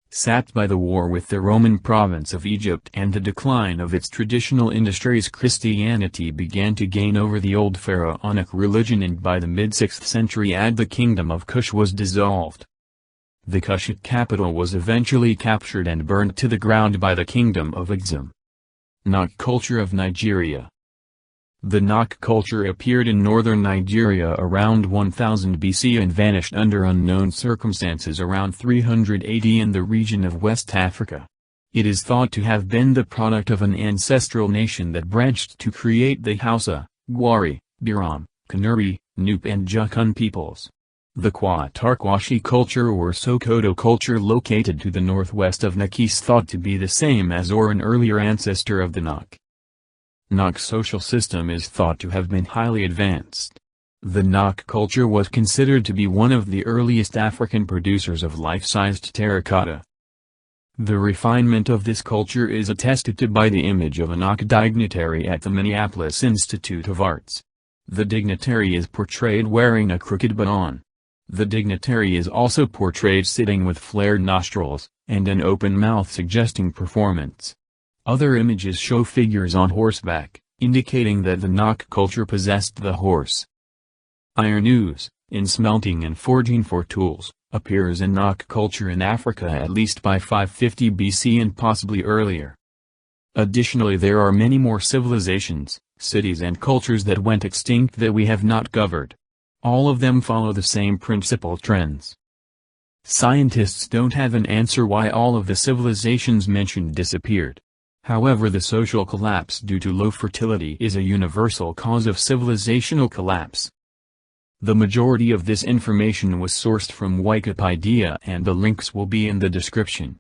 Sapped by the war with the Roman province of Egypt and the decline of its traditional industries, Christianity began to gain over the old pharaonic religion, and by the mid-6th century AD the kingdom of Kush was dissolved. The Kushite capital was eventually captured and burned to the ground by the kingdom of Aksum. Nok culture of Nigeria. The Nok culture appeared in northern Nigeria around 1000 BC and vanished under unknown circumstances around 300 AD in the region of West Africa. It is thought to have been the product of an ancestral nation that branched to create the Hausa, Gwari, Biram, Kanuri, Nupe and Jukun peoples. The Kwatarkwashi culture or Sokoto culture located to the northwest of Nok is thought to be the same as or an earlier ancestor of the Nok. Nok social system is thought to have been highly advanced. The Nok culture was considered to be one of the earliest African producers of life-sized terracotta. The refinement of this culture is attested to by the image of a Nok dignitary at the Minneapolis Institute of Arts. The dignitary is portrayed wearing a crooked baton. The dignitary is also portrayed sitting with flared nostrils, and an open mouth suggesting performance. Other images show figures on horseback, indicating that the Nok culture possessed the horse. Iron use, in smelting and forging for tools, appears in Nok culture in Africa at least by 550 BC and possibly earlier. Additionally, there are many more civilizations, cities and cultures that went extinct that we have not covered. All of them follow the same principal trends. Scientists don't have an answer why all of the civilizations mentioned disappeared. However, the social collapse due to low fertility is a universal cause of civilizational collapse. The majority of this information was sourced from Wikipedia and the links will be in the description.